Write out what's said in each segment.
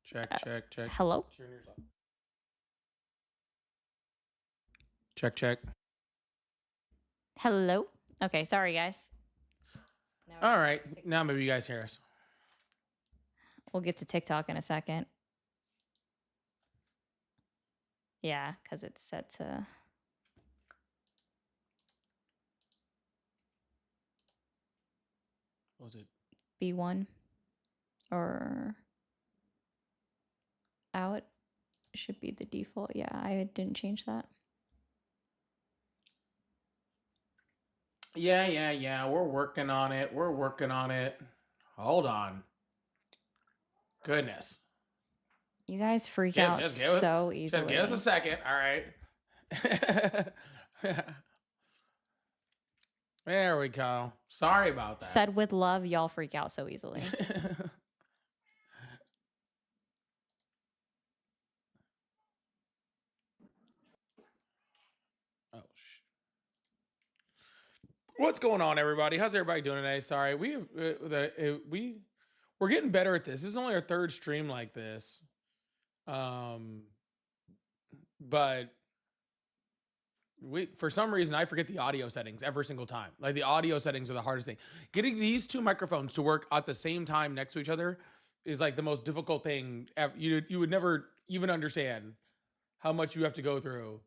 Check. Hello? Turn yours off. Check. Hello? Okay, sorry, guys. All right. Now maybe you guys hear us. We'll get to TikTok in a second. Yeah, because it's set to... What was it? B1 or out should be the default. Yeah, I didn't change that. Yeah. We're working on it. Hold on. Goodness. You guys freak out so easily. Just give us a second. All right. There we go. Sorry about that. Said with love, y'all freak out so easily. What's going on, everybody? How's everybody doing today? Sorry, we're getting better at this. This is only our third stream like this, but for some reason I forget the audio settings every single time. Like the audio settings are the hardest thing. Getting these two microphones to work at the same time next to each other is like the most difficult thing ever. You would never even understand how much you have to go through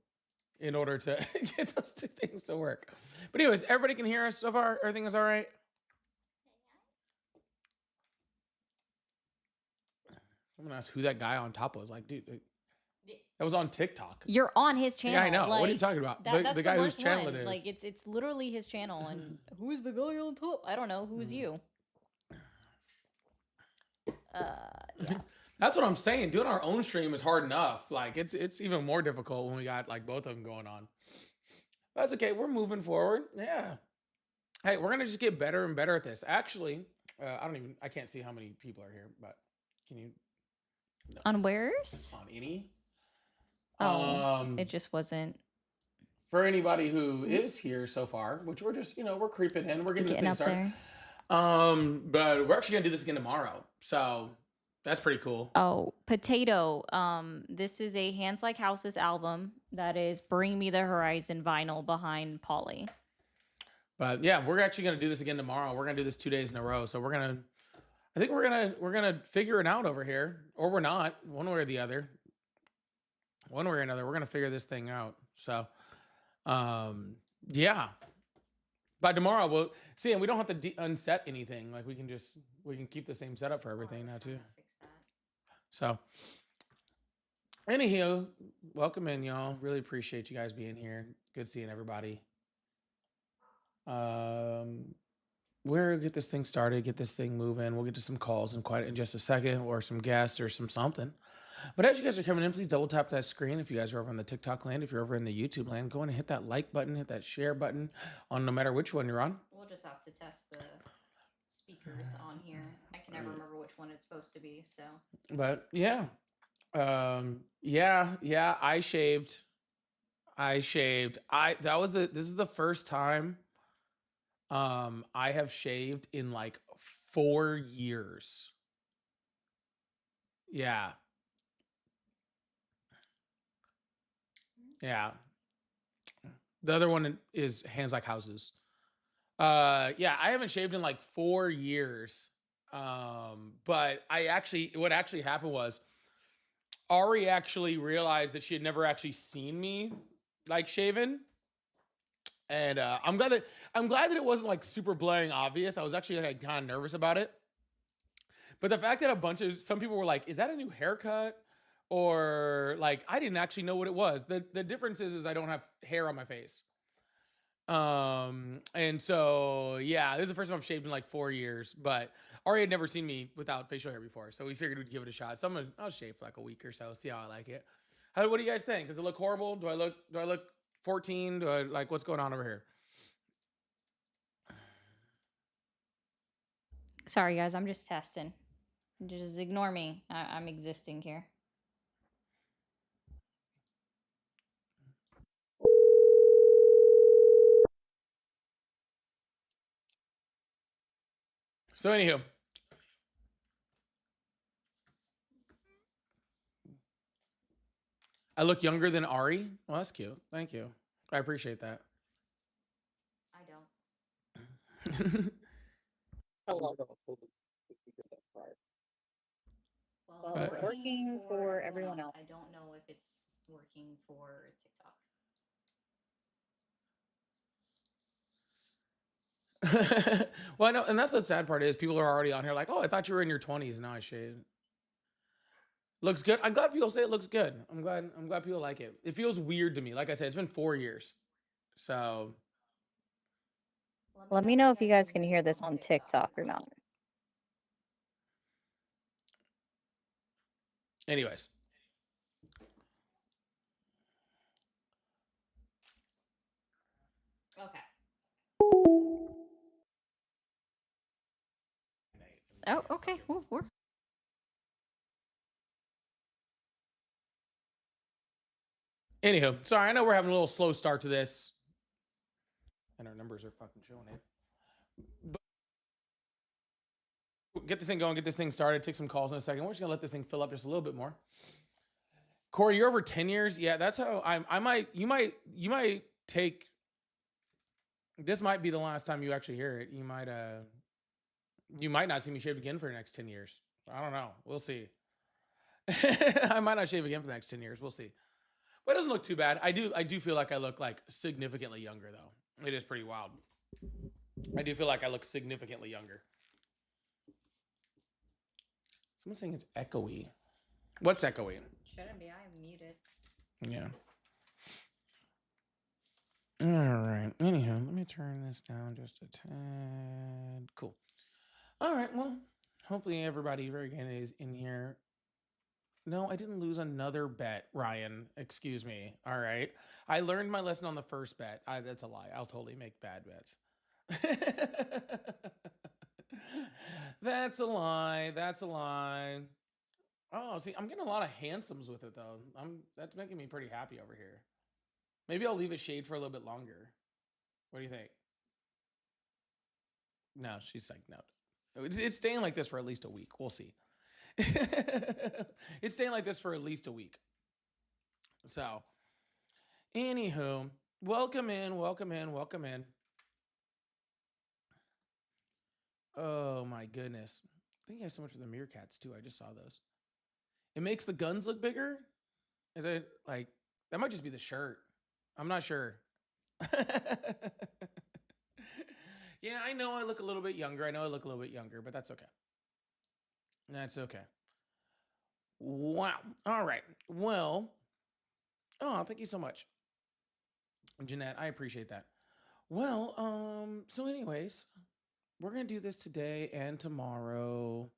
in order to get those two things to work. But anyways, everybody can hear us so far? Everything is all right? I'm gonna ask who that guy on top was. Like, dude, that was on TikTok. You're on his channel. Yeah, I know. Like, what are you talking about? The guy whose channel it is. Like, it's literally his channel. And who's the guy on top? I don't know. Who's you? Yeah. That's what I'm saying. Doing our own stream is hard enough. Like, it's even more difficult when we got like both of them going on. That's okay. We're moving forward. Yeah. Hey, we're gonna just get better and better at this. Actually, I can't see how many people are here, but can you? No. On where's? On any. Oh, it just wasn't. For anybody who is here so far, which we're just, we're creeping in, we're getting this thing started. But we're actually gonna do this again tomorrow, so that's pretty cool. Oh, Potato. This is a Hands Like Houses album that is Bring Me the Horizon vinyl behind Polly. But yeah, we're actually gonna do this again tomorrow. We're gonna do this 2 days in a row, so I think we're gonna figure it out over here, or we're not, one way or the other. One way or another, we're gonna figure this thing out. So, yeah. By tomorrow, we'll see, and we don't have to unset anything. Like we can keep the same setup for everything now too. So, anywho, welcome in, y'all. Really appreciate you guys being here. Good seeing everybody. We'll get this thing started, get this thing moving. We'll get to some calls in just a second, or some guests, or something. But as you guys are coming in, please double tap that screen. If you guys are over on the TikTok land, if you're over in the YouTube land, go in and hit that like button, hit that share button on no matter which one you're on. We'll just have to test the speakers on here. I can never remember which one it's supposed to be, so. But yeah. Yeah, I shaved. This is the first time I have shaved in like 4 years. Yeah. Yeah. The other one is Hands Like Houses. Yeah, I haven't shaved in like 4 years. But what actually happened was Ari actually realized that she had never actually seen me like shaven. And I'm glad that it wasn't like super blaring obvious. I was actually like kind of nervous about it. But the fact that some people were like, "Is that a new haircut?" Or like, I didn't actually know what it was. The difference is I don't have hair on my face. And so yeah, this is the first time I've shaved in like 4 years, but Ari had never seen me without facial hair before, so we figured we'd give it a shot. So I'll shave for like a week or so, see how I like it. What do you guys think? Does it look horrible? Do I look 14? Do I like what's going on over here? Sorry guys, I'm just testing. Just ignore me. I'm existing here. So anywho, I look younger than Ari. Well, that's cute. Thank you. I appreciate that. I don't. Hello. Well, Well, it's it's But working working for for everyone everyone else. else. I don't know if it's working for TikTok. well, I know, and that's the sad part is people are already on here like, oh, I thought you were in your 20s. Now I shaved. Looks good. I'm glad people say it looks good. I'm glad people like it. It feels weird to me. Like I said, it's been 4 years. So Let me know if you guys can hear this on TikTok or not. anyways. Okay. Oh, okay. Ooh, we're Anywho, sorry, I know we're having a little slow start to this. And our numbers are fucking showing it. But get this thing going, get this thing started, take some calls in a second. We're just gonna let this thing fill up just a little bit more. Corey, you're over 10 years. Yeah, that's how you might take this might be the last time you actually hear it. You might not see me shaved again for the next 10 years. I don't know. We'll see. I might not shave again for the next 10 years. We'll see. But it doesn't look too bad. I do feel like I look like significantly younger though. It is pretty wild. I do feel like I look significantly younger. Someone's saying it's echoey. What's echoey? shouldn't be. I am muted. Yeah. All right. Anyhow, let me turn this down just a tad. Cool. All right. Well, hopefully everybody again is in here. No, I didn't lose another bet, Ryan. Excuse me. All right. I learned my lesson on the first bet. That's a lie. I'll totally make bad bets. That's a lie. That's a lie. Oh, see, I'm getting a lot of handsomes with it though. That's making me pretty happy over here. Maybe I'll leave it shade for a little bit longer. What do you think? No, she's like, no. It's staying like this for at least a week. We'll see. It's staying like this for at least a week. So, anywho, welcome in, welcome in, welcome in. Oh my goodness. Thank you guys so much for the meerkats too. I just saw those. It makes the guns look bigger. Is it like that might just be the shirt? I'm not sure. Yeah, I know I look a little bit younger. I know I look a little bit younger, but that's okay. That's okay. Wow. All right. Well, oh, thank you so much, Jeanette. I appreciate that. Well, so anyways, we're gonna do this today and tomorrow.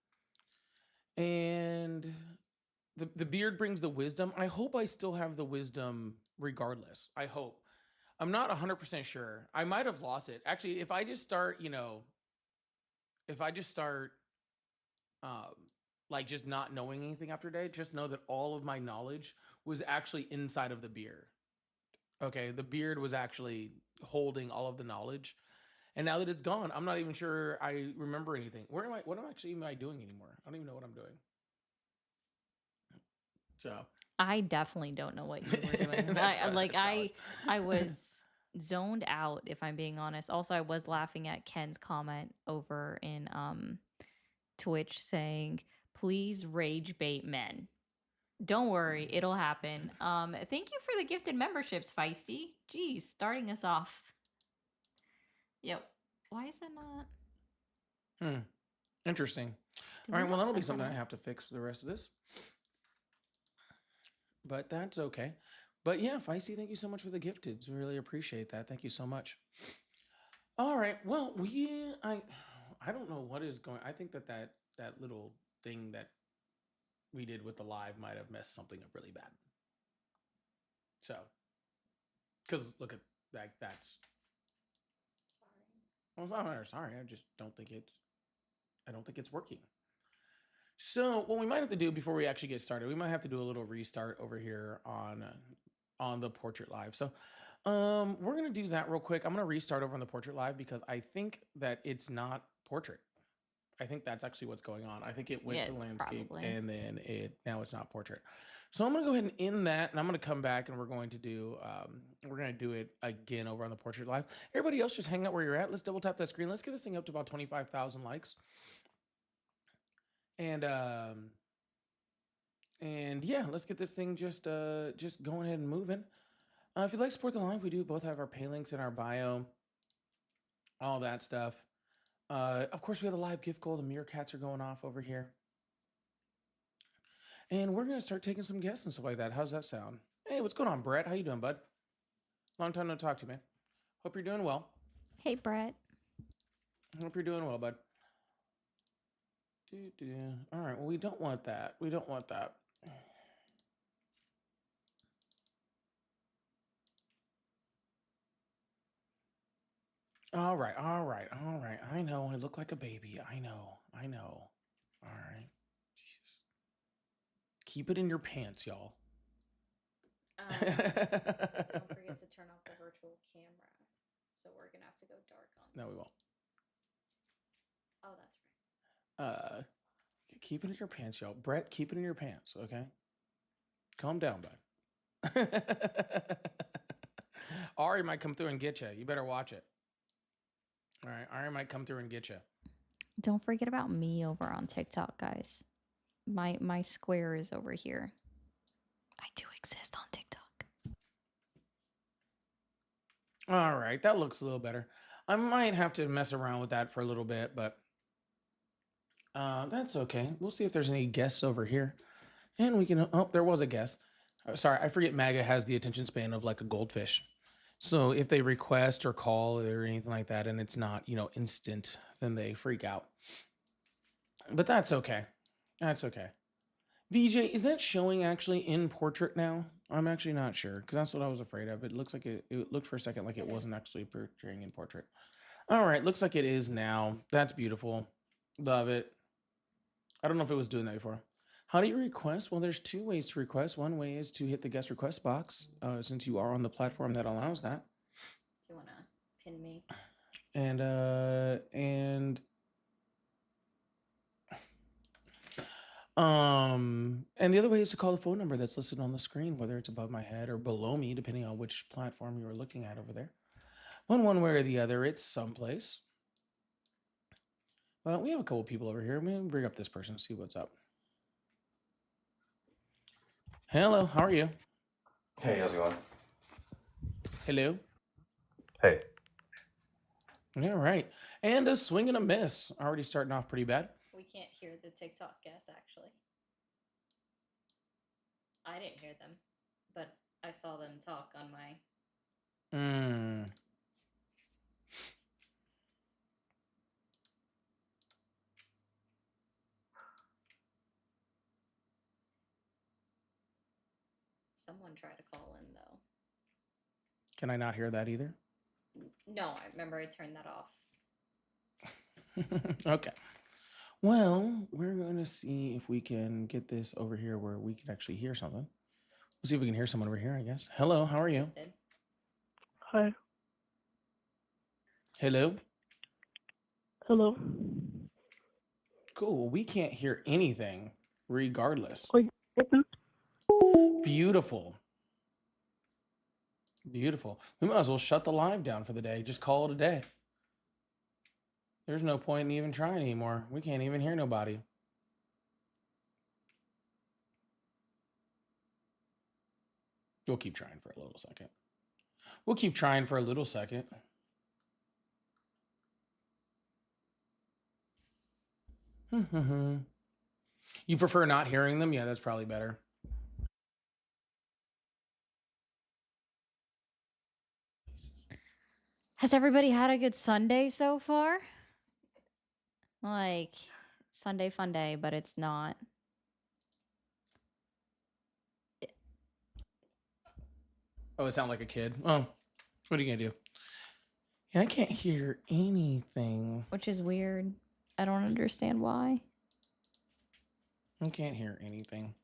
And the beard brings the wisdom. I hope I still have the wisdom regardless. I hope. I'm not 100% sure. I might have lost it. Actually, if I just start, if I just start um like just not knowing anything after day, just know that all of my knowledge was actually inside of the beard. Okay, the beard was actually holding all of the knowledge. And now that it's gone, I'm not even sure I remember anything. What am I doing anymore? I don't even know what I'm doing. So I definitely don't know what you were doing. That's I like that's valid. I was zoned out, if I'm being honest. Also, I was laughing at Ken's comment over in Twitch saying, "Please rage bait men." Don't worry, it'll happen. Thank you for the gifted memberships, Feisty. Geez, starting us off. Yep. Why is that not? Interesting. Did All we right, well, not that'll be set that something I up? have to fix for the rest of this. But that's okay. But yeah, Feisty, thank you so much for the gifteds. We really appreciate that. Thank you so much. All right. Well, I don't know what is going. I think that little thing that we did with the live might have messed something up really bad. So, because look at that. That's. Well, it's not sorry. I just don't think it's. I don't think it's working. So what we might have to do before we actually get started, we might have to do a little restart over here on the Portrait Live. So we're gonna do that real quick. I'm gonna restart over on the Portrait Live because I think that it's not Portrait. I think that's actually what's going on. I think it went Yeah, to landscape probably. and then now it's not portrait. So I'm gonna go ahead and end that, and I'm gonna come back and we're going to do it again over on the portrait live. Everybody else, just hang out where you're at. Let's double tap that screen. Let's get this thing up to about 25,000 likes. And yeah, let's get this thing just going ahead and moving. If you'd like to support the live, we do both have our pay links in our bio, all that stuff. Of course, we have the live gift goal. The meerkats are going off over here. And we're going to start taking some guests and stuff like that. How's that sound? Hey, what's going on, Brett? How you doing, bud? Long time no talk to you, man. Hope you're doing well. Hey, Brett. Hope you're doing well, bud. All right, well, we don't want that. We don't want that. All right. I know I look like a baby. I know. All right. Jesus. Keep it in your pants, y'all. Don't forget to turn off the virtual camera. So we're going to have to go dark on. No, we won't. Oh, that's right. Keep it in your pants, y'all. Brett, keep it in your pants, okay? Calm down, bud. Ari might come through and get you. You better watch it. All right, Ari might come through and get you. Don't forget about me over on TikTok, guys. My square is over here. I do exist on TikTok. All right, that looks a little better. I might have to mess around with that for a little bit, but that's okay. We'll see if there's any guests over here. And we can, oh, there was a guest. Sorry, I forget MAGA has the attention span of like a goldfish. So if they request or call or anything like that, and it's not, instant, then they freak out. But that's okay. That's okay. VJ, is that showing actually in portrait now? I'm actually not sure, because that's what I was afraid of. It looks like it looked for a second like it wasn't actually portraying in portrait. All right, looks like it is now. That's beautiful. Love it. I don't know if it was doing that before. How do you request? Well, there's two ways to request. One way is to hit the guest request box, since you are on the platform that allows that. Do you want to pin me? And the other way is to call the phone number that's listed on the screen, whether it's above my head or below me, depending on which platform you are looking at over there. One way or the other, it's someplace. Well, we have a couple people over here. I'm going to bring up this person, see what's up. Hello, how are you? Hey, how's it going? Hello. Hey. All right. And a swing and a miss. Already starting off pretty bad. We can't hear the TikTok guests, actually. I didn't hear them, but I saw them talk on my... Someone tried to call in, though. Can I not hear that either? No, I remember I turned that off. Okay. Well, we're going to see if we can get this over here where we can actually hear something. We'll see if we can hear someone over here, I guess. Hello, how are you? Hi. Hello? Hello. Cool. We can't hear anything regardless. Beautiful. Beautiful. We might as well shut the live down for the day. Just call it a day. There's no point in even trying anymore. We can't even hear nobody. We'll keep trying for a little second. You prefer not hearing them? Yeah, that's probably better. Has everybody had a good Sunday so far? Like, Sunday fun day, but it's not. Oh, it sounded like a kid. Oh, what are you gonna do? Yeah, I can't hear anything. Which is weird. I don't understand why. I can't hear anything.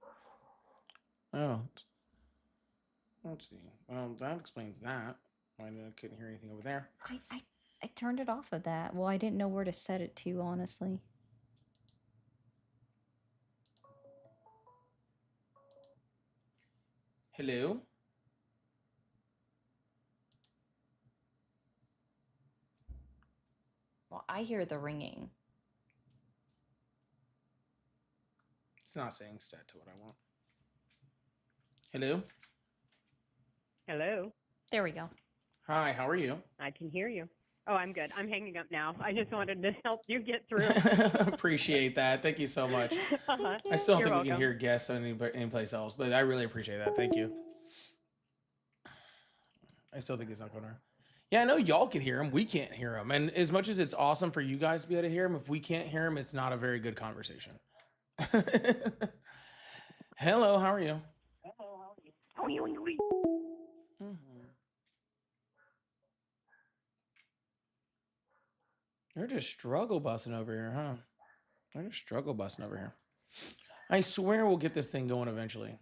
Oh. Let's see. Well, that explains that. I couldn't hear anything over there. I turned it off of that. Well, I didn't know where to set it to, honestly. Hello? Well, I hear the ringing. It's not saying set to what I want. Hello? Hello. There we go. Hi, how are you? I can hear you. Oh, I'm good. I'm hanging up now. I just wanted to help you get through. Appreciate that. Thank you so much. Uh-huh. I still don't You're think we can welcome. hear guests any place else, but I really appreciate that. Thank you. I still think it's not going to. Yeah, I know y'all can hear him. We can't hear him. And as much as it's awesome for you guys to be able to hear him, if we can't hear him, it's not a very good conversation. Hello, how are you? Mhm. They're just struggle busting over here, huh? They're just struggle busting over here. I swear we'll get this thing going eventually.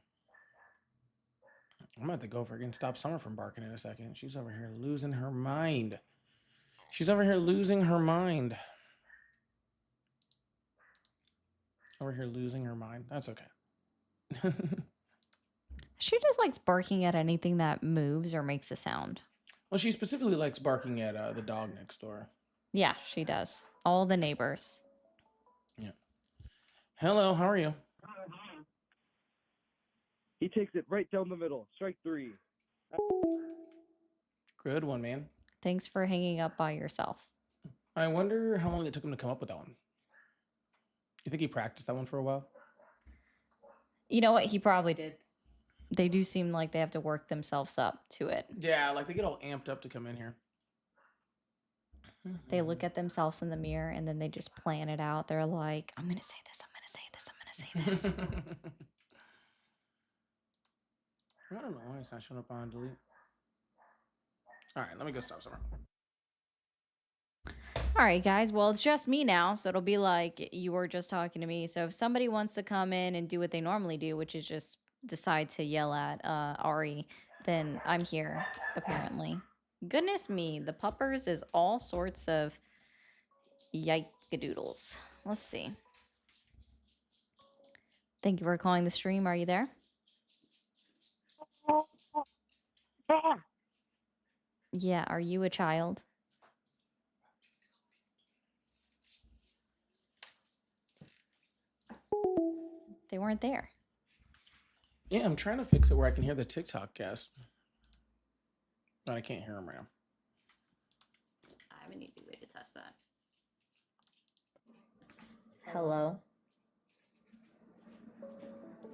I'm about to go freaking stop Summer from barking in a second. She's over here losing her mind. She's over here losing her mind. Over here losing her mind. That's okay. She just likes barking at anything that moves or makes a sound. Well, she specifically likes barking at the dog next door. Yeah, she does. All the neighbors. Yeah. Hello, how are you? He takes it right down the middle. Strike 3. Good one, man. Thanks for hanging up by yourself. I wonder how long it took him to come up with that one. You think he practiced that one for a while? You know what? He probably did. They do seem like they have to work themselves up to it. Yeah, like they get all amped up to come in here. They look at themselves in the mirror and then they just plan it out. They're like, I'm going to say this, I'm going to say this, I'm going to say this. I don't know why it's not showing up on delete. All right, let me go stop somewhere. All right, guys. Well, it's just me now. So it'll be like you were just talking to me. So if somebody wants to come in and do what they normally do, which is just decide to yell at Ari, then I'm here, apparently. Goodness me, the puppers is all sorts of yikedoodles. Let's see. Thank you for calling the stream. Are you there? Yeah, are you a child? They weren't there. Yeah, I'm trying to fix it where I can hear the TikTok guest. But I can't hear him right now. I have an easy way to test that. Hello?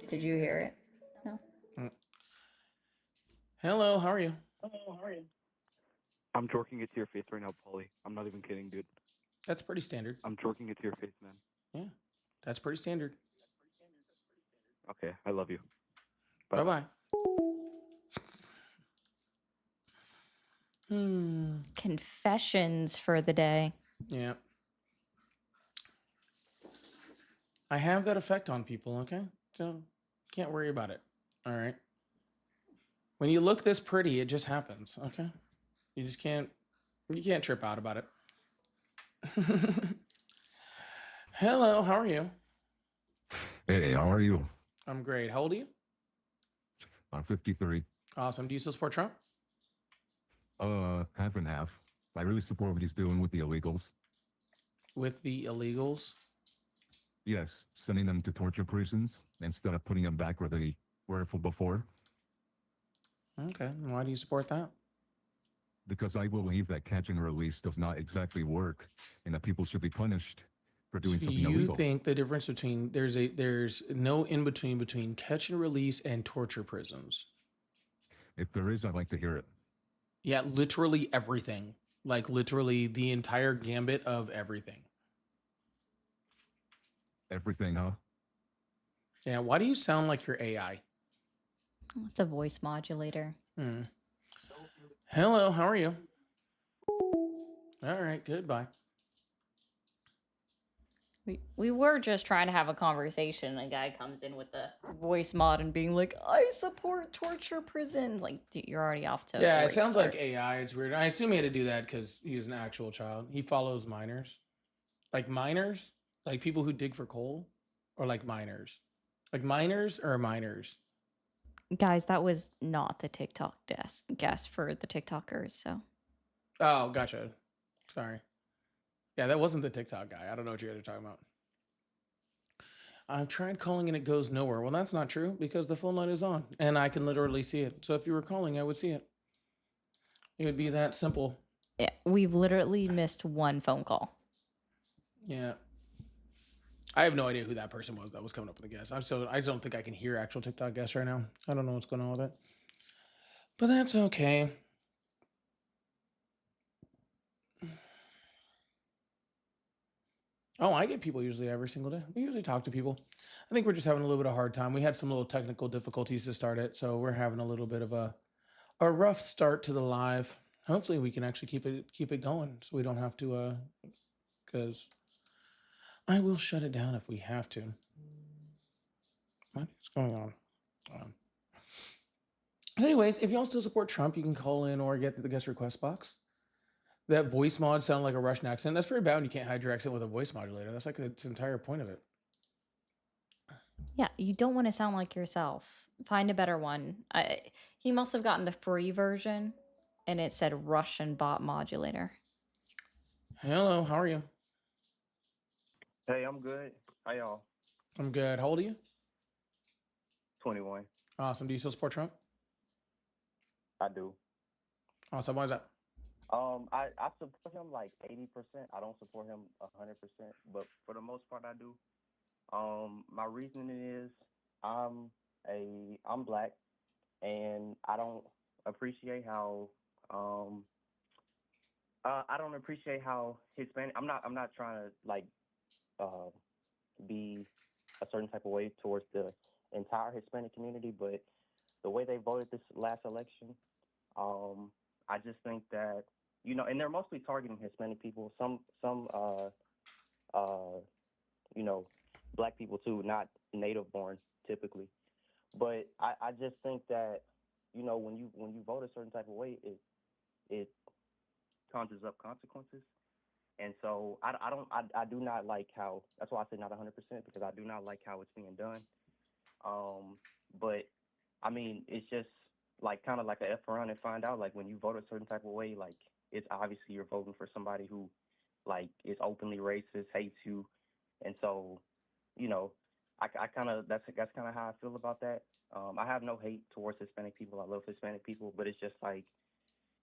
Did you hear it? No. Hello, how are you? I'm twerking it to your face right now, Paulie. I'm not even kidding, dude. That's pretty standard. I'm twerking it to your face, man. Yeah, that's pretty standard. Okay, I love you. Bye bye. Confessions for the day. Yeah. I have that effect on people, okay? So can't worry about it. All right. When you look this pretty, it just happens, okay? You just can't trip out about it. Hello, how are you? Hey, how are you? I'm great. How old are you? I'm 53. Awesome. Do you still support Trump? Half and half. I really support what he's doing with the illegals. With the illegals? Yes, sending them to torture prisons instead of putting them back where they were before. Okay. Why do you support that? Because I believe that catch and release does not exactly work, and that people should be punished for doing Do something you illegal. think the difference between there's no in between catch and release and torture prisons? If there is, I'd like to hear it. Yeah, literally everything. Like literally the entire gambit of everything. Everything, huh? Yeah, why do you sound like you're AI? It's a voice modulator. Hello, how are you? All right, goodbye. We were just trying to have a conversation. A guy comes in with the voice mod and being like, I support torture prisons. Like, dude, you're already off to a Yeah, it great sounds start. like AI. It's weird. I assume he had to do that because he was an actual child. He follows miners. Like miners? Like people who dig for coal? Or like miners? Like miners or miners? Guys, that was not the TikTok guest for the TikTokers. So Oh, gotcha. Sorry. Yeah, that wasn't the TikTok guy. I don't know what you guys are talking about. I've tried calling and it goes nowhere. Well, that's not true because the phone line is on and I can literally see it. So if you were calling, I would see it. It would be that simple. yeah, we've literally missed one phone call. Yeah. I have no idea who that person was that was coming up with the guess. I just don't think I can hear actual TikTok guests right now. I don't know what's going on with it. But that's okay. Oh, I get people usually every single day. We usually talk to people. I think we're just having a little bit of a hard time. We had some little technical difficulties to start it, so we're having a little bit of a rough start to the live. Hopefully we can actually keep it going so we don't have to because I will shut it down if we have to. What is going on? So anyways, if y'all still support Trump, you can call in or get the guest request box. That voice mod sounded like a Russian accent. That's pretty bad when you can't hide your accent with a voice modulator. That's like its entire point of it. Yeah, you don't want to sound like yourself. Find a better one. He must have gotten the free version, and it said Russian bot modulator. Hello, how are you? Hey, I'm good. How y'all? I'm good. How old are you? 21. Awesome. Do you still support Trump? I do. Awesome. Why is that? I support him like 80%. I don't support him 100%, but for the most part, I do. My reasoning is I'm black, and I don't appreciate how I don't appreciate how Hispanic. I'm not trying to like be a certain type of way towards the entire Hispanic community, but the way they voted this last election, I just think that and they're mostly targeting Hispanic people. Some black people too, not native born typically. But I just think that when you vote a certain type of way, it conjures up consequences. And so I do not like how, that's why I say not 100%, because I do not like how it's being done. But I mean, it's just like kind of like a F around and find out, like when you vote a certain type of way, like it's obviously you're voting for somebody who like is openly racist, hates you. And so, I kind of, that's kind of how I feel about that. I have no hate towards Hispanic people. I love Hispanic people, but it's just like,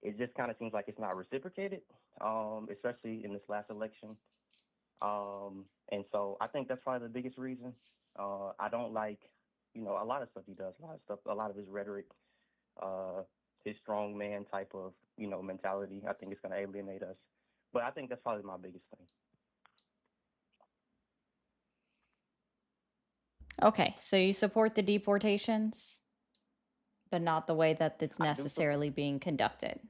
it just kind of seems like it's not reciprocated, especially in this last election. And so I think that's probably the biggest reason. I don't like, a lot of stuff he does, a lot of his rhetoric, his strong man type of, mentality. I think it's going to alienate us. But I think that's probably my biggest thing. Okay, so you support the deportations, but not the way that it's I do necessarily being conducted.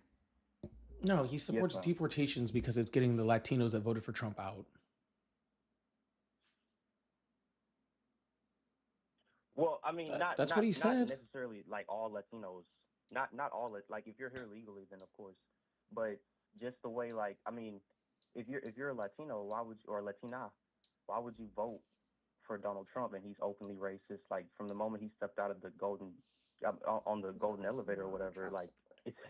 No, he supports ma'am. deportations because it's getting the Latinos that voted for Trump out. Well, I mean, That's what he not said. necessarily like all Latinos. Not all like if you're here legally, then of course. But just the way, like, I mean, if you're a Latino, why would you, or Latina, why would you vote for Donald Trump? And he's openly racist. Like from the moment he stepped out of the on the golden elevator or whatever, like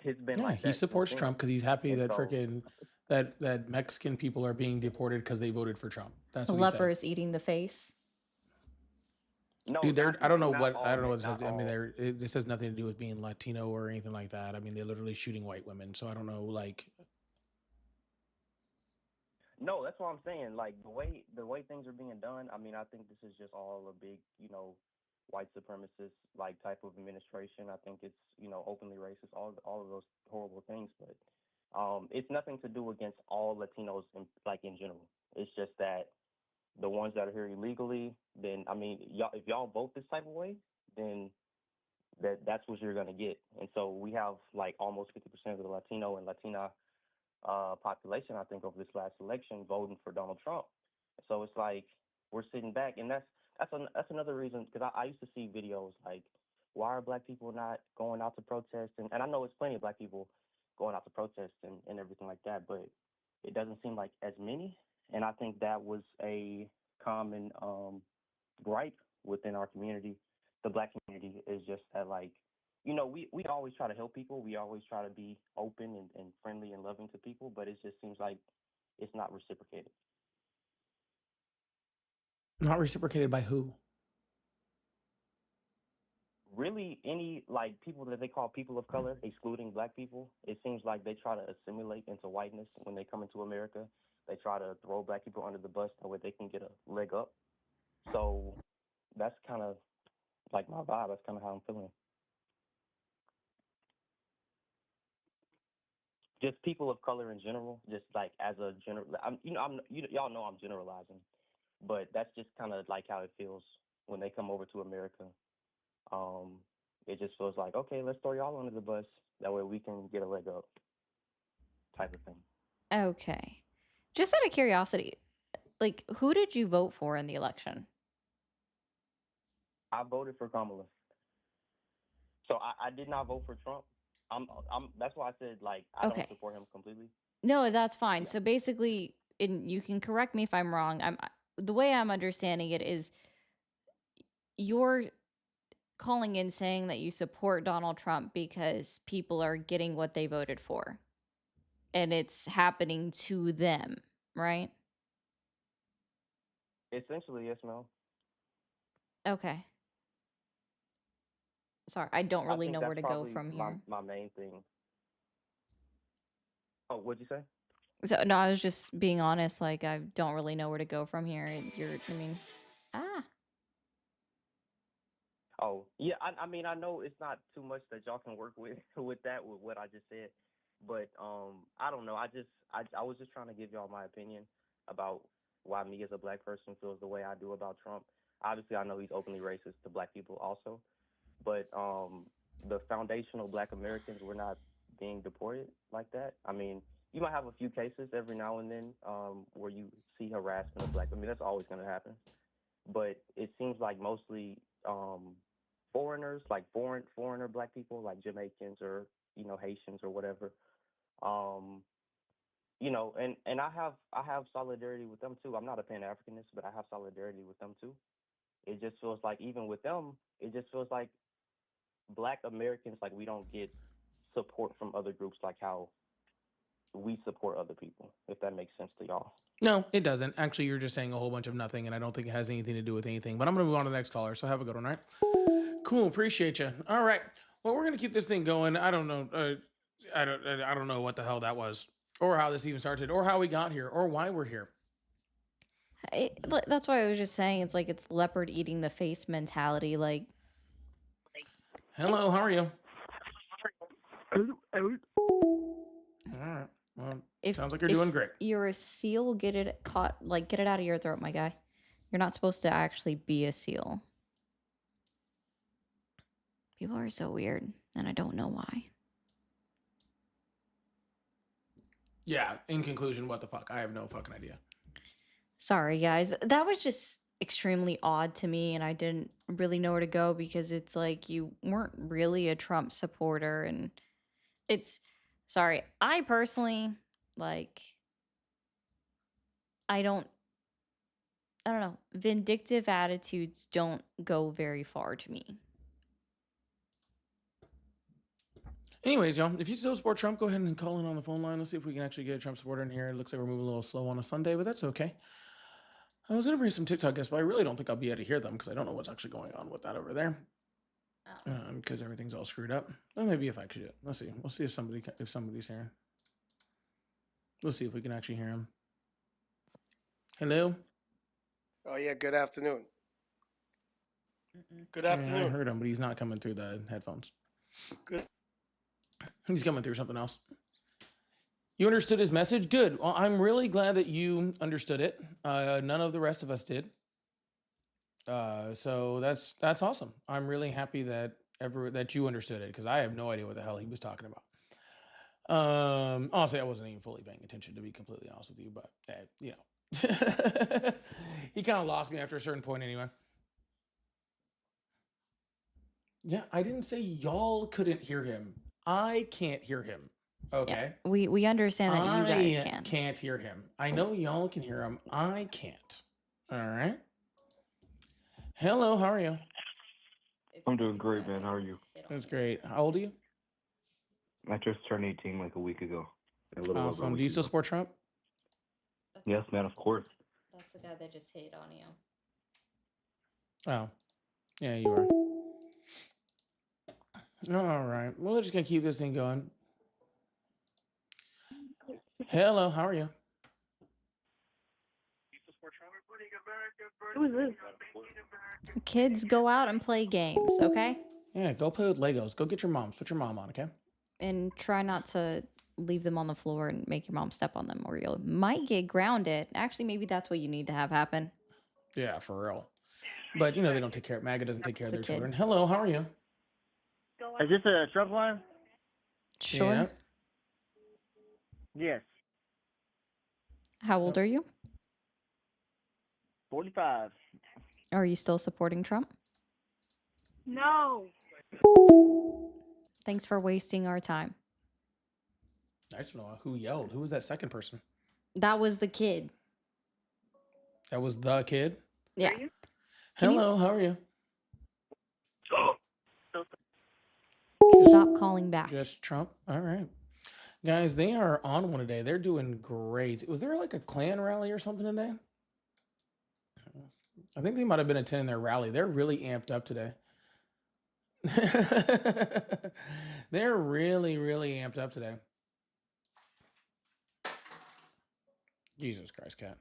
it's been Yeah, like he that since supports then. Trump because he's happy And that so, freaking that Mexican people are being deported because they voted for Trump. That's The what he said. lepers eating the face. no, Dude, not, I don't know not what all, I don't know what not this has, I mean, all. this has nothing to do with being Latino or anything like that. I mean, they're literally shooting white women, so I don't know. Like, No, that's what I'm saying. Like the way things are being done. I mean, I think this is just all a big, white supremacist like type of administration. I think it's openly racist. All of those horrible things. But it's nothing to do against all Latinos in general. It's just that the ones that are here illegally. Then I mean, y'all if y'all vote this type of way, then that's what you're gonna get. And so we have like almost 50% of the Latino and Latina population, I think, over this last election voting for Donald Trump. So it's like we're sitting back, and that's another reason because I used to see videos like, why are black people not going out to protest? And I know it's plenty of black people going out to protest and everything like that, but it doesn't seem like as many. And I think that was a common gripe within our community the black community is just that, like, you know, we always try to help people. We always try to be open and friendly and loving to people, but it just seems like it's not reciprocated. Not reciprocated by who? Really, any like people that they call people of color, excluding black people, it seems like they try to assimilate into whiteness when they come into America. They try to throw black people under the bus that way they can get a leg up. So that's kind of like my vibe. That's kind of how I'm feeling. Just people of color in general, just like as a general, y'all know I'm generalizing, but that's just kind of like how it feels when they come over to America. It just feels like, okay, let's throw y'all under the bus. That way we can get a leg up, type of thing. Okay. Just out of curiosity, like, who did you vote for in the election? I voted for Kamala. So I did not vote for Trump. That's why I said, like, I Okay. don't support him completely. No, that's fine. Yeah. So basically, and you can correct me if I'm wrong. The way I'm understanding it is you're calling in saying that you support Donald Trump because people are getting what they voted for. And it's happening to them, right? Essentially, yes, ma'am. Okay. Sorry, I don't I really think know that's where to go probably from here. my main thing. Oh, what'd you say? So no, I was just being honest. Like, I don't really know where to go from here. I mean, ah, Oh, yeah. I mean, I know it's not too much that y'all can work with with what I just said, but I don't know. I was just trying to give y'all my opinion about why me as a black person feels the way I do about Trump. Obviously, I know he's openly racist to black people also, but the foundational black Americans were not being deported like that. I mean, you might have a few cases every now and then where you see harassment of black. I mean, that's always going to happen, but it seems like mostly foreigners, like foreigner black people, like Jamaicans or Haitians or whatever. And I have solidarity with them too. I'm not a Pan Africanist, but I have solidarity with them too. It just feels like even with them, it just feels like black Americans, like we don't get support from other groups like how we support other people, if that makes sense to y'all. No, it doesn't. Actually, you're just saying a whole bunch of nothing, and I don't think it has anything to do with anything. But I'm going to move on to the next caller, so have a good one, all right? Cool, appreciate you. All right. Well, we're going to keep this thing going. I don't know. I don't know what the hell that was, or how this even started, or how we got here, or why we're here. that's why I was just saying it's like it's leopard eating the face mentality. Like, hello, how are you? Hello. All right. Well, sounds like you're doing great. You're a seal, get it out of your throat, my guy. You're not supposed to actually be a seal. People are so weird, and I don't know why. Yeah, in conclusion, what the fuck? I have no fucking idea. Sorry, guys. That was just extremely odd to me, and I didn't really know where to go because it's like you weren't really a Trump supporter, and sorry. I personally, like, I don't know. Vindictive attitudes don't go very far to me. Anyways, y'all, if you still support Trump, go ahead and call in on the phone line. Let's see if we can actually get a Trump supporter in here. It looks like we're moving a little slow on a Sunday, but that's okay. I was going to bring some TikTok guests, but I really don't think I'll be able to hear them because I don't know what's actually going on with that over there. Because everything's all screwed up. Well, maybe if I could do it. Let's see. We'll see if somebody's here. We'll see if we can actually hear him. Hello? Oh, yeah, good afternoon. Good Yeah, afternoon. I heard him, but he's not coming through the headphones. Good. He's coming through something else. You understood his message? Good. Well, I'm really glad that you understood it. None of the rest of us did. So that's awesome. I'm really happy that you understood it because I have no idea what the hell he was talking about. Honestly, I wasn't even fully paying attention, to be completely honest with you, but he kind of lost me after a certain point anyway. Yeah, I didn't say y'all couldn't hear him. I can't hear him. Okay. Yeah, we understand that you guys can. I can't hear him. I know y'all can hear him. I can't. All right. Hello, how are you? I'm doing great, man. How are you? That's great. How old are you? I just turned 18 like a week ago. A little over a Awesome. Do week you still ago. support Trump? Yes, man, of course. That's the guy that just hit on you. Oh, yeah, you are. All right. Well, we're just gonna keep this thing going. Hello, how are you? Who is this? Kids, go out and play games, okay? Yeah, go play with Legos. Go get your moms. Put your mom on, okay? And try not to leave them on the floor and make your mom step on them, or you might get grounded. Actually, maybe that's what you need to have happen. Yeah, for real. But you know they don't take care. MAGA doesn't take care of It's their the kid. children. Hello, how are you? Is this a Trump line? Sure. Yeah. Yes. How old are you? 45. Are you still supporting Trump? No. Thanks for wasting our time. I just don't know who yelled. Who was that second person? That was the kid. That was the kid. Yeah. Can you- Hello, how are you? Stop calling back. Just Trump. All right. Guys, they are on one today. They're doing great. Was there like a Klan rally or something today? I think they might have been attending their rally. They're really amped up today. They're really, really amped up today. Jesus Christ, cat.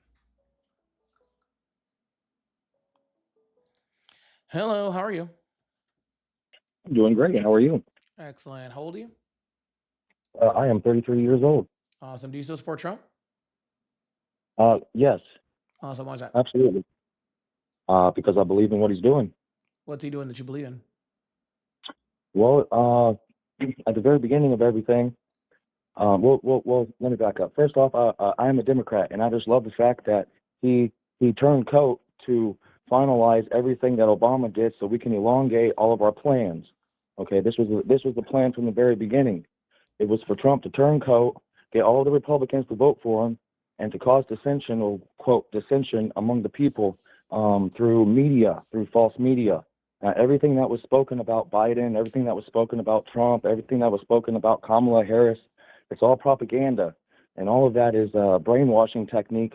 Hello, how are you? Doing great. How are you? Excellent. How old are you? I am 33 years old. Awesome. Do you still support Trump? Yes, Awesome. Why's that? absolutely. Because I believe in what he's doing. What's he doing that you believe in? Well, at the very beginning of everything, well, let me back up. First off, I am a Democrat, and I just love the fact that he turned coat to finalize everything that Obama did, so we can elongate all of our plans. Okay, this was the plan from the very beginning. It was for Trump to turn coat, get all the Republicans to vote for him, and to cause dissension, or quote dissension, among the people through media, through false media. Everything that was spoken about Biden, everything that was spoken about Trump, everything that was spoken about Kamala Harris, it's all propaganda. And all of that is a brainwashing technique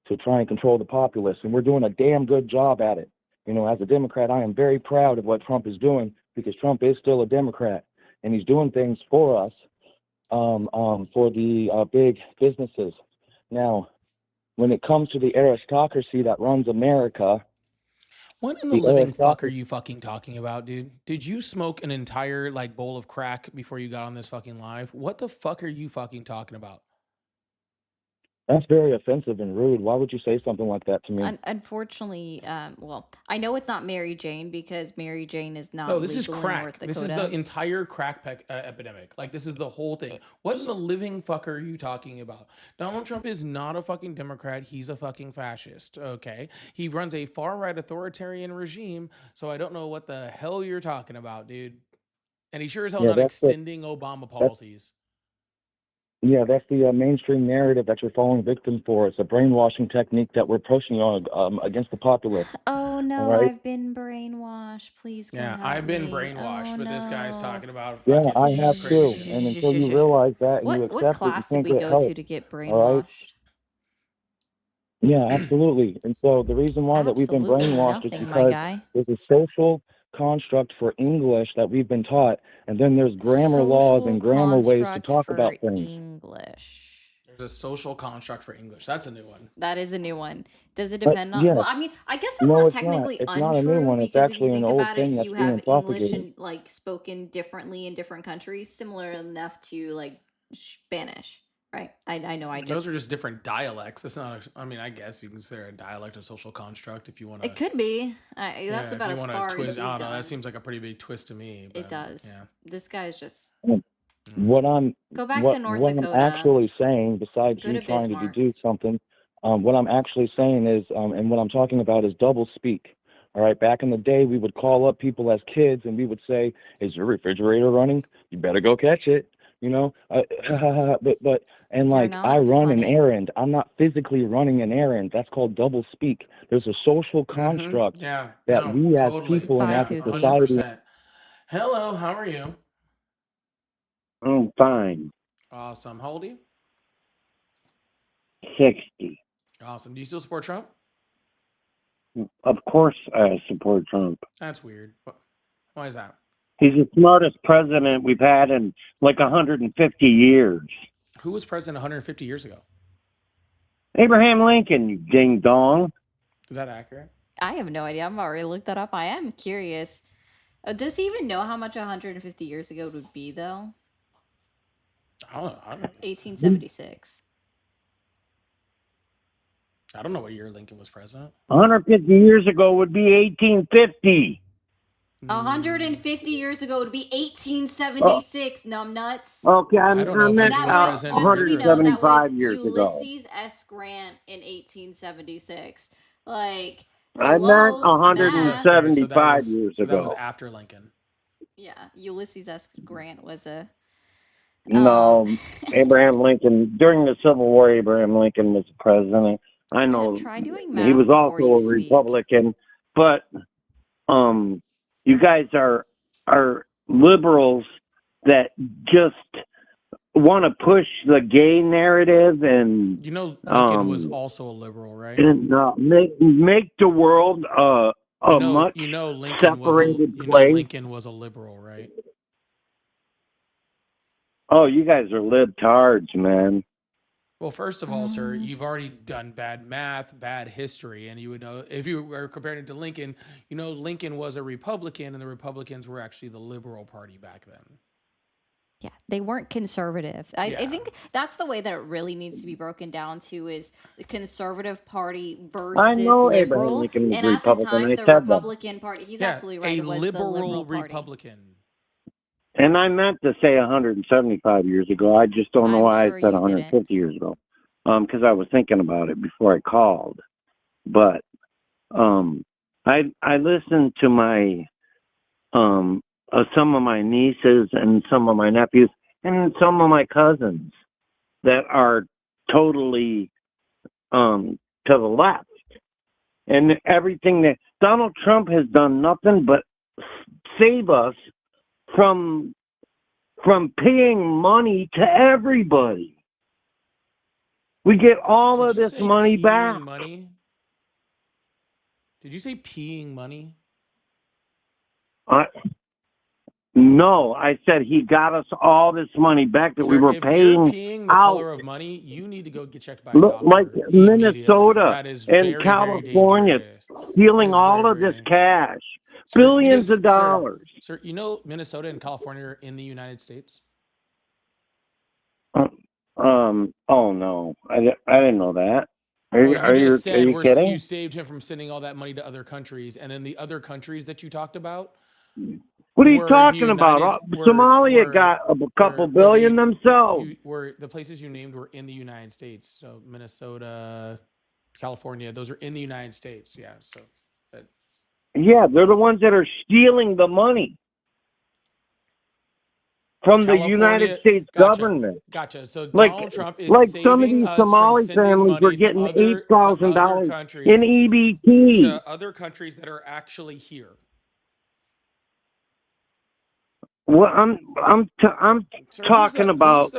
to try and control the populace. And we're doing a damn good job at it. You know, as a Democrat, I am very proud of what Trump is doing, because Trump is still a Democrat. And he's doing things for us, for the big businesses. Now, when it comes to the aristocracy that runs America, What in the living fuck are you fucking talking about, dude? Did you smoke an entire like bowl of crack before you got on this fucking live? What the fuck are you fucking talking about? that's very offensive and rude. Why would you say something like that to me? Unfortunately, well, I know it's not Mary Jane, because Mary Jane is not No, this is legal in North crack. This is the Dakota. entire crack epidemic. Like, this is the whole thing. What in the living fuck are you talking about? Donald Trump is not a fucking Democrat. He's a fucking fascist, okay? He runs a far-right authoritarian regime, so I don't know what the hell you're talking about, dude. And he sure as hell Yeah, not that's the- extending Obama policies. Yeah, that's the mainstream narrative that you're falling victim for. It's a brainwashing technique that we're pushing on against the populace. Oh no, right. I've been brainwashed. Please come Yeah, help I've been me. brainwashed, Oh, but this guy's no. talking about Yeah, fucking I have too. crazy. And until you realize that and you What accept it, you class did can't we get go help. to get All right? brainwashed? Yeah, absolutely. And so the reason why that we've been Absolutely brainwashed is nothing, my because guy. there's a social construct for English that we've been taught, and then there's grammar laws and grammar ways to construct talk for about things. English. There's a social construct for English. That's a new one. That is a new one. Does it But, depend on? yeah. Well, I mean, I guess that's No, not it's not. technically It's untrue, not a new one. It's because if you actually an think old about thing it, that's you being have English propagated. and like spoken differently in different countries, similar enough to like Spanish, right? I know. I Those just are just different dialects. It's not. I mean, I guess you consider a dialect a social construct if you want to. it could be. That's about as far as twist. he's I don't know. gone. That seems like a pretty big twist to me. It but, does. Yeah. This guy's just What I'm go back what to North what I'm Dakota. actually saying, besides Go you to trying to Bismarck. deduce something, what I'm actually saying is, and what I'm talking about is double speak. All right, back in the day, we would call up people as kids, and we would say, "Is your refrigerator running? You better go catch it." You know, but and like not I run an funny. errand. I'm not physically running an errand. That's called double speak. There's a social construct Yeah. that No, we as totally. people and Bye, as a Pookie. society. 100%. Hello, how are you? I'm fine. Awesome. How old are you? 60. Awesome. Do you still support Trump? Of course I support Trump. That's weird. Why is that? He's the smartest president we've had in like 150 years. Who was president 150 years ago? Abraham Lincoln, you ding dong. Is that accurate? I have no idea. I'm already looked that up. I am curious. Does he even know how much 150 years ago would be, though? I don't know. 1876. I don't know what year Lincoln was president. 150 years ago would be 1850. 150 years ago would be 1876. Numbnuts. Okay, I don't know if meant Lincoln was That was, president just so you know, that 175 was years ago. Ulysses S. Grant in 1876. Like, I meant hello, math. 175 years So that was ago. after Lincoln. Yeah, Ulysses S. Grant was a. No, Abraham Lincoln, during the Civil War, Abraham Lincoln was the president. I know Try doing he math was before also you a speak. Republican, but you guys are liberals that just want to push the gay narrative and You know, Lincoln was also a liberal, right? and make the world a much separated place. Lincoln was a liberal, right? Oh, you guys are libtards, man. Well, first of all, sir, you've already done bad math, bad history, and you would know if you were comparing it to Lincoln, you know, Lincoln was a Republican and the Republicans were actually the liberal party back then. Yeah, they weren't conservative. I Yeah. think that's the way that it really needs to be broken down to is the conservative party versus I know Abraham liberal. Lincoln was And at the Republican. time, I the said that. Republican Party, he's Yeah, absolutely right, a it was the liberal liberal party. Republican. And I meant to say 175 years ago. I just don't know I'm why sure I said you 150 years ago. Because I was thinking about it before I called. But I listened to my some of my nieces and some of my nephews and some of my cousins that are totally to the left. And everything that Donald Trump has done nothing but save us from paying money to everybody. We get all of this money back. Money? Did you say peeing money? No, I said he got us all this money back that we were if paying you're peeing the out. color of money, you need to go get checked by a doctor. Like Minnesota That is and very, California very dangerous. stealing all of this cash, billions of dollars. Sir, you know Minnesota and California are in the United States? Oh no, I didn't know that. Are Well, you kidding? You saved him from sending all that money to other countries, and then the other countries that you talked about. What are you talking about? Somalia got a couple billion themselves. Were the places you named were in the United States? So Minnesota, California, those are in the United States. Yeah. So. Yeah, they're the ones that are stealing the money from the United States government. Gotcha. So Donald Trump is saving some of these Somali families were getting $8,000 in EBT to other countries that are actually here. Well, I'm talking about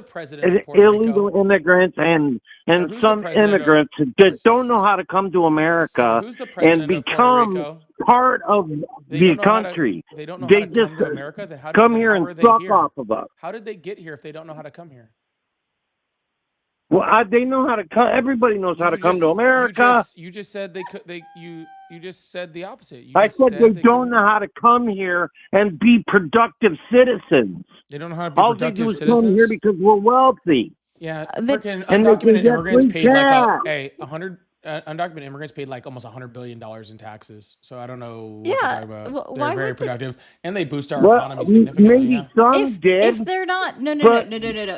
illegal immigrants and some immigrants that don't know how to come to America and become part of the country. They don't know they how to just come to America. Then how come then here how and are they suck here? off of us. How did they get here if they don't know how to come here? Well, they know how to come. Everybody knows how to come to America. You just said they could. You just said the opposite. I said they don't know how to come here and be productive citizens. They don't know how to be All they productive do is citizens. come here because we're wealthy. Yeah, and freaking they undocumented can get immigrants free paid like cash. undocumented immigrants paid like almost $100 billion in taxes. So I don't know what Yeah, you're talking about. well, They're why very would productive, and they boost our Well, economy significantly. maybe Yeah. some did. If they're not, no.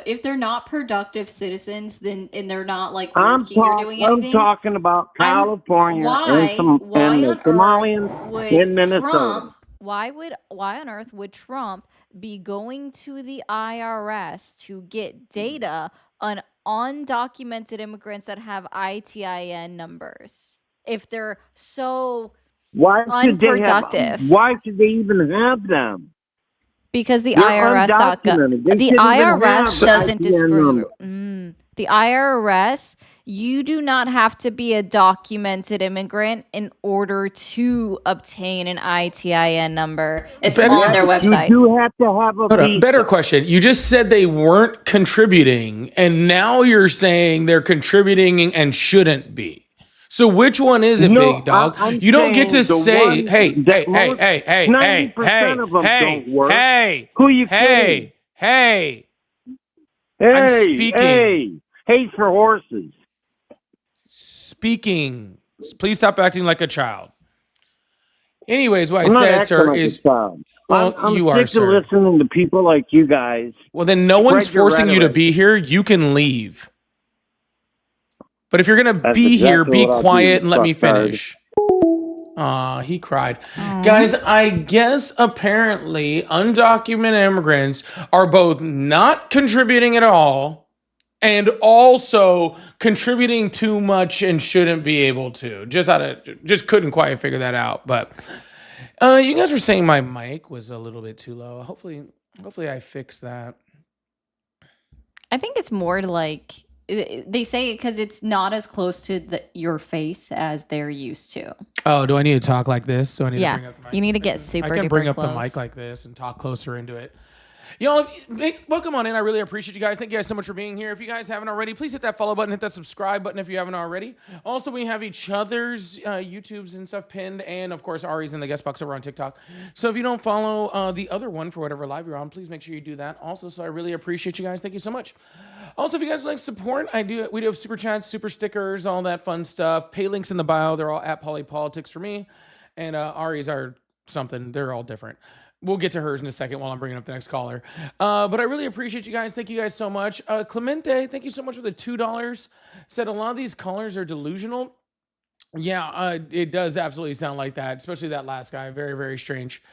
If they're not productive citizens, then and they're not like working or doing anything. I'm talking about California and the Somalians in Minnesota. Why on earth would Trump be going to the IRS to get data on undocumented immigrants that have ITIN numbers if they're so Why should unproductive? why should they even have them? Because the They're IRS.gov, undocumented. They the shouldn't even have IRS the doesn't ITN discriminate. number. The IRS, you do not have to be a documented immigrant in order to obtain an ITIN number. It's Better, on their website. You do have to have a hold on, better visa. question. You just said they weren't contributing, and now you're saying they're contributing and shouldn't be. So which one is it, No, big dog? I'm You don't get to saying the say, ones hey, that hey, hey, most- hey, hey, 90% hey, of them hey, don't work. hey, Who are you kidding? hey, I'm Hey, speaking. hey for horses. Speaking. Please stop acting like a child. Anyways, what I I'm not said, acting sir, like is a child. well, I'm you sick are, of sir. listening to people like you guys. Well, then no one's spread your forcing you to rhetoric. be here. You can leave. But if you're gonna That's be here, exactly be what I'll do, quiet and let me fucktard. finish. Aw, he cried. Guys, I guess apparently undocumented immigrants are both not contributing at all and also contributing too much and shouldn't be able to. Just couldn't quite figure that out. But you guys were saying my mic was a little bit too low. Hopefully I fixed that. I think it's more like they say it because it's not as close to your face as they're used to. Oh, do I need to talk like this? Do I need Yeah, to bring up the mic? you need to get super I can bring duper up the mic close. like this and talk closer into it. Y'all, welcome on in. I really appreciate you guys. Thank you guys so much for being here. If you guys haven't already, please hit that follow button, hit that subscribe button if you haven't already. Also, we have each other's YouTubes and stuff pinned, and of course, Ari's in the guest box over on TikTok. So if you don't follow the other one for whatever live you're on, please make sure you do that. Also, so I really appreciate you guys. Thank you so much. Also, if you guys would like support, we do have super chats, super stickers, all that fun stuff. Pay links in the bio. They're all at Polypolitics for me, and Ari's are something. They're all different. We'll get to hers in a second while I'm bringing up the next caller. But I really appreciate you guys. Thank you guys so much. Clemente, thank you so much for the $2. Said a lot of these callers are delusional. Yeah, it does absolutely sound like that, especially that last guy. Very, very strange.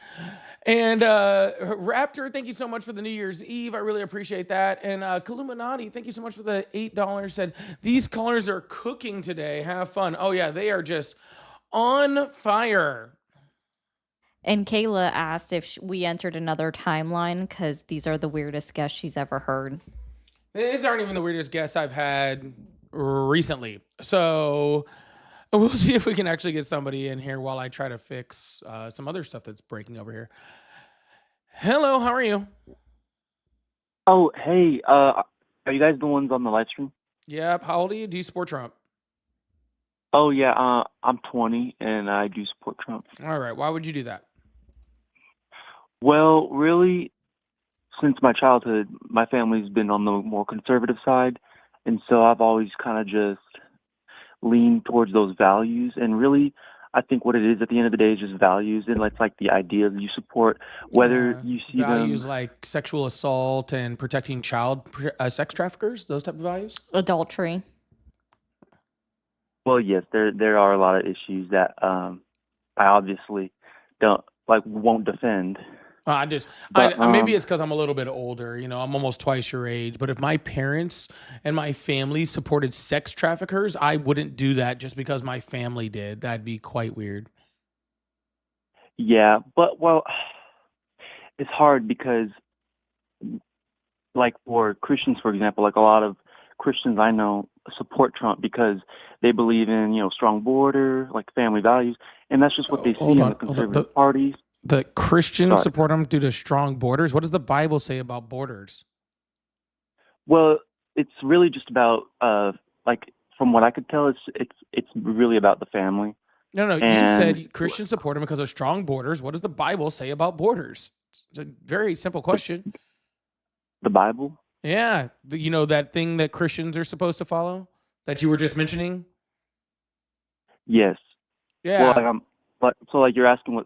And Raptor, thank you so much for the New Year's Eve. I really appreciate that. And Kaluminati, thank you so much for the $8. Said, these callers are cooking today. Have fun. Oh, yeah, they are just on fire. And Kayla asked if we entered another timeline because these are the weirdest guests she's ever heard. These aren't even the weirdest guests I've had recently. So we'll see if we can actually get somebody in here while I try to fix some other stuff that's breaking over here. Hello, how are you? Oh, hey, are you guys the ones on the live stream? Yep. How old are you? Do you support Trump? Oh, yeah, I'm 20 and I do support Trump. All right. Why would you do that? Well, really, since my childhood, my family's been on the more conservative side. And so I've always kind of just leaned towards those values. And really, I think what it is at the end of the day is just values. And it's like the ideas you support, whether you see Values them. like sexual assault and protecting child sex traffickers, those type of values? Adultery. Well, yes, there are a lot of issues that I obviously won't defend. Maybe it's because I'm a little bit older. You know, I'm almost twice your age. But if my parents and my family supported sex traffickers, I wouldn't do that just because my family did. That'd be quite weird. Yeah, but it's hard because, like for Christians, for example, like a lot of Christians I know support Trump because they believe in, strong border, like family values, and that's just what they see in the conservative parties. The Christians support him due to strong borders. What does the Bible say about borders? Well, it's really just about from what I could tell, it's really about the family. No. You said Christians support him because of strong borders. What does the Bible say about borders? It's a very simple question. The Bible? Yeah. That thing that Christians are supposed to follow that you were just mentioning? Yes. Yeah. Well, so you're asking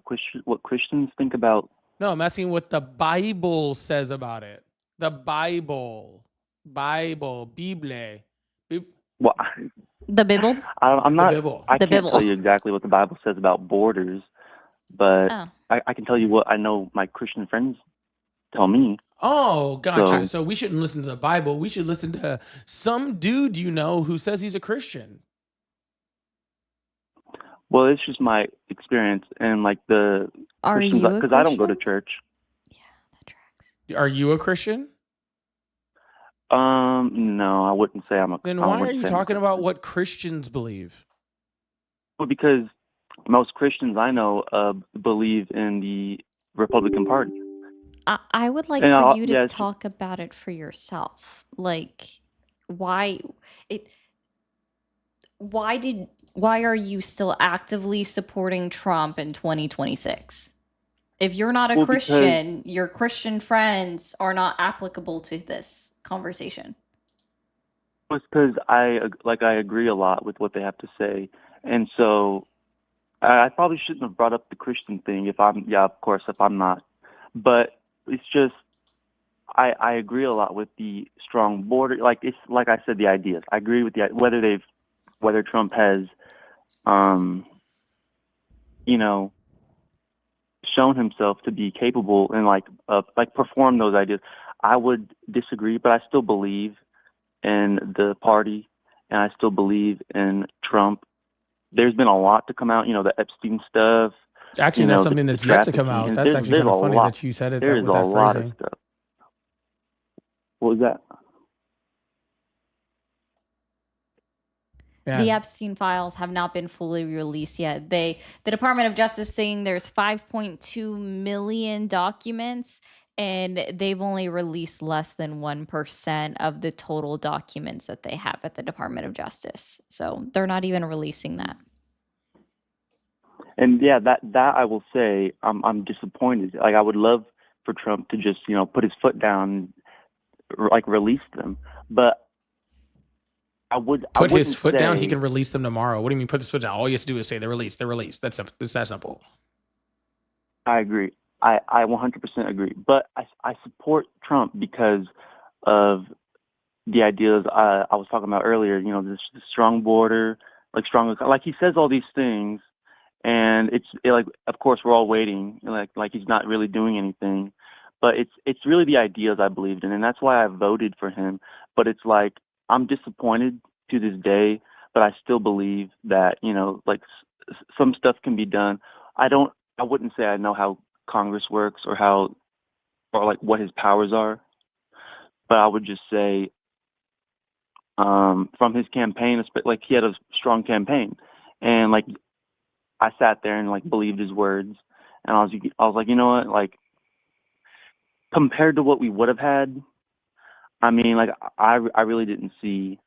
what Christians think about? No, I'm asking what the Bible says about it. The Bible. Bible. Well, the Bible? I'm not. The Bible. I can't tell you exactly what the Bible says about borders, but I can tell you what I know my Christian friends tell me. Oh, gotcha. So we shouldn't listen to the Bible. We should listen to some dude who says he's a Christian. Well, it's just my experience and the Are Christians, you a because I don't go to Christian? church. Yeah, Are you a Christian? No, I wouldn't say I'm a. Then I why are wouldn't you say I'm a talking about Christian. what Christians believe? Well, because most Christians I know believe in the Republican Party. I would like And for I'll, you to yeah, it's, talk about it for yourself. Like, why it? Why are you still actively supporting Trump in 2026? If you're not a well, because Christian, your Christian friends are not applicable to this conversation. it's because I agree a lot with what they have to say, and so I probably shouldn't have brought up the Christian thing if I'm of course if I'm not, but it's just I agree a lot with the strong border. Like it's like I said, the ideas. I agree with the whether Trump has, you know, shown himself to be capable and perform those ideas. I would disagree, but I still believe in the party, and I still believe in Trump. There's been a lot to come out, the Epstein stuff. Actually, that's The something that's yet to come trafficking, out. and That's actually there's kind a of funny lot. that you said it There is with a that lot of phrasing. stuff. What was that? The Yeah. Epstein files have not been fully released yet. The Department of Justice saying there's 5.2 million documents, and they've only released less than 1% of the total documents that they have at the Department of Justice. So they're not even releasing that. And yeah, that I will say, I'm disappointed. Like I would love for Trump to just put his foot down, like release them. But Put his wouldn't foot down. He say- can release them tomorrow. What do you mean put his foot down? All he has to do is say they're released. They're released. That's simple. It's that simple. I agree. I 100% agree. But I support Trump because of the ideas I was talking about earlier. This strong border, like he says all these things, and like of course we're all waiting, like he's not really doing anything. But it's really the ideas I believed in, and that's why I voted for him. But it's like I'm disappointed to this day, but I still believe that some stuff can be done. I wouldn't say I know how Congress works or what his powers are, but I would just say from his campaign, like he had a strong campaign, and like I sat there and like believed his words, and I was like, you know what, like compared to what we would have had, I mean, like I really didn't see,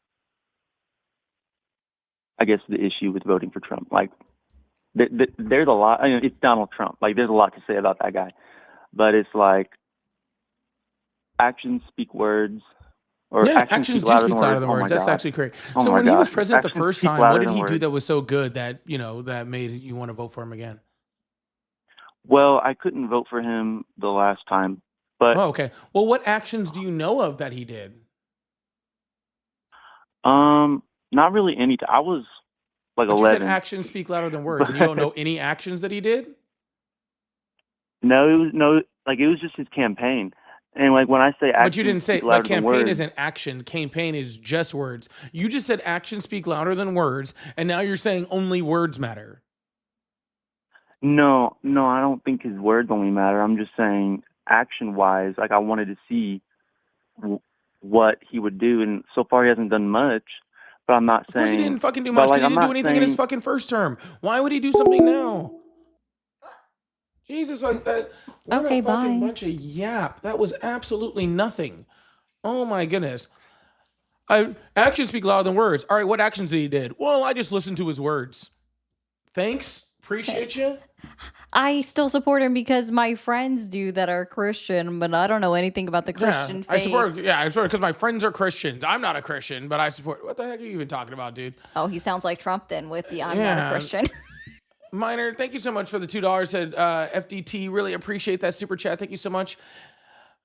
I guess, the issue with voting for Trump. Like there's a lot. I mean, it's Donald Trump. Like there's a lot to say about that guy, but it's like actions speak words. Or Yeah, actions do speak louder than Oh my words. That's God. actually great. Oh So my when he was gosh. president the Actions first speak time, louder what did than he do words. that was so good that that made you want to vote for him again? Well, I couldn't vote for him the last time, but Oh, okay. Well, what actions do you know of that he did? not really any. I was like But you said 11. actions speak louder than words, and you don't know any actions that he did? No, like it was just his campaign, and like when I say actions But you didn't say, speak louder but than campaign words, isn't action. Campaign is just words. You just said actions speak louder than words, and now you're saying only words matter. no, I don't think his words only matter. I'm just saying action-wise, like I wanted to see what he would do, and so far he hasn't done much. But I'm not Of course, he saying. didn't fucking do But much. like He I'm didn't do not anything in his saying. fucking first term. Why would he do something now? Jesus, like that. What Okay, a fucking bye. bunch of yap. That was absolutely nothing. Oh my goodness. Actions speak louder than words. All right, what actions did he did? Well, I just listened to his words. Thanks. Appreciate you. I still support him because my friends do that are Christian, but I don't know anything about the Christian faith. I support because my friends are Christians. I'm not a Christian, but I support. What the heck are you even talking about, dude? Oh, he sounds like Trump then with the I'm not a Christian. Minor, thank you so much for the $2 at FDT. Really appreciate that super chat. Thank you so much.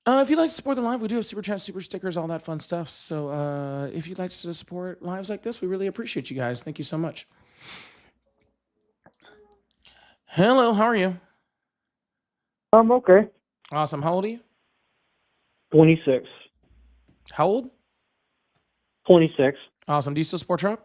If you'd like to support the live, we do have super chats, super stickers, all that fun stuff. So if you'd like to support lives like this, we really appreciate you guys. Thank you so much. Hello, how are you? I'm okay. Awesome. How old are you? 26. How old? 26. Awesome. Do you still support Trump?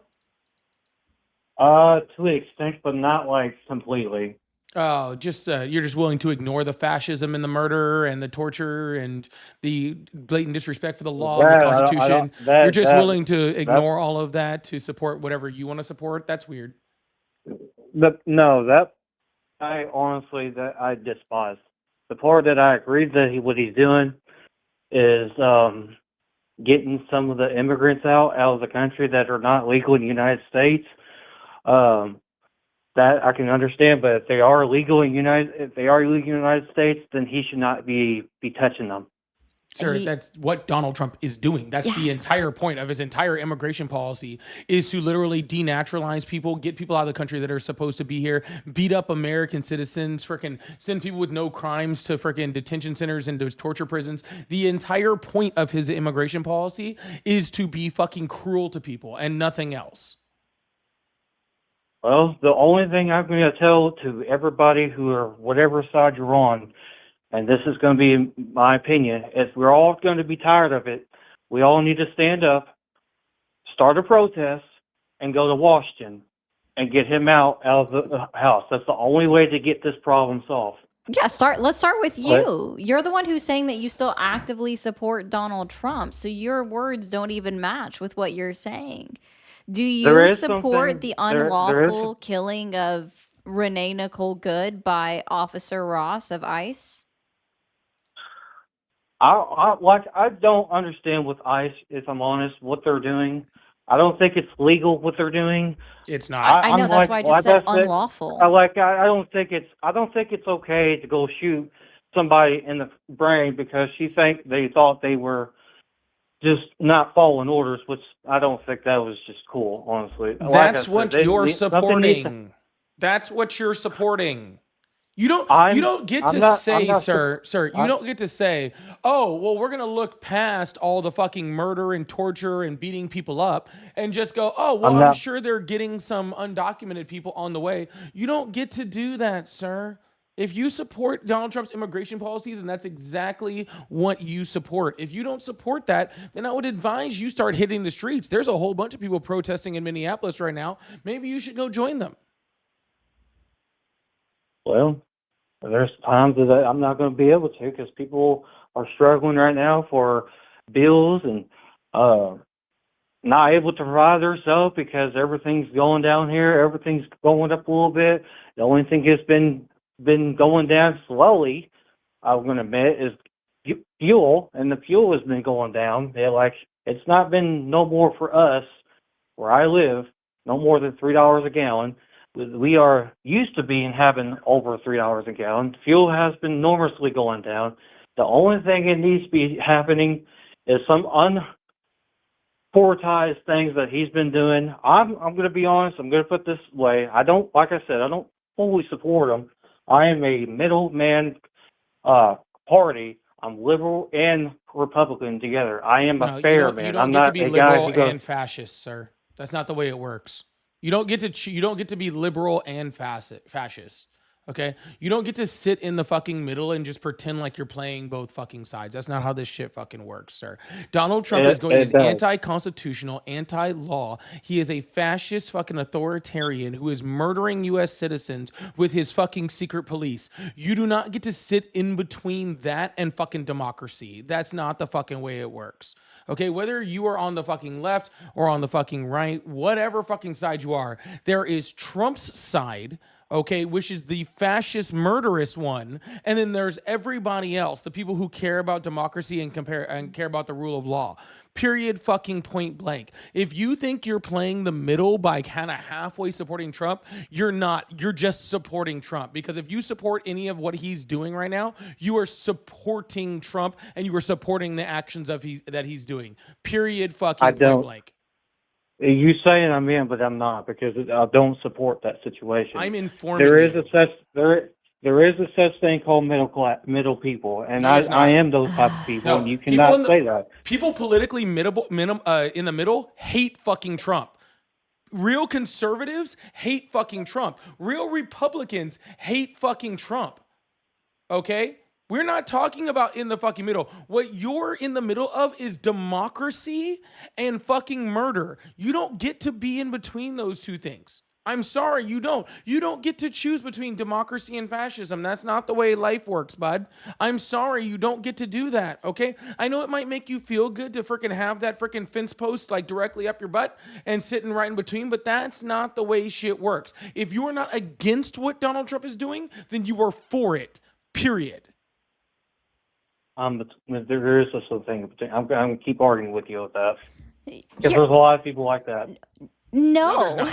To the extent, but not like completely. Oh, just you're just willing to ignore the fascism and the murder and the torture and the blatant disrespect for the law and the That I don't. Constitution. You're That just willing to that's ignore all of that to support whatever you want to support. That's weird. no. That I honestly that I despise. The part that I agree that what he's doing is getting some of the immigrants out of the country that are not legal in the United States. That I can understand, but if they are illegal in if they are illegal in the United States, then he should not be touching them. Sir, that's what Donald Trump is doing. That's the entire point of his entire immigration policy is to literally denaturalize people, get people out of the country that are supposed to be here, beat up American citizens, freaking send people with no crimes to freaking detention centers and to torture prisons. The entire point of his immigration policy is to be fucking cruel to people and nothing else. Well, the only thing I'm going to tell to everybody who are whatever side you're on, and this is going to be my opinion, is we're all going to be tired of it. We all need to stand up, start a protest, and go to Washington and get him out of the house. That's the only way to get this problem solved. Yeah, let's start with you. You're the one who's saying that you still actively support Donald Trump, so your words don't even match with what you're saying. Do you support the unlawful killing of Renee Nicole Good by Officer Ross of ICE? I don't understand with ICE, if I'm honest, what they're doing. I don't think it's legal what they're doing. It's not. I know, that's why I just said unlawful. I don't think it's okay to go shoot somebody in the brain because they thought they were just not following orders, which I don't think that was just cool, honestly. That's what you're supporting. That's what you're supporting. You don't get to say, sir, you don't get to say, oh, well, we're going to look past all the fucking murder and torture and beating people up and just go, oh, well, I'm sure they're getting some undocumented people on the way. You don't get to do that, sir. If you support Donald Trump's immigration policy, then that's exactly what you support. If you don't support that, then I would advise you start hitting the streets. There's a whole bunch of people protesting in Minneapolis right now. Maybe you should go join them. Well, there's times that I'm not going to be able to because people are struggling right now for bills and not able to provide themselves because everything's going down here. Everything's going up a little bit. The only thing that's been going down slowly, I'm going to admit, is fuel, and the fuel has been going down. It's not been no more for us where I live, no more than $3 a gallon. We are used to having over $3 a gallon. Fuel has been enormously going down. The only thing that needs to be happening is some unprioritized things that he's been doing. I'm going to be honest. I'm going to put this way. I don't fully support him. I am a middleman party. I'm liberal and Republican together. I am a fair man. You don't get to be liberal and fascist, sir. That's not the way it works. You don't get to be liberal and fascist. Okay? You don't get to sit in the fucking middle and just pretend like you're playing both fucking sides. That's not how this shit fucking works, sir. Donald Trump is anti-constitutional, anti-law. He is a fascist fucking authoritarian who is murdering U.S. citizens with his fucking secret police. You do not get to sit in between that and fucking democracy. That's not the fucking way it works. Okay, whether you are on the fucking left or on the fucking right, whatever fucking side you are, there is Trump's side, okay, which is the fascist murderous one, and then there's everybody else, the people who care about democracy and care about the rule of law. Period, fucking point blank. If you think you're playing the middle by kind of halfway supporting Trump, you're not. You're just supporting Trump. Because if you support any of what he's doing right now, you are supporting Trump and you are supporting the actions that he's doing. Period, fucking point blank. You saying I'm in, but I'm not because I don't support that situation. I'm informing there is a such thing called middle people, and I am those type of people. And you cannot say that. People politically in the middle hate fucking Trump. Real conservatives hate fucking Trump. Real Republicans hate fucking Trump. Okay? We're not talking about in the fucking middle. What you're in the middle of is democracy and fucking murder. You don't get to be in between those two things. I'm sorry, you don't. You don't get to choose between democracy and fascism. That's not the way life works, bud. I'm sorry, you don't get to do that, okay? I know it might make you feel good to freaking have that freaking fence post like directly up your butt and sitting right in between, but that's not the way shit works. If you are not against what Donald Trump is doing, then you are for it, period. But there is this little thing. I'm going to keep arguing with you with that. Because Here- there's a lot of people like that. No.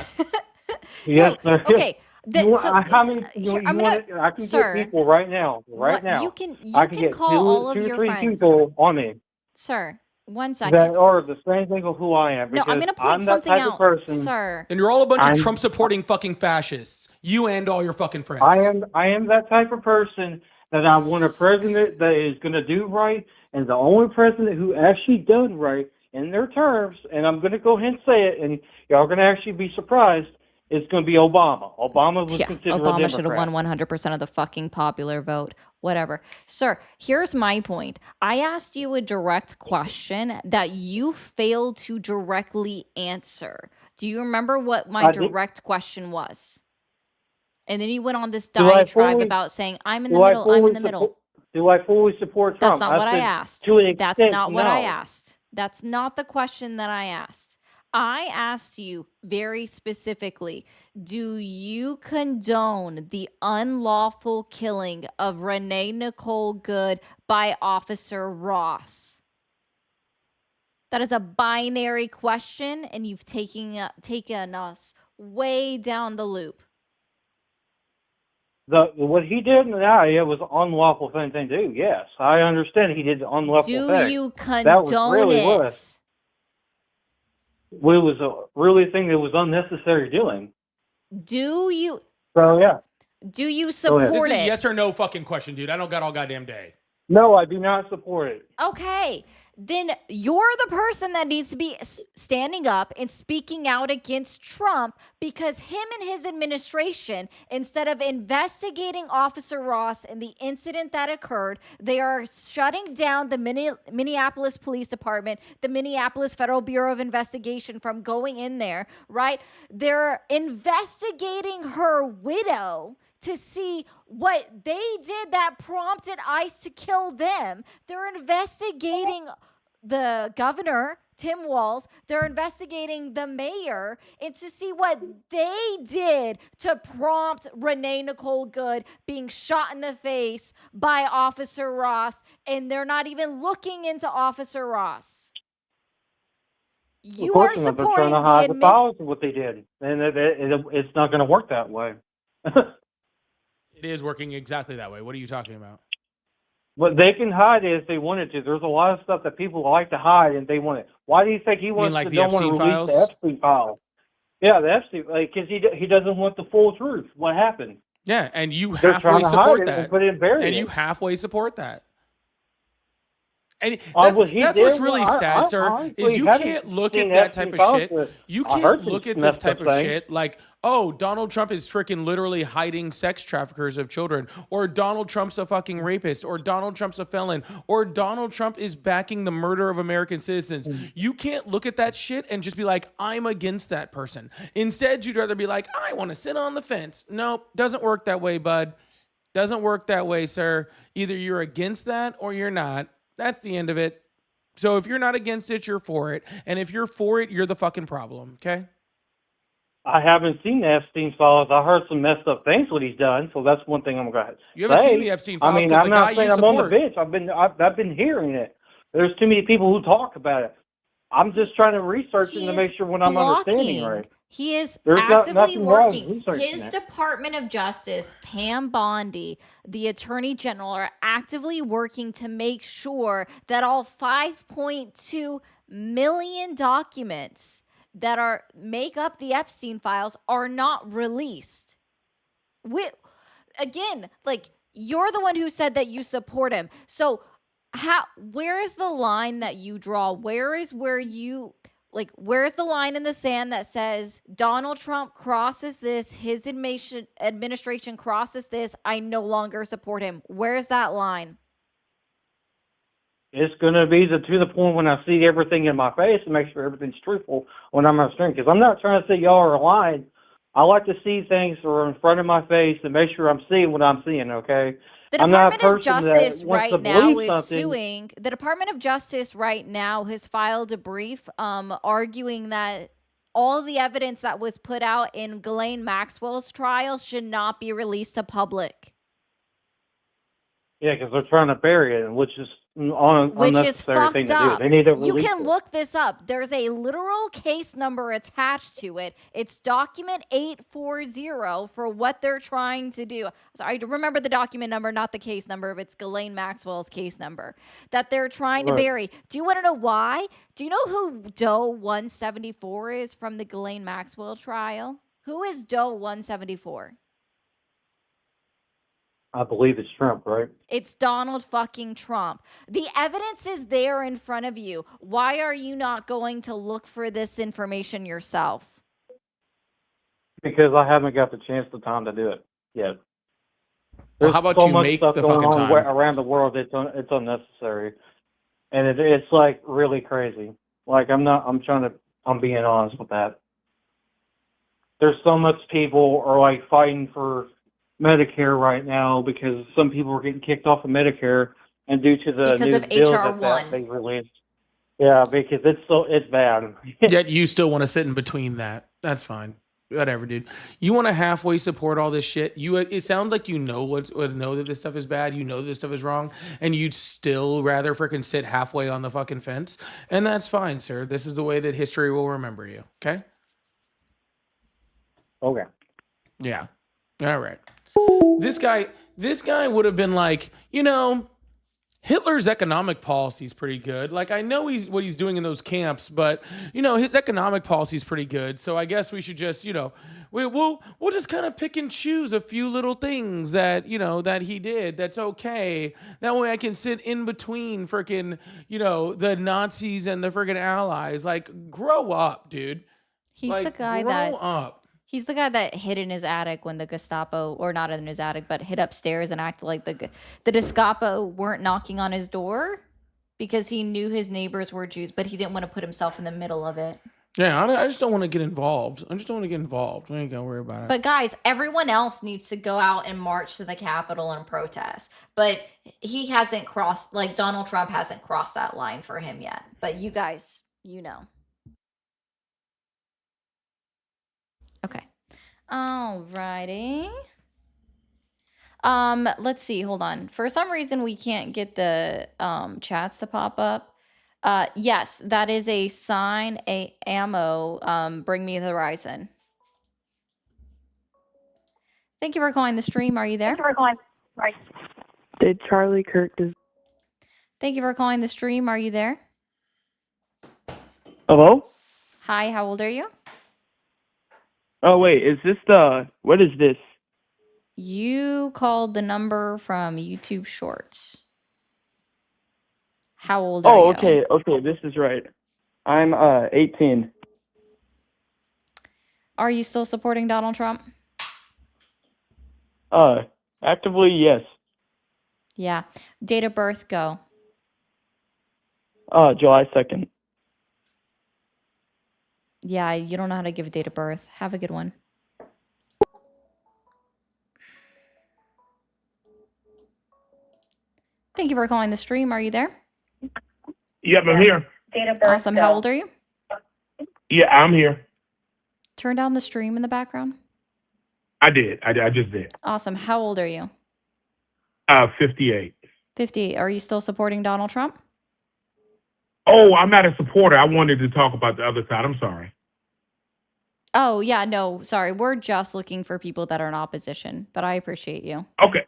Yes, there is. Okay. How many? I can sir, get people right now. Now, you can I can get call two, all of two, your three friends. people on me Sir, one that second. are the same thing of who I am. No, I'm because gonna point I'm that something type out, of person. sir. And you're all a bunch I'm- of Trump supporting fucking fascists. You and all your fucking friends. I am that type of person that I want a president that is going to do right, and the only president who actually done right in their terms, and I'm going to go ahead and say it, and y'all are going to actually be surprised, it's going to be Obama. Obama was considered a Obama Democrat. should have won 100% of the fucking popular vote. Whatever. Sir, here's my point. I asked you a direct question that you failed to directly answer. Do you remember what my I did- direct question was? And then you went on this Do I diatribe fully- about saying, I'm in the do I middle, I'm in fully the middle. Do I fully support Trump? That's not what I said, asked. To an That's extent, not what I no. asked. That's not the question that I asked. I asked you very specifically, do you condone the unlawful killing of Renee Nicole Good by Officer Ross? That is a binary question, and you've taken us way down the loop. What he did in that area was an unlawful thing to do. Yes, I understand he did the unlawful Do thing. you That was condone really it? was. It was a really thing that was unnecessary doing. Do you So yeah, do you Go ahead. This support is a it? yes or no fucking question, dude. I don't got all goddamn day. no, I do not support it. Okay, then you're the person that needs to be standing up and speaking out against Trump, because him and his administration, instead of investigating Officer Ross and the incident that occurred, they are shutting down the Minneapolis Police Department, the Minneapolis Federal Bureau of Investigation from going in there, right? They're investigating her widow to see what they did that prompted ICE to kill them. They're investigating the governor, Tim Walz. They're investigating the mayor and to see what they did to prompt Renee Nicole Good being shot in the face by Officer Ross. And they're not even looking into Officer Ross. You are Unfortunately, they're trying supporting to hide the the files of what they did, and it's not going to work that way. It is working exactly that way. What are you talking about? But they can hide it if they wanted to. There's a lot of stuff that people like to hide, and they want it. Why do you think he wants like to the don't want to Epstein release files? the Epstein file? Yeah, the Epstein, because he doesn't want the full truth. What happened? Yeah, and you They're halfway trying to hide support it that. and put it in bury And it. you halfway support that. And What he that's did, what's really well, sad, I sir, honestly is you haven't can't look seen at that Epstein type of files, shit. but You I heard can't some look at this messed type up of things. shit like, oh, Donald Trump is freaking literally hiding sex traffickers of children, or Donald Trump's a fucking rapist, or Donald Trump's a felon, or Donald Trump is backing the murder of American citizens. You can't look at that shit and just be like, I'm against that person. Instead, you'd rather be like, I want to sit on the fence. Nope, doesn't work that way, bud. Doesn't work that way, sir. Either you're against that or you're not. That's the end of it. So if you're not against it, you're for it. And if you're for it, you're the fucking problem, okay? I haven't seen the Epstein files. I heard some messed up things what he's done, so that's one thing I'm going to say. You haven't seen the Epstein files I mean, 'cause I'm the not guy saying you I'm on the support- bench. I've been hearing it. There's too many people who talk about it. I'm just trying to research it to make sure what I'm understanding right. He is There's actively nothing wrong with working. researching His it. Department of Justice, Pam Bondi, the Attorney General, are actively working to make sure that all 5.2 million documents that make up the Epstein files are not released. Again, like, you're the one who said that you support him. So where is the line that you draw? Where's the line in the sand that says Donald Trump crosses this, his administration crosses this, I no longer support him? Where's that line? It's going to be to the point when I see everything in my face and make sure everything's truthful when I'm on stream. Because I'm not trying to say y'all are lying. I like to see things that are in front of my face and make sure I'm seeing what I'm seeing, okay? The I'm not a Department of person that Justice wants right to now believe is something. suing. The Department of Justice right now has filed a brief arguing that all the evidence that was put out in Ghislaine Maxwell's trial should not be released to public. Yeah, because they're trying to bury it, which is an Which is unnecessary thing fucked to do. up. They need to You release can it. look this up. There's a literal case number attached to it. It's document 840 for what they're trying to do. So I remember the document number, not the case number, but it's Ghislaine Maxwell's case number that they're trying to Right. bury. Do you want to know why? Do you know who Doe 174 is from the Ghislaine Maxwell trial? Who is Doe 174? I believe it's Trump, right? It's Donald fucking Trump. The evidence is there in front of you. Why are you not going to look for this information yourself? Because I haven't got the chance, the time to do it yet. Well, There's how about so you much make stuff the going fucking on time? around the world. It's unnecessary, and it's like really crazy. Like I'm being honest with that. There's so much people are like fighting for Medicare right now because some people are getting kicked off of Medicare and due to the Because new of bill HR that 1. they released. Yeah, because it's bad. Yet you still want to sit in between that. That's fine. Whatever, dude. You want to halfway support all this shit. It sounds like you know know that this stuff is bad. You know this stuff is wrong, and you'd still rather freaking sit halfway on the fucking fence. And that's fine, sir. This is the way that history will remember you. Okay. Okay. Yeah. All right. This guy would have been like, Hitler's economic policy is pretty good. Like, I know what he's doing in those camps, but his economic policy is pretty good. So I guess we should just, we'll just kind of pick and choose a few little things that that he did. That's okay. That way I can sit in between freaking the Nazis and the freaking Allies. Like, grow up, dude. He's like, the guy grow that up. He's the guy that hid in his attic when the Gestapo, or not in his attic, but hid upstairs and acted like the Gestapo weren't knocking on his door because he knew his neighbors were Jews, but he didn't want to put himself in the middle of it. Yeah, I just don't want to get involved. We ain't gonna worry about it. But guys, everyone else needs to go out and march to the Capitol and protest. But he hasn't crossed, like Donald Trump hasn't crossed that line for him yet. But you guys, Okay. Alrighty. Let's see. Hold on. For some reason, we can't get the chats to pop up. Yes, that is a sign, a ammo. Bring me the horizon. Thank you for calling the stream. Are you there? Did Charlie Kirk Thank you for calling the stream. Are you there? Hello? Hi. How old are you? Oh, wait, is this what is this? You called the number from YouTube Shorts. How old are Oh, you? okay, this is right. I'm 18. Are you still supporting Donald Trump? Actively, yes. Yeah. Date of birth, go. July 2nd. Yeah, you don't know how to give a date of birth. Have a good one. Thank you for calling the stream. Are you there? Yep, I'm here. Awesome. How old are you? Yeah, I'm here. Turn down the stream in the background. I did. I just did. Awesome. How old are you? 58. 58. Are you still supporting Donald Trump? Oh, I'm not a supporter. I wanted to talk about the other side. I'm sorry. Oh, yeah. No, sorry. We're just looking for people that are in opposition, but I appreciate you. Okay.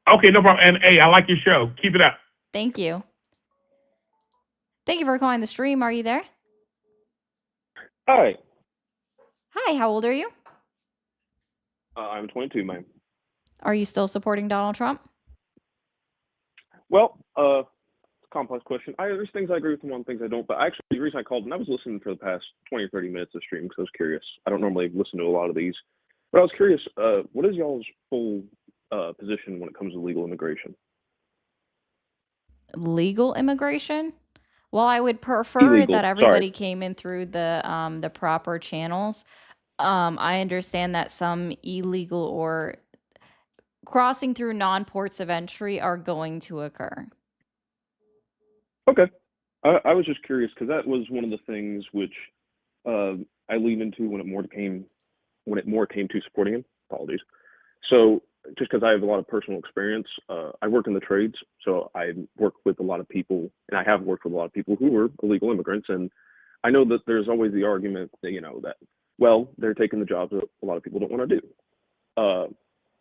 Okay, no problem. And hey, I like your show. Keep it up. Thank you. Thank you for calling the stream. Are you there? Hi. Hi. How old are you? I'm 22, ma'am. Are you still supporting Donald Trump? Well, it's a complex question. There's things I agree with and one things I don't. But actually, the reason I called, and I was listening for the past 20 or 30 minutes of stream because I was curious. I don't normally listen to a lot of these. But I was curious, what is y'all's full position when it comes to legal immigration? Legal immigration? Well, I would prefer Illegal, that everybody sorry. came in through the proper channels. I understand that some illegal or crossing through non-ports of entry are going to occur. Okay. I was just curious because that was one of the things which I leaned into when it more came to supporting him. Apologies. So just because I have a lot of personal experience, I work in the trades, so I work with a lot of people, and I have worked with a lot of people who were illegal immigrants, and I know that there's always the argument that, that, well, they're taking the jobs that a lot of people don't want to do.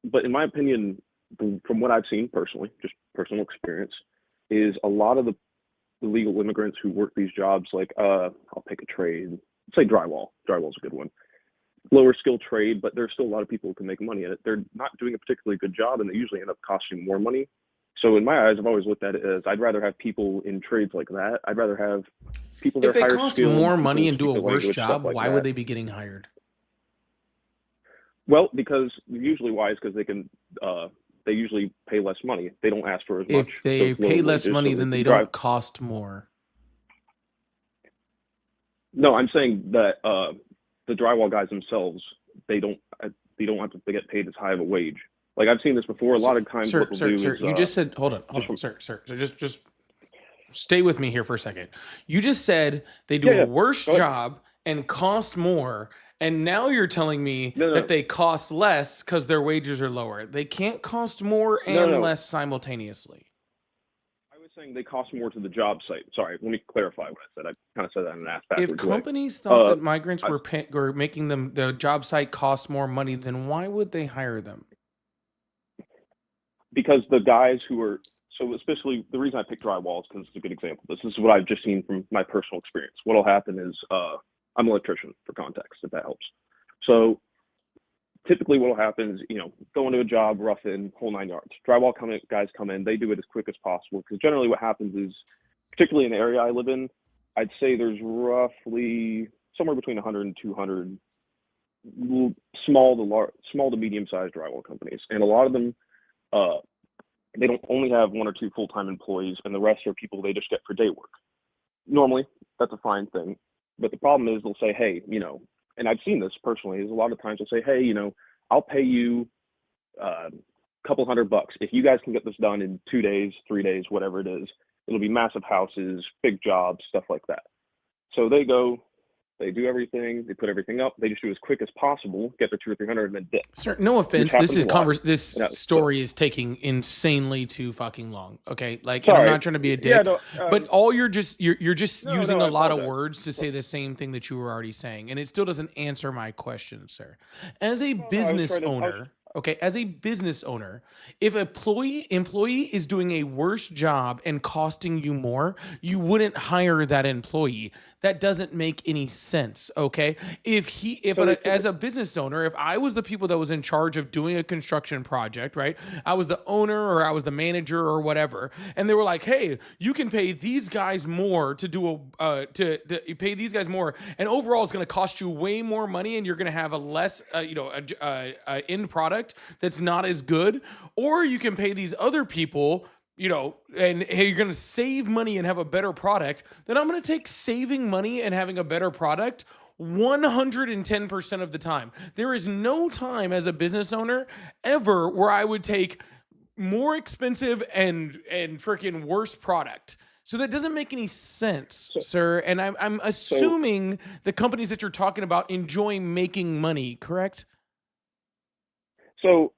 But in my opinion, from what I've seen personally, just personal experience, is a lot of the illegal immigrants who work these jobs, like I'll pick a trade, say drywall. Drywall's a good one. Lower skill trade, but there's still a lot of people who can make money at it. They're not doing a particularly good job, and they usually end up costing more money. So in my eyes, I've always looked at it as I'd rather have people in trades like that. I'd rather have people that If they are higher cost skilled, more people money who and do speak a the worse language, stuff job, like why that. would they be getting hired? Well, because usually why is because they usually pay less money. They don't ask for as much. If so they it's lower pay less wages, money, so then they they can drive. don't cost more. No, I'm saying that the drywall guys themselves, they don't have to get paid as high of a wage. Like I've seen this before. A lot of times, what they'll do Sir, is you just said, hold on, sir. So just stay with me here for a second. You just said they do a worse job and cost more, and now you're telling me that they cost less because their wages are lower. They can't cost more and No. less simultaneously. I was saying they cost more to the job site. Sorry, let me clarify what I said. I kind of said that in an ass backwards If way. companies thought that migrants were making them the job site cost more money, then why would they hire them? Because the guys who are especially the reason I picked drywall is because it's a good example. This is what I've just seen from my personal experience. What'll happen is I'm an electrician for context, if that helps. So typically what'll happen is, go into a job, rough in, whole 9 yards. Drywall guys come in, they do it as quick as possible, because generally what happens is, particularly in the area I live in, I'd say there's roughly somewhere between 100 and 200 small to medium-sized drywall companies. And a lot of them, they don't only have 1 or 2 full-time employees, and the rest are people they just get for day work. Normally, that's a fine thing. But the problem is they'll say, hey, and I've seen this personally, is a lot of times they'll say, hey, I'll pay you a couple $100 if you guys can get this done in 2 days, 3 days, whatever it is. It'll be massive houses, big jobs, stuff like that. So they go, they do everything, they put everything up, they just do as quick as possible, get their 200 or 300, and then dip. Sir, no offense, this is this No, story is taking insanely too fucking long. Okay, and I'm Sorry. not trying to be a dick, Yeah, no, but all you're just using I a lot of apologize. words to say the same thing that you were already saying, and it still doesn't answer my question, sir. As a business owner. Okay, as a business owner, if employee is doing a worse job and costing you more, you wouldn't hire that employee. That doesn't make any sense. Okay, as a business owner, if I was the people that was in charge of doing a construction project, right? I was the owner or I was the manager or whatever, and they were like, "Hey, you can pay these guys more to do to pay these guys more, and overall it's going to cost you way more money, and you're going to have a less end product that's not as good, or you can pay these other people, and hey, you're going to save money and have a better product, then I'm going to take saving money and having a better product 110% of the time. There is no time as a business owner ever where I would take more expensive and freaking worse product. So that doesn't make any sense, sir. And I'm assuming the companies that you're talking about enjoy making money, correct? So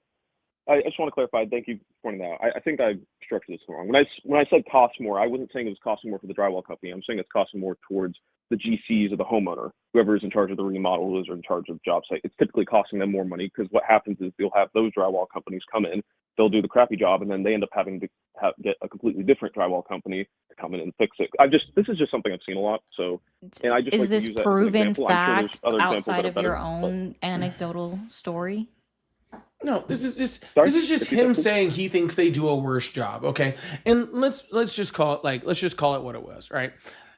I just want to clarify. Thank you for pointing that out. I think I structured this wrong. When I said cost more, I wasn't saying it was costing more for the drywall company. I'm saying it's costing more towards the GCs or the homeowner, whoever is in charge of the remodel, who is in charge of the job site. It's typically costing them more money because what happens is you'll have those drywall companies come in, they'll do the crappy job, and then they end up having to get a completely different drywall company to come in and fix it. This is just something I've seen a lot. So, and I just Is like this to use that as an proven example. I'm sure there's fact other examples that outside are of better, your but- own anecdotal story? No, this is just him saying he thinks they do a worse job. Okay, and let's just call it what it was, right?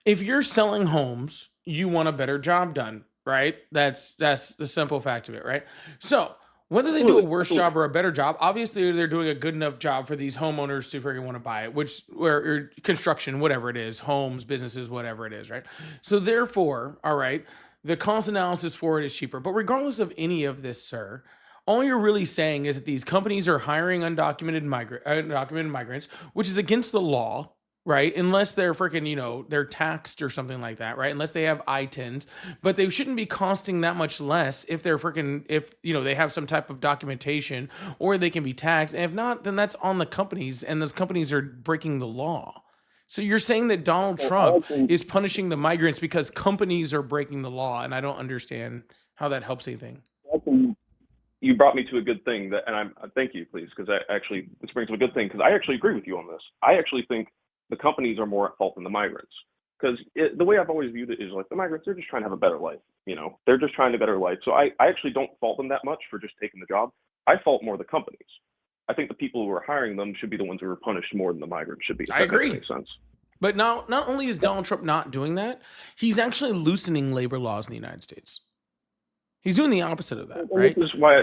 If you're selling homes, you want a better job done, right? That's the simple fact of it, right? So whether they do a worse job or a better job, obviously they're doing a good enough job for these homeowners to freaking want to buy it, or construction, whatever it is, homes, businesses, whatever it is, right? So therefore, all right, the cost analysis for it is cheaper. But regardless of any of this, sir, all you're really saying is that these companies are hiring undocumented migrants, which is against the law, right? Unless they're freaking, they're taxed or something like that, right? Unless they have I-10s, but they shouldn't be costing that much less if they're freaking, if, they have some type of documentation or they can be taxed. And if not, then that's on the companies, and those companies are breaking the law. So you're saying that Donald Trump is punishing the migrants because companies are breaking the law, and I don't understand how that helps anything. You brought me to a good thing that, and I'm thank you, please, because this brings up a good thing, because I actually agree with you on this. I actually think the companies are more at fault than the migrants, because the way I've always viewed it is like the migrants, they're just trying to have a better life. They're just trying to better life. So I actually don't fault them that much for just taking the job. I fault more the companies. I think the people who are hiring them should be the ones who are punished more than the migrants should be. I agree. Makes sense. But not only is Donald Trump not doing that, he's actually loosening labor laws in the United States. He's doing the opposite of that, right? This is why,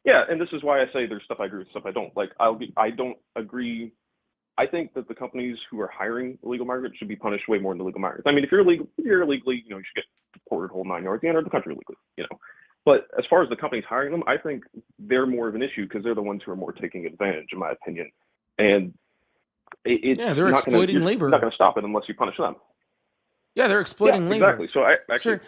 and this is why I say there's stuff I agree with, stuff I don't. Like I don't agree. I think that the companies who are hiring illegal migrants should be punished way more than the legal migrants. I mean, if you're illegally, you should get deported whole 9 yards. You enter the country illegally, But as far as the companies hiring them, I think they're more of an issue because they're the ones who are more taking advantage, in my opinion. And they're exploiting labor. You're not going to stop it unless you punish them. Yeah, they're exploiting labor. Exactly. So I actually,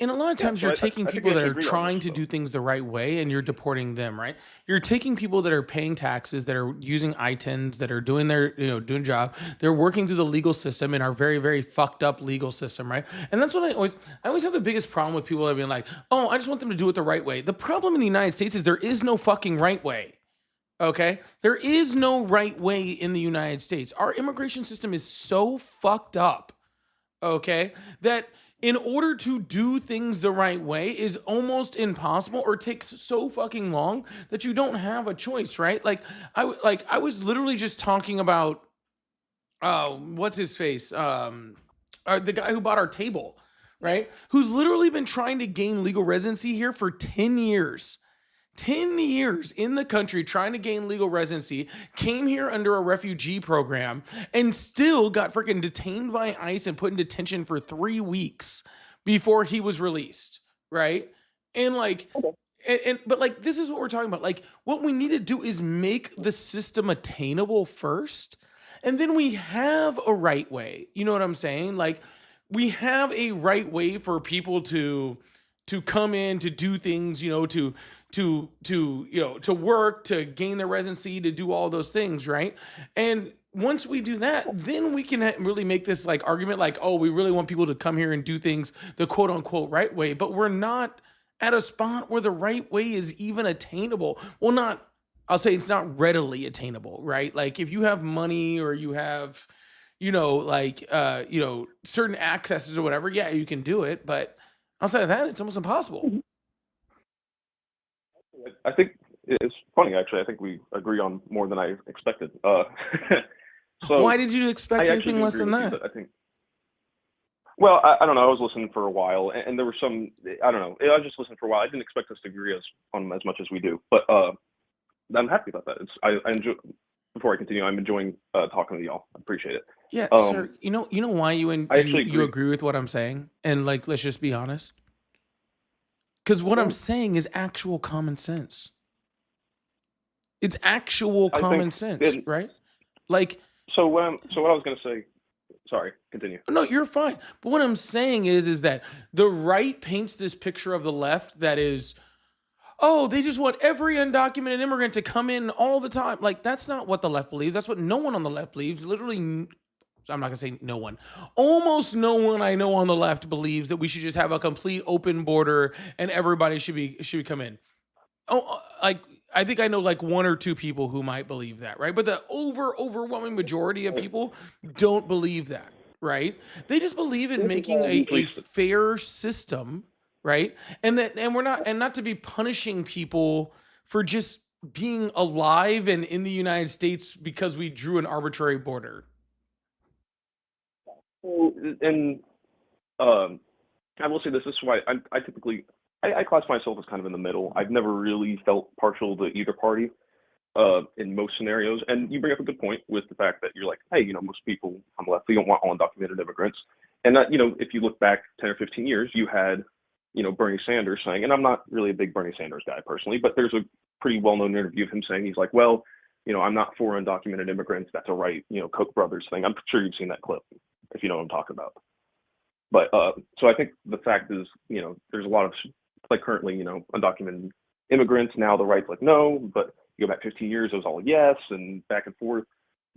and a lot of times you're taking people that are trying to do things the right way, and you're deporting them, right? You're taking people that are paying taxes, that are using I-10s, that are doing their, doing job. They're working through the legal system in our very, very fucked up legal system, right? And that's what I always have the biggest problem with people that are being like, oh, I just want them to do it the right way. The problem in the United States is there is no fucking right way. Okay? There is no right way in the United States. Our immigration system is so fucked up. Okay, that in order to do things the right way is almost impossible, or takes so fucking long that you don't have a choice, right? I was literally just talking about what's his face, the guy who bought our table, right? Who's literally been trying to gain legal residency here for 10 years. 10 years in the country trying to gain legal residency, came here under a refugee program, and still got freaking detained by ICE and put in detention for 3 weeks before he was released, right? And but this is what we're talking about. Like, what we need to do is make the system attainable first, and then we have a right way. You know what I'm saying? Like, we have a right way for people to come in, to do things, to work, to gain their residency, to do all those things, right? And once we do that, then we can really make this like argument like, oh, we really want people to come here and do things the quote unquote right way, but we're not at a spot where the right way is even attainable. Well, I'll say it's not readily attainable, right? Like, if you have money or you have, certain accesses or whatever, yeah, you can do it, but outside of that, it's almost impossible. I think it's funny, actually. I think we agree on more than I expected. So why did you expect anything less than that? I think. Well, I don't know. I was listening for a while, and there were some. I don't know. I was just listening for a while. I didn't expect us to agree on as much as we do, but I'm happy about that. I enjoy. Before I continue, I'm enjoying talking to y'all. I appreciate it. Yeah, sir. You know why you agree with what I'm saying, and let's just be honest. Because what I'm saying is actual common sense. It's actual common sense, right? So what I was going to say. Sorry, continue. No, you're fine. But what I'm saying is that the right paints this picture of the left that is, oh, they just want every undocumented immigrant to come in all the time. Like, that's not what the left believes. That's what no one on the left believes. Literally, I'm not gonna say no one. Almost no one I know on the left believes that we should just have a complete open border and everybody should come in. Oh, I think I know one or two people who might believe that, right? But the overwhelming majority of people don't believe that, right? They just believe in making a fair system, right? And not to be punishing people for just being alive and in the United States because we drew an arbitrary border. And I will say this is why I typically I classify myself as kind of in the middle. I've never really felt partial to either party in most scenarios. And you bring up a good point with the fact that you're like, hey, most people on the left, they don't want all undocumented immigrants. And that, if you look back 10 or 15 years, you had, Bernie Sanders saying, and I'm not really a big Bernie Sanders guy personally, but there's a pretty well-known interview of him saying, he's like, well, I'm not for undocumented immigrants. That's a right, Koch brothers thing. I'm sure you've seen that clip, if you know what I'm talking about. But so I think the fact is, there's a lot of, like currently, undocumented immigrants. Now the right's like, no, but you go back 15 years, it was all yes and back and forth.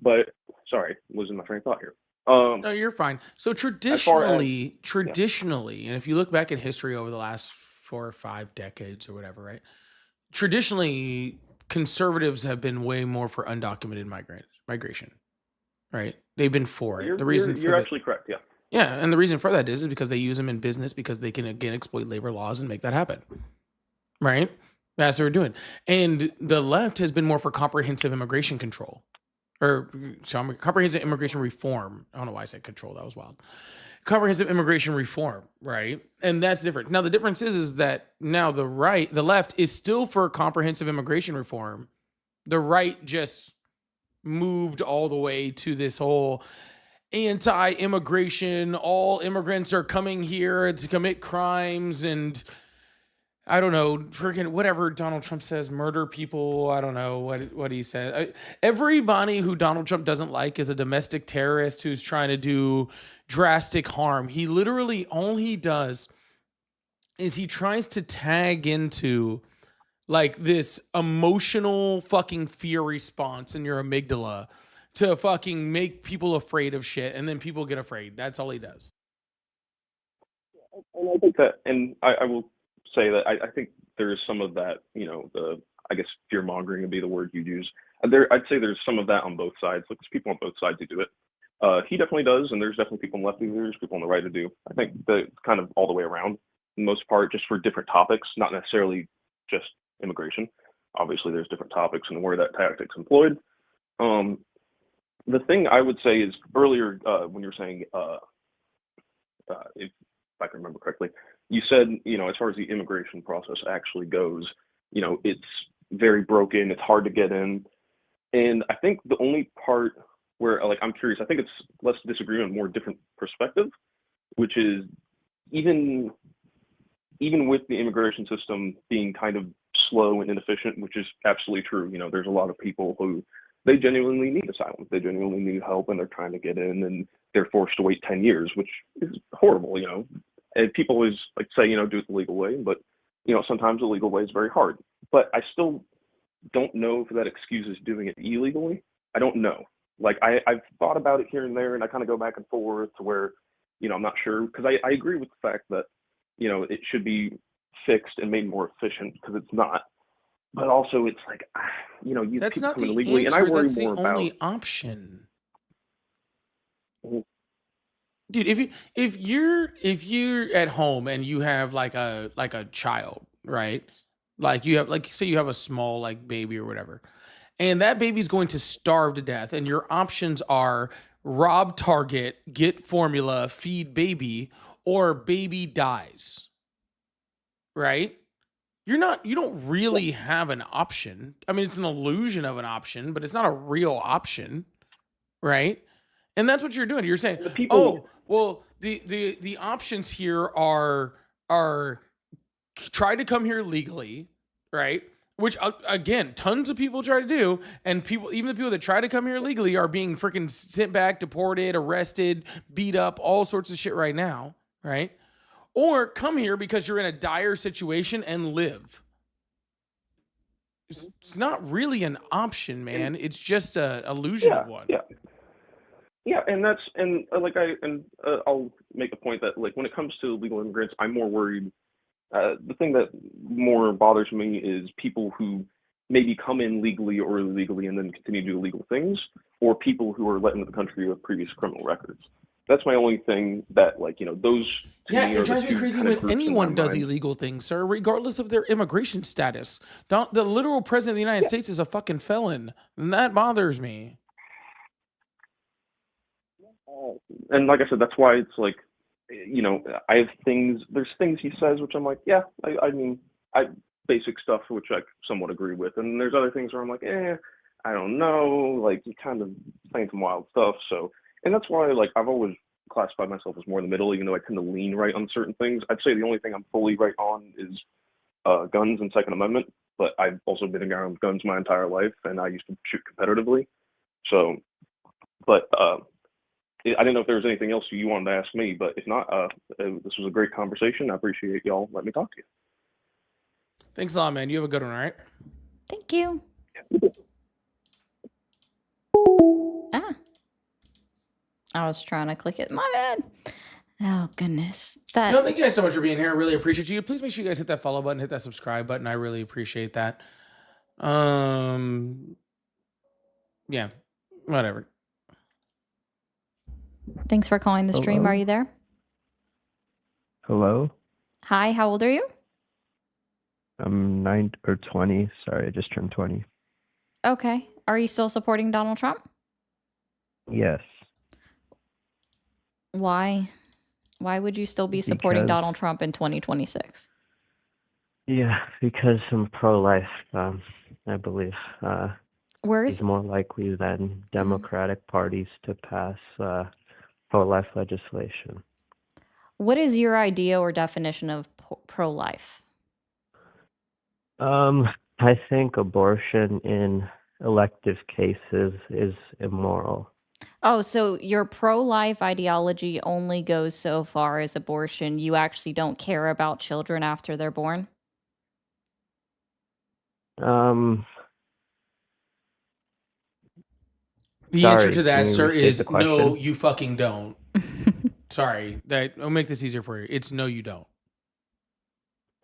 But sorry, losing my train of thought here. No, you're fine. So As far traditionally, yeah. and if you look back in history over the last 4 or 5 decades or whatever, right? Traditionally, conservatives have been way more for undocumented migration, right? They've been for it. The reason You're for actually correct, yeah. yeah, and the reason for that is because they use them in business because they can again exploit labor laws and make that happen, right? That's what we're doing. And the left has been more for comprehensive immigration control or comprehensive immigration reform. I don't know why I said control. That was wild. Comprehensive immigration reform, right? And that's different. Now the difference is that now the left is still for comprehensive immigration reform. The right just moved all the way to this whole anti-immigration, all immigrants are coming here to commit crimes and I don't know, freaking whatever Donald Trump says, murder people. I don't know what he said. Everybody who Donald Trump doesn't like is a domestic terrorist who's trying to do drastic harm. He literally, all he does is he tries to tag into like this emotional fucking fear response in your amygdala to fucking make people afraid of shit, and then people get afraid. That's all he does. And I think that, and I will say that I think there is some of that, I guess fear mongering would be the word you'd use. I'd say there's some of that on both sides. Like, there's people on both sides who do it. He definitely does, and there's definitely people on the left who do, there's people on the right who do. I think that kind of all the way around, for the most part, just for different topics, not necessarily just immigration. Obviously, there's different topics and where that tactic's employed. The thing I would say is earlier when you were saying, if I can remember correctly, you said, as far as the immigration process actually goes, it's very broken, it's hard to get in. And I think the only part where, like, I'm curious, I think it's less disagreement, more different perspective, which is even with the immigration system being kind of slow and inefficient, which is absolutely true. There's a lot of people who they genuinely need asylum, they genuinely need help, and they're trying to get in, and they're forced to wait 10 years, which is horrible. And people always like say, do it the legal way, but sometimes the legal way is very hard. But I still don't know if that excuses doing it illegally. I don't know. Like, I've thought about it here and there, and I kind of go back and forth to where, I'm not sure, because I agree with the fact that, it should be fixed and made more efficient, because it's not. But also, it's like, you That's people not come in the illegally, and I answer. worry That's the more only about. option. Mhm. Dude, if you're at home and you have like a child, right? Like you have say you have a small like baby or whatever, and that baby's going to starve to death, and your options are rob Target, get formula, feed baby, or baby dies. Right? You don't really have an option. I mean, it's an illusion of an option, but it's not a real option, right? And that's what you're doing. You're saying, The people, "Oh, well, the options here are try to come here legally," right? Which again, tons of people try to do, and even the people that try to come here legally are being freaking sent back, deported, arrested, beat up, all sorts of shit right now, right? Or come here because you're in a dire situation and live. It's not really an option, man. It's just an illusion yeah, of one. yeah, and I'll make a point that, like, when it comes to illegal immigrants, I'm more worried. The thing that more bothers me is people who maybe come in legally or illegally and then continue to do illegal things, or people who are let into the country with previous criminal records. That's my only thing that, like, those to Yeah, me it are the drives me two crazy kind of when groups in my anyone does mind. illegal things, sir, regardless of their immigration status. The literal president of the United States is a fucking felon, and that bothers me. And like I said, that's why it's like, there's things he says which I'm like, yeah, I mean, basic stuff which I somewhat agree with, and there's other things where I'm like, I don't know, like, you kind of saying some wild stuff. So, and that's why, like, I've always classify myself as more in the middle, even though I tend to lean right on certain things. I'd say the only thing I'm fully right on is guns and Second Amendment, but I've also been around guns my entire life, and I used to shoot competitively. So, but I didn't know if there was anything else you wanted to ask me, but if not, this was a great conversation. I appreciate y'all letting me talk to you. Thanks a lot, man. You have a good one, all right? Thank you. Ah. I was trying to click it. My bad. Oh, goodness. That. No, thank you guys so much for being here. I really appreciate you. Please make sure you guys hit that follow button, hit that subscribe button. I really appreciate that. Yeah, whatever. Thanks for calling the stream. Hello? Are you there? Hello? Hi, how old are you? I'm 9 or 20. Sorry, I just turned 20. Okay. Are you still supporting Donald Trump? Yes. Why? Why would you still be supporting Because- Donald Trump in 2026? Yeah, because I'm pro-life, I believe. Where's He's more likely than Democratic parties to pass pro-life legislation. what is your idea or definition of pro-life? I think abortion in elective cases is immoral. Oh, so your pro-life ideology only goes so far as abortion. You actually don't care about children after they're born? The answer Sorry, to that, can you sir, restate is the no, question? you fucking don't. Sorry, I'll make this easier for you. It's no, you don't.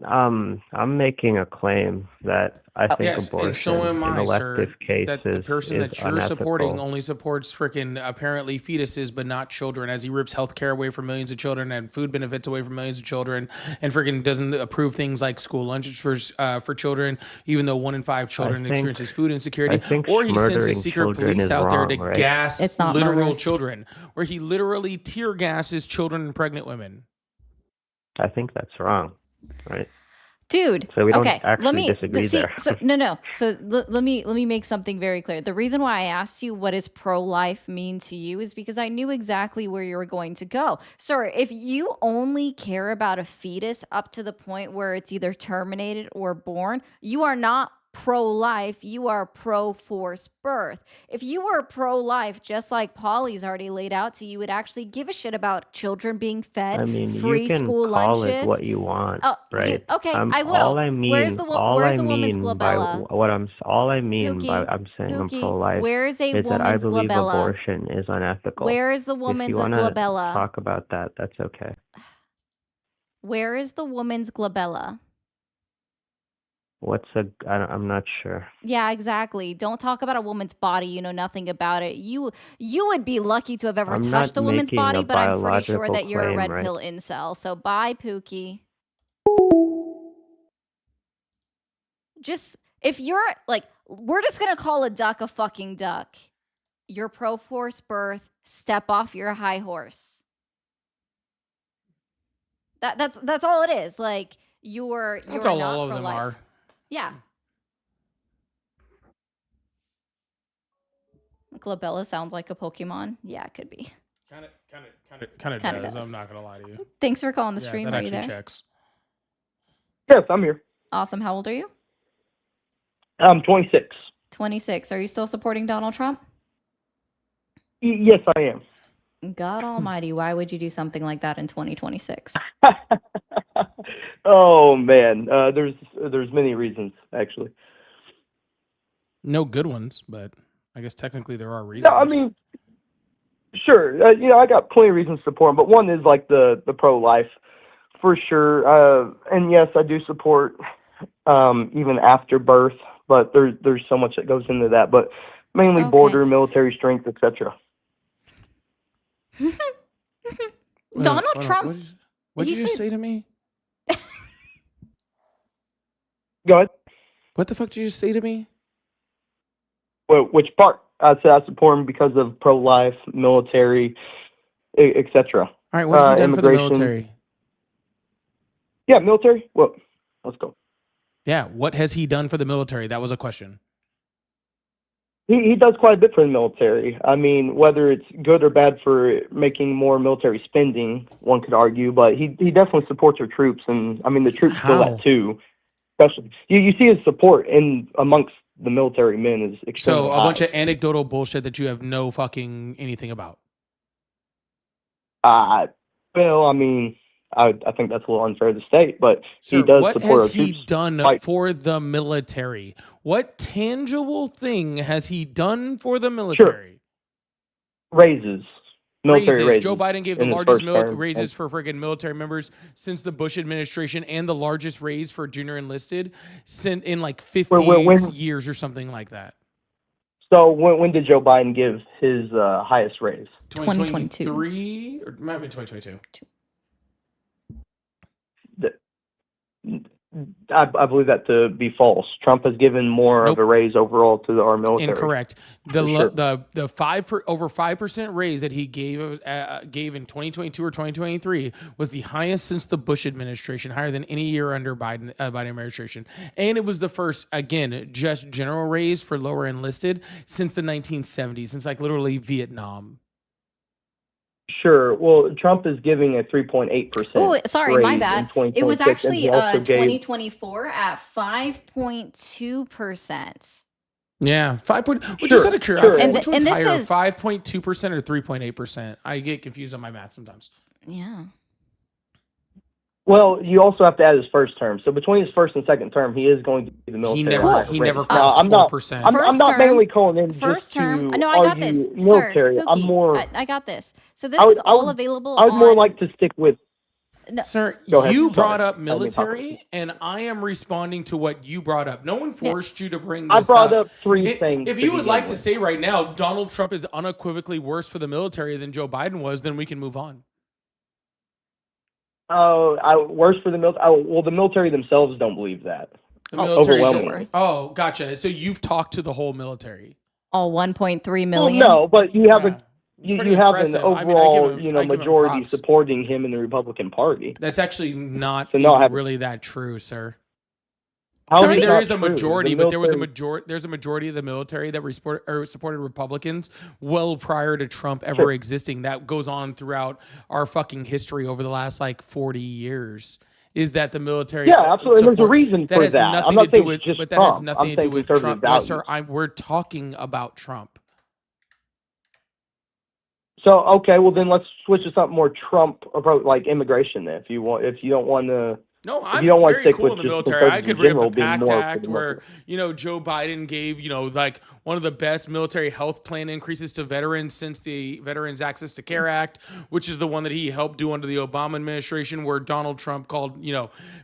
I'm making a claim that I think Yes, abortion and so am in I, sir. elective cases That the person is that you're unethical. supporting only supports freaking apparently fetuses, but not children, as he rips healthcare away from millions of children and food benefits away from millions of children, and freaking doesn't approve things like school lunches for children, even though 1 in 5 children think- experiences food insecurity. I think Or he sends murdering his secret children police is out there to wrong, right? gas It's not literal murder. children, where he literally tear gasses children and pregnant women. I think that's wrong, right? Dude, So we don't okay, actually let me disagree see. there. So no. So let me make something very clear. The reason why I asked you what does pro-life mean to you is because I knew exactly where you were going to go. Sir, if you only care about a fetus up to the point where it's either terminated or born, you are not pro-life, you are pro-forced birth. If you were pro-life, just like Polly's already laid out to you, would actually give a shit about children being fed I mean, free you can school call lunches. it what you want, Oh, right? okay, I'm, I will. All I mean, Where's the woman's glabella? All I mean by Pookie, I'm saying I'm Pookie, pro-life where is a is that I woman's believe glabella? abortion is unethical. Where is the If woman's you want to glabella? talk about that, that's okay. Where is the woman's glabella? I'm not sure. Yeah, exactly. Don't talk about a woman's body. You know nothing about it. You would be lucky to have ever I'm touched not a woman's making body, a but I'm pretty sure biological that you're a claim, red right? pill incel. So bye, Pookie. Just if you're like, we're just gonna call a duck a fucking duck. You're pro forced birth. Step off your high horse. That's all it is. Like you're That's not all of them pro-life. are. Yeah. Glabella sounds like a Pokemon. Yeah, it could be. Kind of Kinda does. does. I'm not gonna lie to you. Thanks for calling the Yeah, stream. that Are you actually there? checks. Yes, I'm here. Awesome. How old are you? I'm 26. 26. Are you still supporting Donald Trump? Yes, I am. God almighty, why would you do something like that in 2026? Oh man, there's many reasons actually. No good ones, but I guess technically there are reasons. No, I mean, sure. I got plenty of reasons to support him, but one is like the pro-life for sure. And yes, I do support even after birth, but there's so much that goes into that. But mainly Okay. border, military strength, etc. Donald Hold on, Trump. What did he you just said- say to me? Go ahead. What the fuck did you just say to me? Well, which part? I said I support him because of pro-life, military, etc. All right, what has he done for the immigration. military? Yeah, military. Well, let's go. Yeah, what has he done for the military? That was a question. he does quite a bit for the military. I mean, whether it's good or bad for making more military spending, one could argue, but he definitely supports our troops, and I mean the troops feel How? that too. Especially, you see his support in amongst the military men is extremely So a high. bunch of anecdotal bullshit that you have no fucking anything about. Well, I mean, I think that's a little unfair to state, but he Sir, does what support our has he troops. done Quite for the military? What tangible thing has he done for the sure, military? raises, military raises Joe Biden gave the in his largest first term, raises for friggin' military members since the Bush administration, and the largest raise for junior enlisted in like 50 when years or something like that. so when did Joe Biden give his highest raise? 2022. 2023 or it might have been 2022. I believe that to be false. Trump has given more of Nope. a raise overall to our military. Incorrect. For The sure. over 5% raise that he gave in 2022 or 2023 was the highest since the Bush administration, higher than any year under Biden administration, and it was the first, again, just general raise for lower enlisted since the 1970s, since like literally Vietnam. Sure. Well, Trump is giving a 3.8% Oh, sorry, my raise in bad. It was 2026, and actually he also gave 2024 at 5.2%. Yeah, 5 point. Well, just out of curiosity, And which th- one's and this higher, is 5.2% or 3.8%? I get confused on my math sometimes. yeah. Well, you also have to add his first term. So between his first and second term, he is going to be the military. He never Now, crossed I'm not. 4%. I'm First not term, mainly calling in first just term. to No, I got argue this, military. sir. I'm Pookie, more. I got this. So this I is would. I all would. available I would more on. like to stick with. No, Sir, Go ahead. you Sorry. brought up I didn't mean to talk over you. military, and I am responding to what you brought up. No one yeah. forced you to bring I this brought up. up three things If to you would begin like to with. say right now, Donald Trump is unequivocally worse for the military than Joe Biden was, then we can move on. Worse for the military. Well, the military themselves don't believe that. The military. Overwhelmingly. Oh, gotcha. So you've talked to the whole military. All 1.3 Well, million. no, but you have a Pretty you have an impressive. I mean, I give overall him- I give him majority props. supporting him in the Republican Party. That's actually not So no, I even haven't. really that true, sir. How I is mean, it there not is a true? majority, The but there was a military- there's a majority of the military that supported Republicans well prior to Trump ever Sure. existing. That goes on throughout our fucking history over the last like 40 years. Is that the military? Yeah, absolutely. And there's a support- reason for has that. I'm nothing not to do saying with, it's just but that has Trump. nothing I'm to do saying with conservative Trump. No, sir. values. We're talking about Trump. So okay, well then let's switch to something more Trump approach, like immigration. Then, if you don't want to. No, If I'm you don't want to very stick cool with in the just military. I conservatives could in bring up general the being PACT more for Act the where, Joe Biden gave, like one of the best military health plan increases to veterans since the Veterans Access to Care Act, which is the one that he helped do under the Obama administration, where Donald Trump called,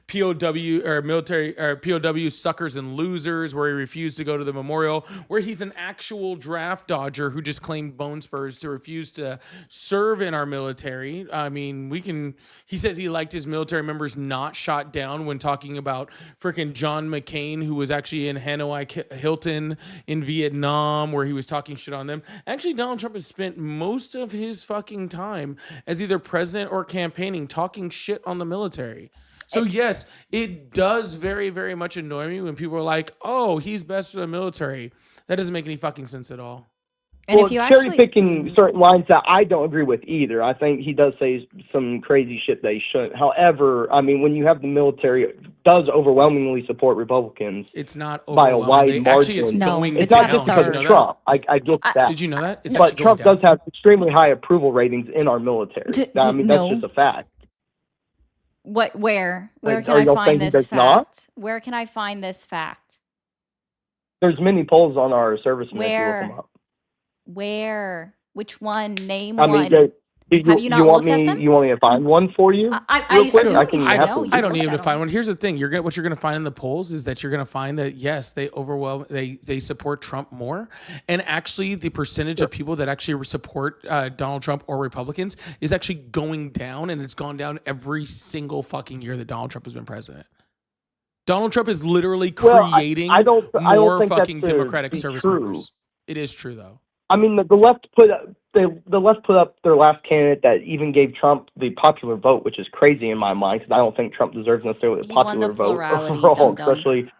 POW or military or POW suckers and losers, where he refused to go to the memorial, where he's an actual draft dodger who just claimed bone spurs to refuse to serve in our military. I mean, he says he liked his military members not shot down when talking about freaking John McCain, who was actually in Hanoi Hilton in Vietnam, where he was talking shit on them. Actually, Donald Trump has spent most of his fucking time as either president or campaigning talking shit on the military. So yes, it does very, very much annoy me when people are like, "Oh, he's best for the military." That doesn't make any fucking sense at all. And well, if you cherry actually picking certain lines that I don't agree with either. I think he does say some crazy shit that he shouldn't. However, I mean, when you have the military, it does overwhelmingly support Republicans. It's not by a wide overwhelming. margin. Actually, it's going It's down. not just Did because you of know that? Trump. I get that. Did you know that? It's but actually Trump going does have extremely high approval ratings in our military. I mean, that's no. just a fact. where Like, can are I y'all find saying he this does fact? not? Where can I find this fact? There's many polls on our servicemen if you look them Where? up. Where? Which one? Name I mean, one. do Have you not want looked at me? them? You want me to find one for you? I real quick? assume I can you should have know. some- I don't looked need at to find them. one. Here's the thing: what you're gonna find in the polls is that you're gonna find that yes, they support Trump more, and actually the percentage of people that actually support Donald Trump or Republicans is actually going down, and it's gone down every single fucking year that Donald Trump has been president. Donald Trump is literally Well, creating I don't more think fucking that's Democratic be service true. members. It is true though. I mean, the left put up their last candidate that even gave Trump the popular vote, which is crazy in my mind because I don't think Trump deserves necessarily the He won popular the vote plurality, overall, dum-dum. especially.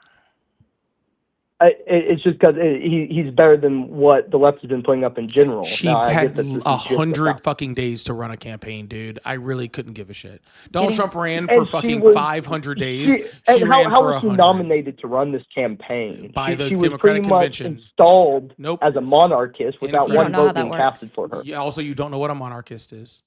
It's just because he's better than what the left has been putting up in general. She Now, I had get that this is 100 fucking days to run a campaign, dude. I really couldn't give a shit. Donald Getting Trump ran and for she fucking was 500 days. She and ran how for was she 100 nominated to run this campaign? by the She was Democratic pretty much Convention. installed Nope. as a monarchist without You one don't know how vote that being works. casted for her. Also, you don't know what a monarchist is.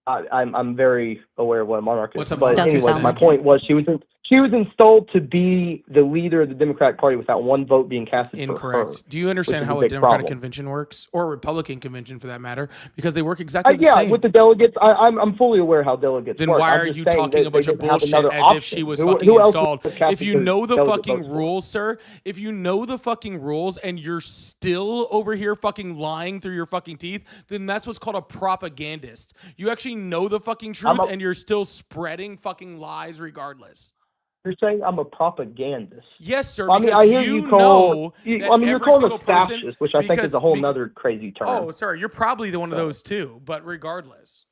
I'm very aware of what a monarchist What's a is. But monarchist? anyway, Doesn't my sound like point was she was installed to be the leader of the Democratic Party without one vote being casted for her. Incorrect. Do you understand is how a a big Democratic problem. convention works, or a Republican convention for that matter? Because they work exactly the Yeah, same. with the delegates, I'm fully aware how delegates Then work. why I'm are just you saying talking that a bunch they of didn't have bullshit another as option. if she was Who fucking else installed? was casted If you for know the delegate fucking votes for? rules, sir, if you know the fucking rules and you're still over here fucking lying through your fucking teeth, then that's what's called a propagandist. You actually know the fucking truth and you're still spreading fucking lies regardless. You're saying I'm a propagandist. Yes, sir. I mean, Because I hear you you call. know that I mean, you're every calling single us person, fascist, which I think is a whole nother crazy term. Oh, sorry, you're probably the one of those too. But regardless,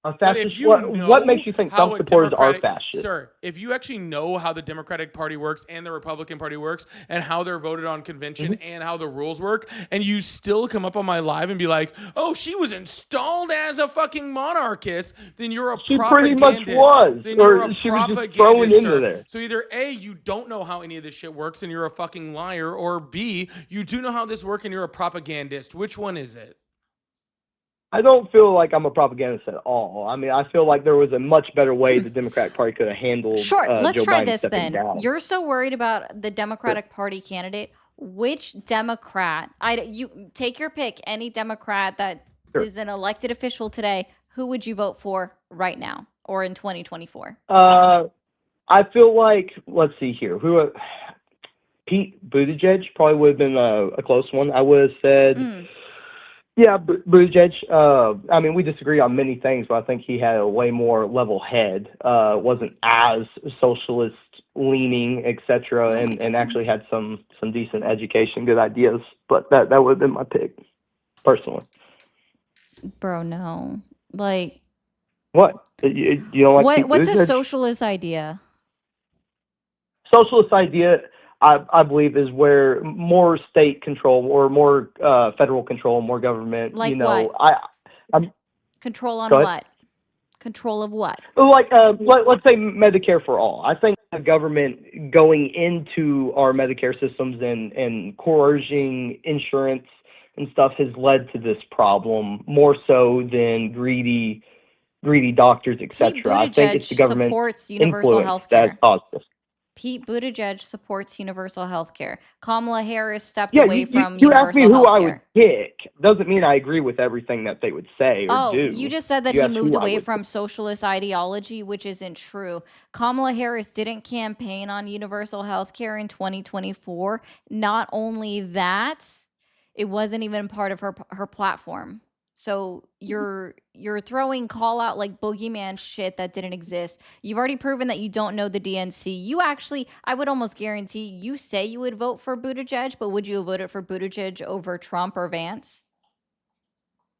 A but if fascist. you What know makes you think how some a supporters are Democratic, fascist? sir, if you actually know how the Democratic Party works and the Republican Party works and how they're voted on convention and how the rules work, and you still come up on my live and be like, "Oh, she was installed as a fucking monarchist," then you're a She pretty propagandist. much was, Then you're a or she was just propagandist, thrown into sir. there. So either A, you don't know how any of this shit works and you're a fucking liar, or B, you do know how this works and you're a propagandist. Which one is it? I don't feel like I'm a propagandist at all. I mean, I feel like there was a much better way the Democratic Party could have handled Sure, let's Joe try Biden this stepping then. down. You're so worried about the Democratic Party candidate. Which Democrat? You take your pick. Any Democrat that is an elected official today. Who would you vote for right now or in 2024? I feel like, let's see here, Pete Buttigieg probably would have been a close one. I would have said, yeah, Buttigieg. I mean, we disagree on many things, but I think he had a way more level head. Wasn't as socialist leaning, etc., and actually had some decent education, good ideas. But that would have been my pick, personally. Bro, no. Like what? You don't like Pete what's a Buttigieg? socialist idea? Socialist idea, I believe, is where more state control or more federal control, more government. Like you know, what? I'm Control on Go ahead. what? Control of what? like let's say Medicare for all. I think the government going into our Medicare systems and coercing insurance and stuff has led to this problem more so than greedy doctors, etc. I think it's the government supports universal influence health that care. caused this. Pete Buttigieg supports universal health care. Kamala Harris stepped Yeah, away from you asked universal me who health I would care. pick. Doesn't mean I agree with everything that they would say or Oh, do. you just said that You he asked moved who I away would from socialist ideology, which isn't true. Kamala Harris didn't campaign on universal health care in 2024. Not only that, it wasn't even part of her platform. So you're throwing call out like boogeyman shit that didn't exist. You've already proven that you don't know the DNC. You actually, I would almost guarantee you say you would vote for Buttigieg, but would you have voted for Buttigieg over Trump or Vance?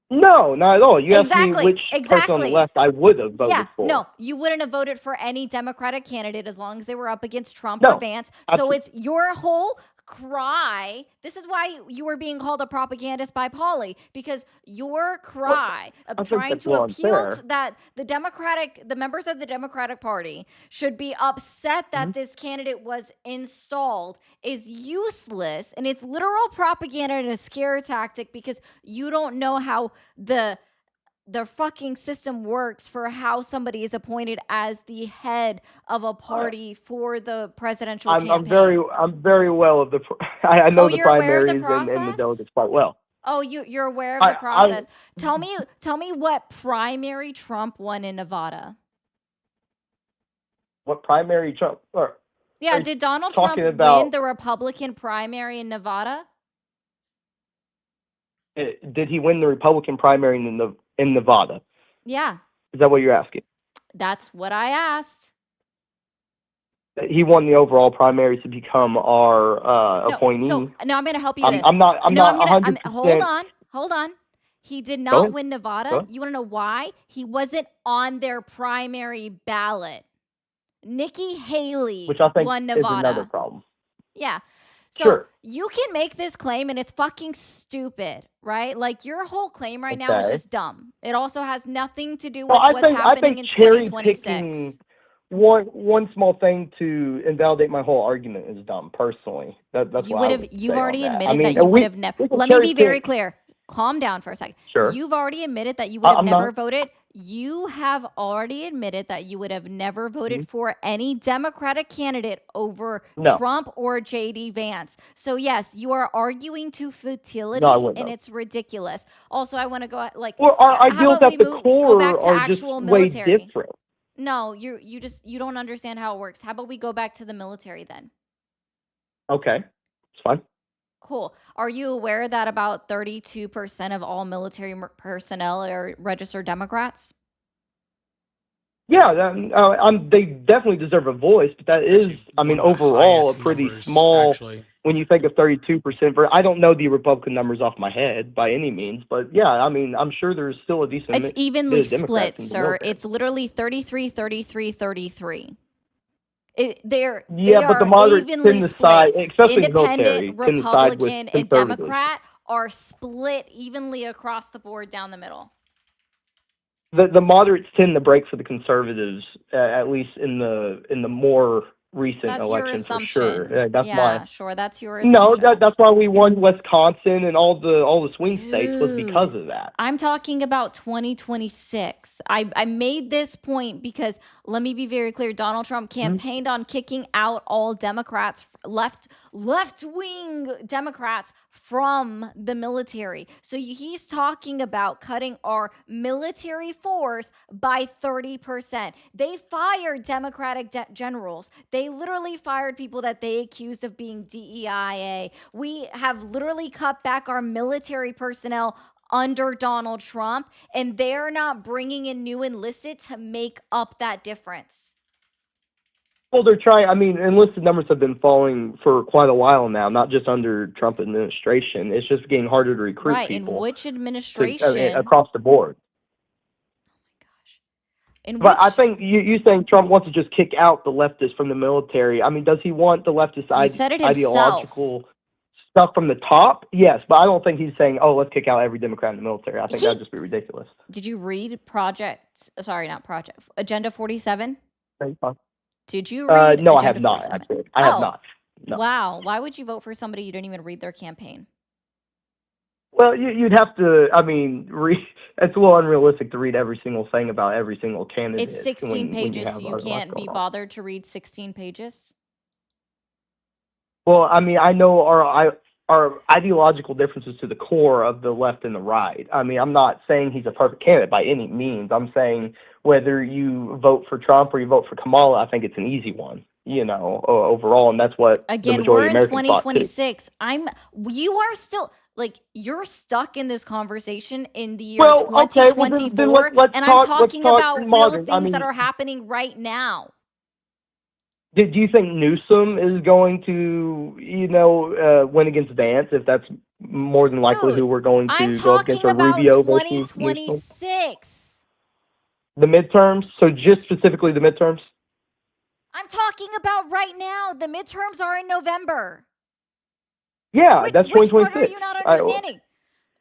No, not at all. You asked me Exactly, which person on the exactly. left I would have voted Yeah, for. no, you wouldn't have voted for any Democratic candidate as long as they were up against Trump or No, Vance. So absolutely. it's your whole cry. This is why you were being called a propagandist by Pauly, because your cry I of think trying that's to a little appeal unfair. to that the members of the Democratic Party should be upset that this candidate was installed is useless, and it's literal propaganda and a scare tactic because you don't know how the fucking system works for how somebody is appointed as the head of a party for the presidential campaign. I'm very well of the. I know the you're aware of the primaries and the process? delegates quite well. Oh, you're aware of the I- process. Tell me what primary Trump won in Nevada. What primary Trump? Or, Yeah, are you did Donald Trump talking win about? the Republican primary in Nevada? Did he win the Republican primary in Nevada? Yeah, Is that what you're asking? that's what I asked. He won the overall primary to become our appointee. So now I'm going to help you. I'm this. not. I'm No, not 100%. Hold on. He did Go not ahead. win Nevada. Go ahead. You want to know why? He wasn't on their primary ballot. Nikki Haley which I think won is another Nevada. problem. Yeah. So Sure. you can make this claim and it's fucking stupid, right? Like your whole claim right now is Okay. just dumb. It also has nothing to do Well, with what's I happening think in cherry 2026. picking one small thing to invalidate my whole argument is dumb. Personally, that's You what would I have, would you've say on already that. I admitted that mean, you would we have never, can let me cherry be very pick. clear. Calm down for a second. Sure. You've already admitted that you would have I'm never not. voted. You have already admitted that you would have never voted Mhm. for any Democratic candidate over No, Trump or JD Vance. So yes, you are arguing to no, I futility wouldn't and have. it's ridiculous. Also, I want to go like Well, our how ideals about at we the go core back to are just actual way military? different. No, you don't understand how it works. How about we go back to the military then? Okay, it's fine. Cool. Are you aware that about 32% of all military personnel are registered Democrats? Yeah, they definitely deserve a voice, but that is, I mean, One of the overall, a highest pretty numbers, small. actually. When you think of 32%, I don't know the Republican numbers off my head by any means, but yeah, I mean, I'm sure there's still a decent It's bit evenly of Democrats split, in the sir. military. It's literally 33, 33, 33. They Yeah, but the are moderates evenly tend to split. side, especially the military, Independent, tend to side with Republican, and conservatives. Democrat are split evenly across the board down the middle. The moderates tend to break for the conservatives, at least in the more recent That's your election, for sure. assumption. That's Yeah, why. sure. That's your No, assumption. that's why we won Wisconsin and all the swing states was because Dude, of that. I'm talking about 2026. I made this point because let me be very clear. Donald Trump campaigned on kicking out all Democrats, left-wing Democrats from the military. So he's talking about cutting our military force by 30%. They fired Democratic generals. They literally fired people that they accused of being DEIA. We have literally cut back our military personnel under Donald Trump, and they're not bringing in new enlisted to make up that difference. Well, they're trying. I mean, enlisted numbers have been falling for quite a while now, not just under Trump administration. It's just getting harder to recruit Right. In people which to, administration? across the board. In But I which think you saying Trump wants to just kick out the leftists from the military. I mean, does he want the leftist he said it himself. ideological stuff from the top? Yes, but I don't think he's saying, "Oh, let's kick out every Democrat in the military." I think that'd just be ridiculous. Did you read Agenda 47? Okay, fine. Did you read No, I Agenda have not. 47? Actually, I have Oh, not. No. wow. Why would you vote for somebody you didn't even read their campaign? Well, you'd have to. I mean, it's a little unrealistic to read every single thing about every single candidate. It's 16 when pages. have You a lot can't be going on. bothered to read 16 pages. Well, I mean, I know our ideological differences to the core of the left and the right. I mean, I'm not saying he's a perfect candidate by any means. I'm saying whether you vote for Trump or you vote for Kamala, I think it's an easy one, overall, and that's what the Again, majority we're of in Americans thought too. 2026. You are still like you're stuck in this conversation in the year Well, okay, well, then 2024, let's and talk. I'm Let's talking talk about real modern. things I that mean, are happening right now. do you think Newsom is going to, win against Vance? If that's more than likely Dude, who we're going I'm to go against, talking or about Rubio versus Newsom? 2026. The midterms. So just specifically the midterms. I'm talking about right now. The midterms are in November. Yeah, that's Which part are 2026. you not understanding?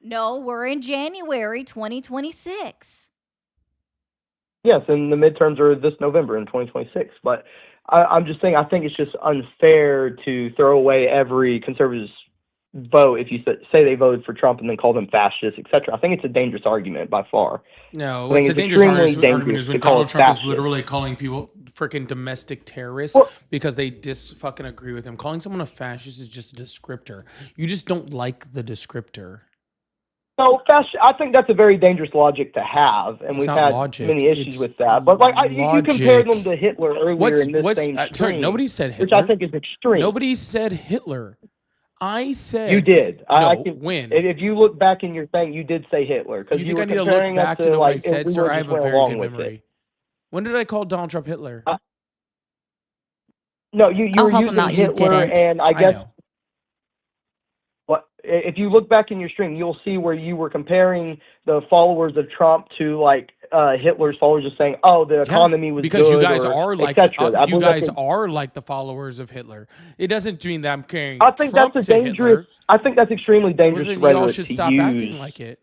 No, we're in January 2026. Yes, and the midterms are this November in 2026. But I'm just saying, I think it's just unfair to throw away every conservative's vote if you say they voted for Trump and then call them fascists, etc. I think it's a dangerous argument by far. No, I think it's a it's dangerous extremely argument is dangerous when to call Donald it Trump is fascist. literally calling people freaking domestic terrorists Well, because they fucking agree with him. Calling someone a fascist is just a descriptor. You just don't like the descriptor. no, I think that's a very dangerous logic to have, and It's we've not had logic. many issues It's with that. But like you compared them logic. to Hitler earlier in this same Sorry, stream, nobody said which I Hitler. think is extreme. Nobody said Hitler. I said You did. I no. can. When? If you look back in your thing, you did say Hitler because You you think were I need to look comparing us back to to know what I like said, we sir? were I just have a went very along good with memory. it. When did I call Donald Trump Hitler? No, you I'll were help him using out. You Hitler, didn't. and I I guess know. what if you look back in your stream, you'll see where you were comparing the followers of Trump to like Hitler's followers are saying, "Oh, the economy was because good," you guys or are like etc. I you believe that's guys are like the followers of Hitler. It doesn't mean that I'm carrying I think Trump that's a to dangerous. Hitler. I think that's extremely Well, dangerous then y'all rhetoric should to stop use acting like it.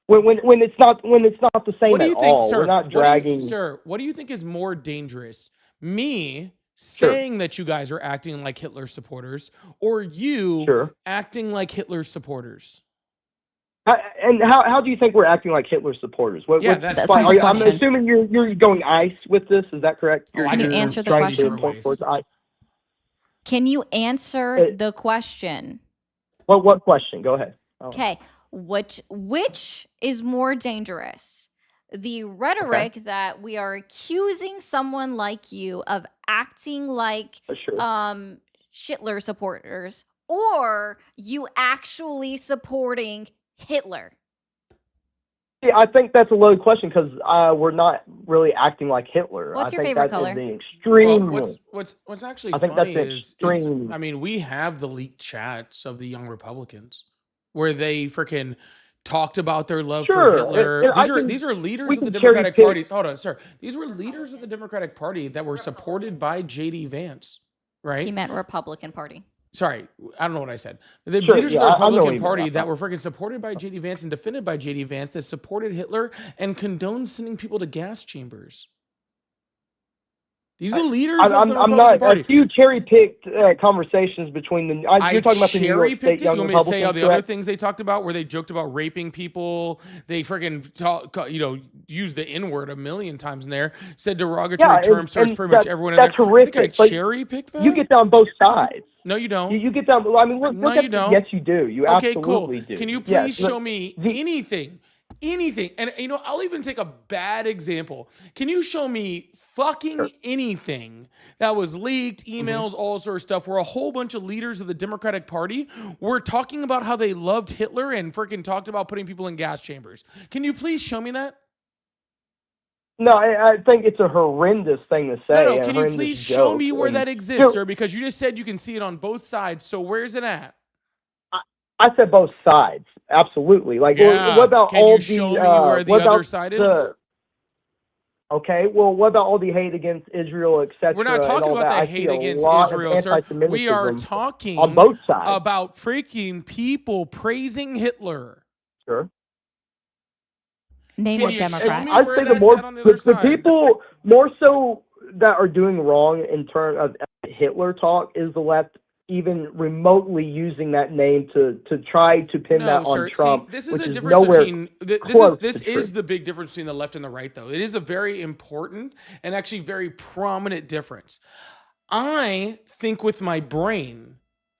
when it's not the same What do at you think, all. sir? We're not What do dragging. sir, what do you think is more dangerous? Me Sure. saying that you guys are acting like Hitler supporters, or you Sure. acting like Hitler supporters? And how do you think we're acting like Hitler supporters? Yeah, What's that's fine? my I'm question. assuming you're going ICE with this. Is that correct? Oh, I Can you can answer the trying question? to point towards ICE. Can you answer the question? What question? Go ahead. Oh. Okay. Which is more dangerous? The rhetoric that we are accusing someone like you of acting like Sure. Hitler supporters, or you actually supporting Hitler? Yeah, I think that's a loaded question because we're not really acting like Hitler. What's I your think favorite that is color? the extreme. Well, what's actually I think funny that's is, extreme. I mean, we have the leaked chats of the Young Republicans where they freaking talked about their love Sure, for Hitler. and These are leaders we of the can cherry Democratic pick. Party. Hold on, sir. These were leaders of the Democratic Party that were supported by JD Vance, right? He meant Republican Party. Sorry, I don't know what I said. The Sure, leaders yeah, of the I know what Republican you Party meant. that were freaking supported by JD Vance and defended by JD Vance that supported Hitler and condoned sending people to gas chambers. These are the leaders of the I'm Republican not. Party. A few cherry picked conversations between the. You're talking about the New cherry York picked State it. Young You want me to say all Republicans, the other correct? things they talked about, where they joked about raping people? They freaking used the N word a million times in there. Said derogatory terms towards pretty much everyone in there. That's horrific. I think but I cherry picked that. You get down both sides. No, you don't. You get down. I mean, look No, at you don't. Yes, you do. You Okay, cool. absolutely do. Can you Yes, please show me anything? And I'll even take a bad example. Can you show me fucking anything that was leaked, emails, all sort of stuff, where a whole bunch of leaders of the Democratic Party were talking about how they loved Hitler and freaking talked about putting people in gas chambers? Can you please show me that? No, I think it's a horrendous thing to say. No, a can you horrendous please show joke, me where and- that exists, sir? Because you just said you can see it on both sides. So where's it at? I said both sides. Absolutely. Like, Yeah. what about Can all you the? show me where the what other about side is? Okay. Well, what about all the hate against Israel, etc.? We're not talking about that. the I hate see a against lot of Israel, sir. We are anti-Semitism talking on both sides. about freaking people praising Hitler. Sure. Name Can a you show Democrat. me I'd where say the that's more at on the other the side? people more so that are doing wrong in terms of Hitler talk is the left even remotely using that name to try to pin No, that sir. on Trump, See, this is which the is difference nowhere between close this to is true. the big difference between the left and the right, though. It is a very important and actually very prominent difference. I think with my brain,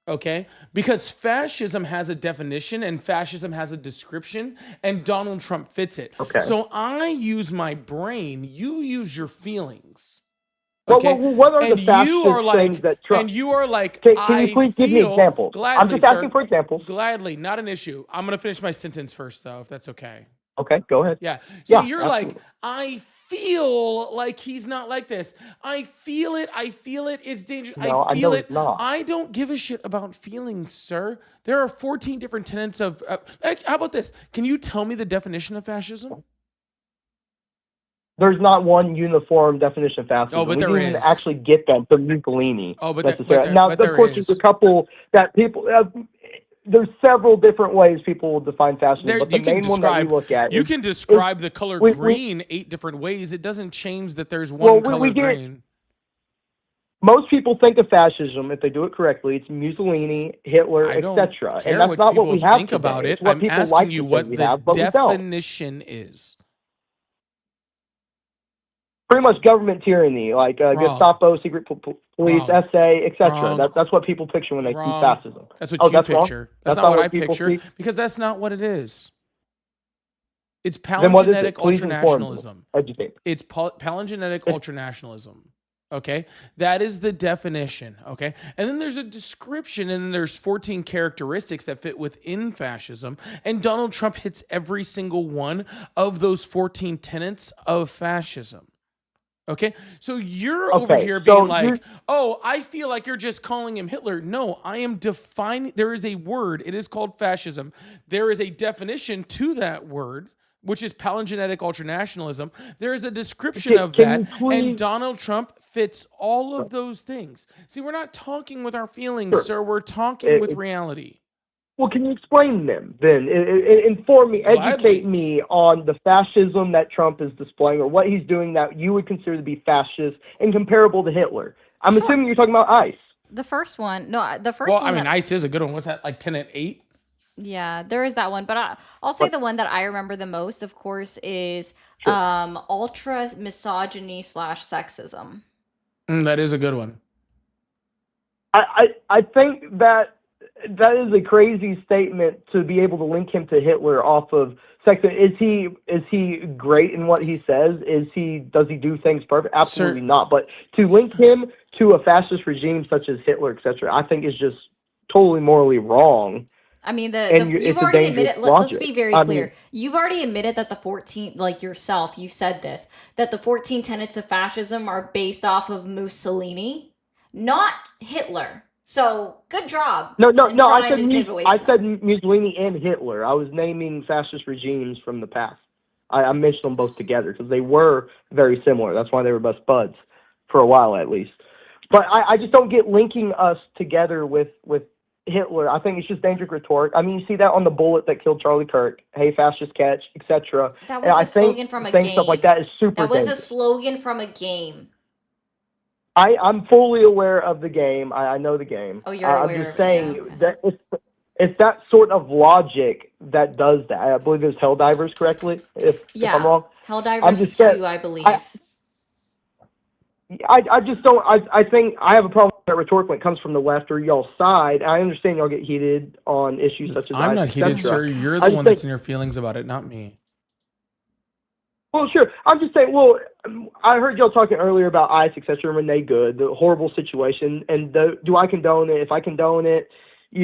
okay, because fascism has a definition and fascism has a description, and Donald Trump fits it. Okay. So I use my brain. You use your feelings. Well, Okay, what are and the you fascist are like, things that Trump? and you are like, Can you I please give me feel examples? gladly, I'm just sir. asking for examples. Gladly, not an issue. I'm gonna finish my sentence first, though, if that's okay. Okay, go ahead. Yeah. So Yeah, you're like, absolutely. I feel like he's not like this. I feel it. I feel it. It's dangerous. No, I I feel know it. he's not. I don't give a shit about feelings, sir. There are 14 different tenets of. How about this? Can you tell me the definition of fascism? There's not one uniform definition of fascism. Oh, but we there didn't even is. actually get that from Mussolini. Oh, but necessarily. Now, but of there course, is. there's a couple that people. There's several different ways people will define fascism, There, but the you can main one that we describe. look at You is, can describe the color we- green 8 different ways. It doesn't change that there's Well, one we color get- green. most people think of fascism, if they do it correctly, it's Mussolini, Hitler, I don't etc. care And that's what not what people we have think today. about it. It's what I'm people asking like you to say what we the have, but we don't. definition is. Pretty much government tyranny, like Wrong. Gestapo, secret police, Wrong. SA, etc. Wrong. That's what people picture when they Wrong. see fascism. That's what Oh, you that's wrong? picture. That's not what I people picture see? because that's not what it is. It's Then what is palingenetic it? Please inform me. ultranationalism. Educate. It's palingenetic ultranationalism. Okay, that is the definition. Okay, and then there's a description, and then there's 14 characteristics that fit within fascism, and Donald Trump hits every single one of those 14 tenets of fascism. Okay, so you're over Okay, here so being like, oh, I feel like you're just calling him Hitler. No, I am defining, there is a word, it is called fascism. There is a definition to that word which is palingenetic ultranationalism. There is a description of Can that, you please? and Donald Trump fits all of those things. See, we're not talking with our feelings, Sure. sir. We're talking with reality. Well, can you explain them then? Inform me, Gladly. educate me on the fascism that Trump is displaying, or what he's doing that you would consider to be fascist and comparable to Hitler. I'm assuming you're talking about ICE. The first one, no, the first Well, one. I mean, that- ICE is a good one. What's that, like Tenet 8? Yeah, there is that one, but I'll say the one that I remember the most, of course, is ultra misogyny / sexism. That is a good one. I think that is a crazy statement to be able to link him to Hitler off of sex. Is he great in what he says? Does he do things perfect? Absolutely not. But to link him to a fascist regime such as Hitler, etc., I think is just totally morally wrong. I mean, And you've it's a already dangerous admitted. Let's be logic. very I clear. mean- You've already admitted that the 14, like yourself, you said this, that the 14 tenets of fascism are based off of Mussolini, not Hitler. So good job. No. in I trying said to pivot away from that. Mussolini and Hitler. I was naming fascist regimes from the past. I mentioned them both together because they were very similar. That's why they were best buds for a while, at least. But I just don't get linking us together with Hitler. I think it's just dangerous rhetoric. I mean, you see that on the bullet that killed Charlie Kirk. Hey, fascist catch, etc. That And was I a think slogan from a saying game. stuff like that is super That was a dangerous. slogan from a game. I'm fully aware of the game. I know the game. Oh, you're I'm aware just of it, saying yeah, okay. that it's that sort of logic that does that. I believe it's Helldivers, correctly, if I'm wrong. I'm Helldivers just 2, saying- I believe. I just don't. I think I have a problem with that rhetoric when it comes from the left or y'all's side. I understand y'all get heated on issues such as I'm ICE, not heated, etc. sir. You're I the just one think- that's in your feelings about it, not me. Well, sure. I'm just saying. Well, I heard y'all talking earlier about ICE, etc. Renee Good, the horrible situation, and do I condone it? If I condone it,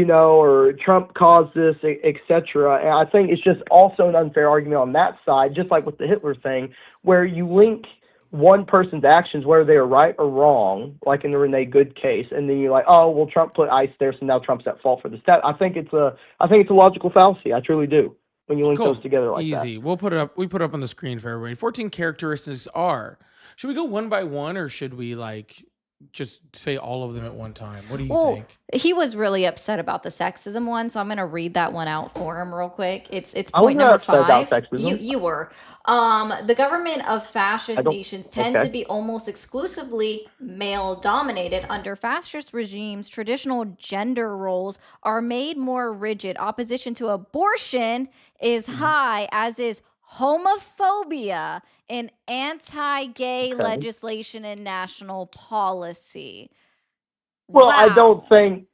or Trump caused this, etc. And I think it's just also an unfair argument on that side, just like with the Hitler thing, where you link one person's actions, whether they are right or wrong, like in the Renee Good case, and then you're like, oh, well, Trump put ICE there, so now Trump's at fault for this. I think it's a logical fallacy. I truly do. When you link Cool. those together like that. Easy. We'll put it up. We put it up on the screen for everybody. 14 characteristics are. Should we go one by one, or should we just say all of them at one time? What do you Well, think? he was really upset about the sexism one, so I'm gonna read that one out for him real quick. It's I point wasn't number upset about 5. sexism. You were. The government of fascist don't- nations tend okay. to be almost exclusively male dominated. Under fascist regimes, traditional gender roles are made more rigid. Opposition to abortion is Mm-hmm. high, as is homophobia and anti-gay Okay. legislation and national policy. Well, I Wow. don't think.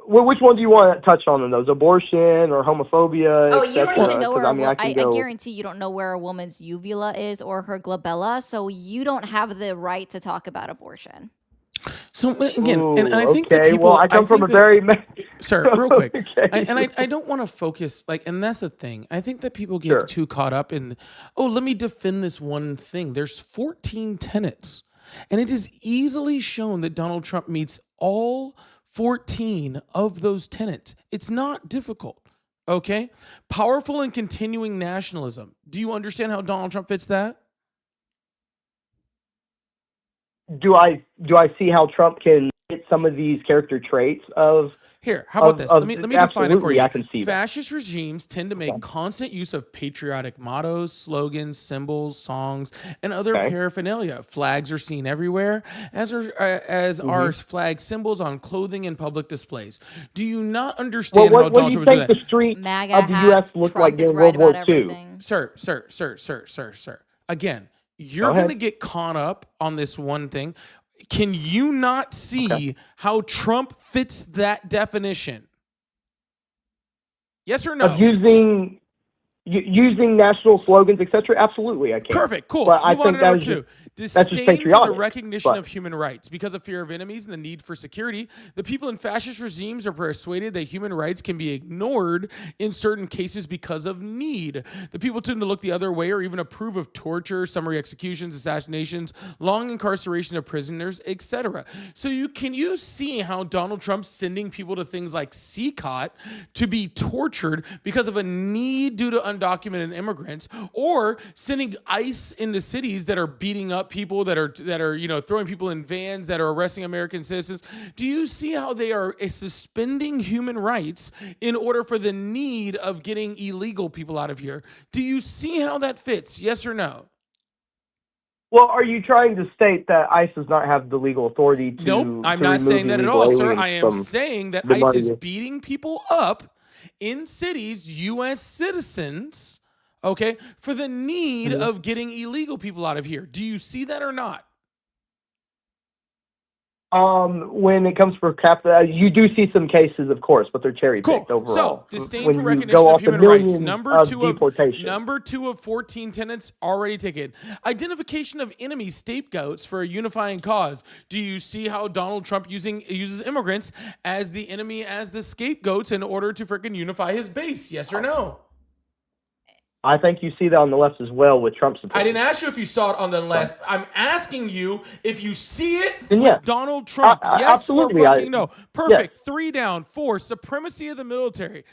Which one do you want to touch on in those? Abortion or homophobia? Oh, you don't even know where I I can go. guarantee you don't know where a woman's uvula is or her glabella, so you don't have the right to talk about abortion. So again, Ooh, and I think that okay. people. Well, I come from a think very. Sir, real quick. Okay. I don't want to focus and that's the thing. I think that people get Sure. too caught up in, let me defend this one thing. There's 14 tenets, and it is easily shown that Donald Trump meets all 14 of those tenets. It's not difficult. Okay? Powerful and continuing nationalism. Do you understand how Donald Trump fits that? Do I see how Trump can hit some of these character traits of? Here, how about this? Let me define it for absolutely, you. I can see that. Fascist regimes tend to make constant use of patriotic mottos, slogans, symbols, songs, and other Okay. paraphernalia. Flags are seen everywhere, as are Mm-hmm. flag symbols on clothing and public displays. Do you not Well, understand how what do Donald you Trump think would the do that? street MAGA of the hat, U.S. looked Trump like is during right World War about II? everything. Sir. Again, you're ahead. going to get caught up on this one thing. Can you not see how Trump fits that definition? Yes or no? Of using national slogans, etc. Absolutely, I can. Perfect, cool. But I Move on think to that number was 2. that's just Disdain for the patriotic. recognition but- of human rights. Because of fear of enemies and the need for security, the people in fascist regimes are persuaded that human rights can be ignored in certain cases because of need. The people tend to look the other way or even approve of torture, summary executions, assassinations, long incarceration of prisoners, etc. So can you see how Donald Trump's sending people to things like CCOT to be tortured because of a need due to undocumented immigrants, or sending ICE into cities that are beating up people, that are throwing people in vans, that are arresting American citizens. Do you see how they are suspending human rights in order for the need of getting illegal people out of here? Do you see how that fits? Yes or no? Well, are you trying to state that ICE does not have the legal authority to? Nope, I'm to not remove saying that at illegal all, sir. aliens I am from saying that the ICE money? is beating people up in cities, U.S. citizens, okay, for the need Mhm. of getting illegal people out of here. Do you see that or not? When it comes for you do see some cases, of course, but they're cherry picked overall. So, disdain when for you recognition go of off the human rights. millions Number of two of 14 tenants already taken. Identification of enemy scapegoats for a unifying cause. Do you see how Donald Trump uses immigrants as the enemy, as the scapegoats in order to freaking unify his base? Yes or no? I think you see that on the left as well with Trump support. I didn't ask you if you saw it on the left. I'm asking you if you see it And with yes. Donald Trump. Yes Absolutely. or fucking no. Perfect. Yes. 3 down. 4. Supremacy of the military.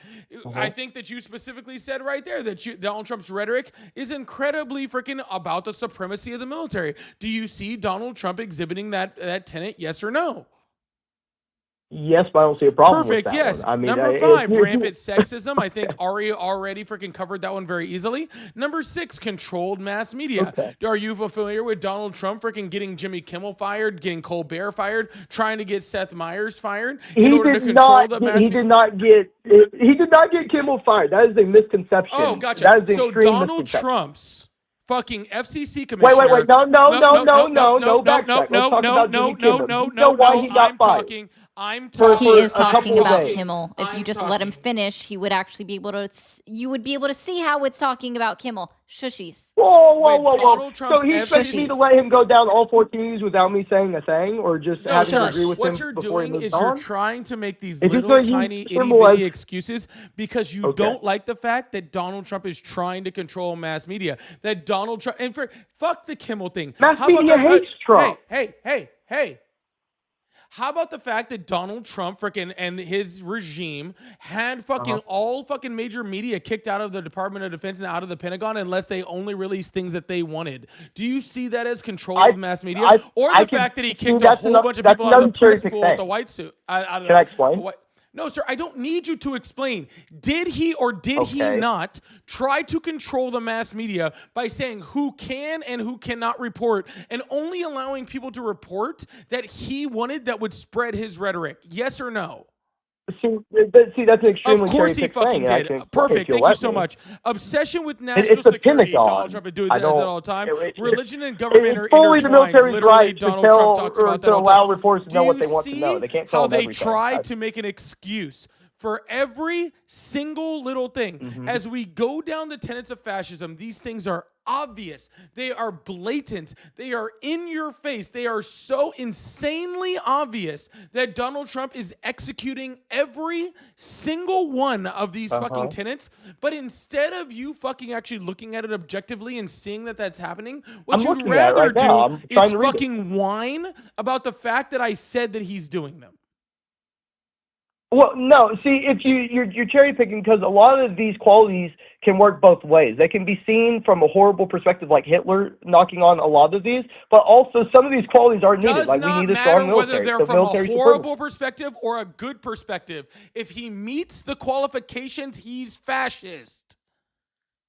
I think that you specifically said right there that Donald Trump's rhetoric is incredibly freaking about the supremacy of the military. Do you see Donald Trump exhibiting that tenet? Yes or no? Yes, but I don't see a problem with Perfect. that Yes. one. I mean, Number if 5, you- rampant sexism. I think Ari already freaking covered that one very easily. Number 6, controlled mass media. Okay. Are you familiar with Donald Trump freaking getting Jimmy Kimmel fired, getting Colbert fired, trying to get Seth Meyers fired in order to control the mass He media? did not get Kimmel fired. That is a misconception. Oh, gotcha. That is an So extreme Donald misconception. Trump's fucking FCC commissioner. Wait. No, backtrack. Let's talk about Jimmy Kimmel. No, You know why he got fired. I'm For- talking. He is a couple talking of about days. Kimmel. If you I'm just let him talking. finish, he would actually be able to. You would be able to see how it's talking about Kimmel. Shushies. Whoa. Donald Trump's So he expects me to let him go down all 4 T's without me saying a thing, or just No, having to shush. agree with what him you're before he doing moves is you're on? trying to make these If he's little gonna use tiny itty Kimmel bitty as- excuses because you Okay. don't like the fact that Donald Trump is trying to control mass media. That Donald Trump, and fuck the Kimmel thing. Mass How about media the- hates Trump. Hey. How about the fact that Donald Trump freaking and his regime had fucking all fucking major media kicked out of the Department of Defense and out of the Pentagon unless they only released things that they wanted? Do you see that as control of mass media? Or the fact that he kicked a whole bunch of people out of the press pool with the white suit? Out of Can I explain? the white- No, sir, I don't need you to explain. Did he or did he Okay. not try to control the mass media by saying who can and who cannot report and only allowing people to report that he wanted that would spread his rhetoric? Yes or no? See, that's an extremely Of course he cherry-picked fucking thing, and I did. can explain if Perfect. you'll Thank you let so me. much. Obsession with It's national the security. Pentagon. Donald Trump I does that don't- all the time. it- Religion and government are It's fully the intertwined. military's Literally, right to Donald tell Trump talks or about that to all the allow time. reporters to Do know what you they want to know. see They can't tell how them they everything. try to make an excuse for every single little thing? Mhm. As we go down the tenets of fascism, these things are obvious. They are blatant. They are in your face. They are so insanely obvious that Donald Trump is executing every single one of these fucking tenets. But instead of you fucking actually looking at it objectively and seeing that that's happening, what I'm you'd looking at it rather right now. I'm do trying is to read it. fucking whine about the fact that I said that he's doing them. Well, no. See, if you're cherry picking because a lot of these qualities can work both ways. They can be seen from a horrible perspective, like Hitler knocking on a lot of these, but also some of these qualities are needed. Does Like we not need a matter strong whether military. they're So from a military horrible perspective or a good perspective. If he meets the qualifications, he's fascist.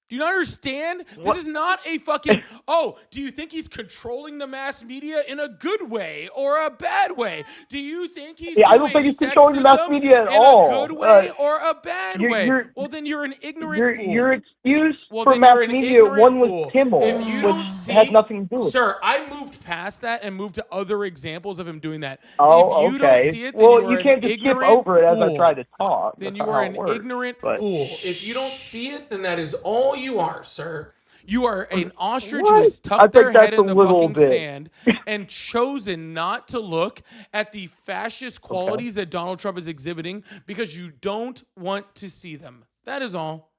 Do you not understand? What? This is not a fucking, oh, do you think he's controlling the mass media in a good way or a bad way? Do you think he's Yeah, I doing don't think he's controlling the mass sexism media at in all. a good way or a bad you're- way? Well, then you're an ignorant fool. Your excuse Well, for then mass you're an media, ignorant one was fool. Kimmel, If you don't which see, had nothing to do with it. Sir, I moved past that and moved to other examples of him doing that. Oh, If you okay. don't see it, then Well, you are you an can't just skip ignorant over it as I fool. try to talk. Then That's you not are how an it works. ignorant But- fool. If you don't see it, then that is all you are, sir. You are an ostrich What? who has I tucked their think that's head in a the little fucking bit. sand and chosen not to look at the fascist qualities that Donald Trump is exhibiting because you don't want to see them. That is all.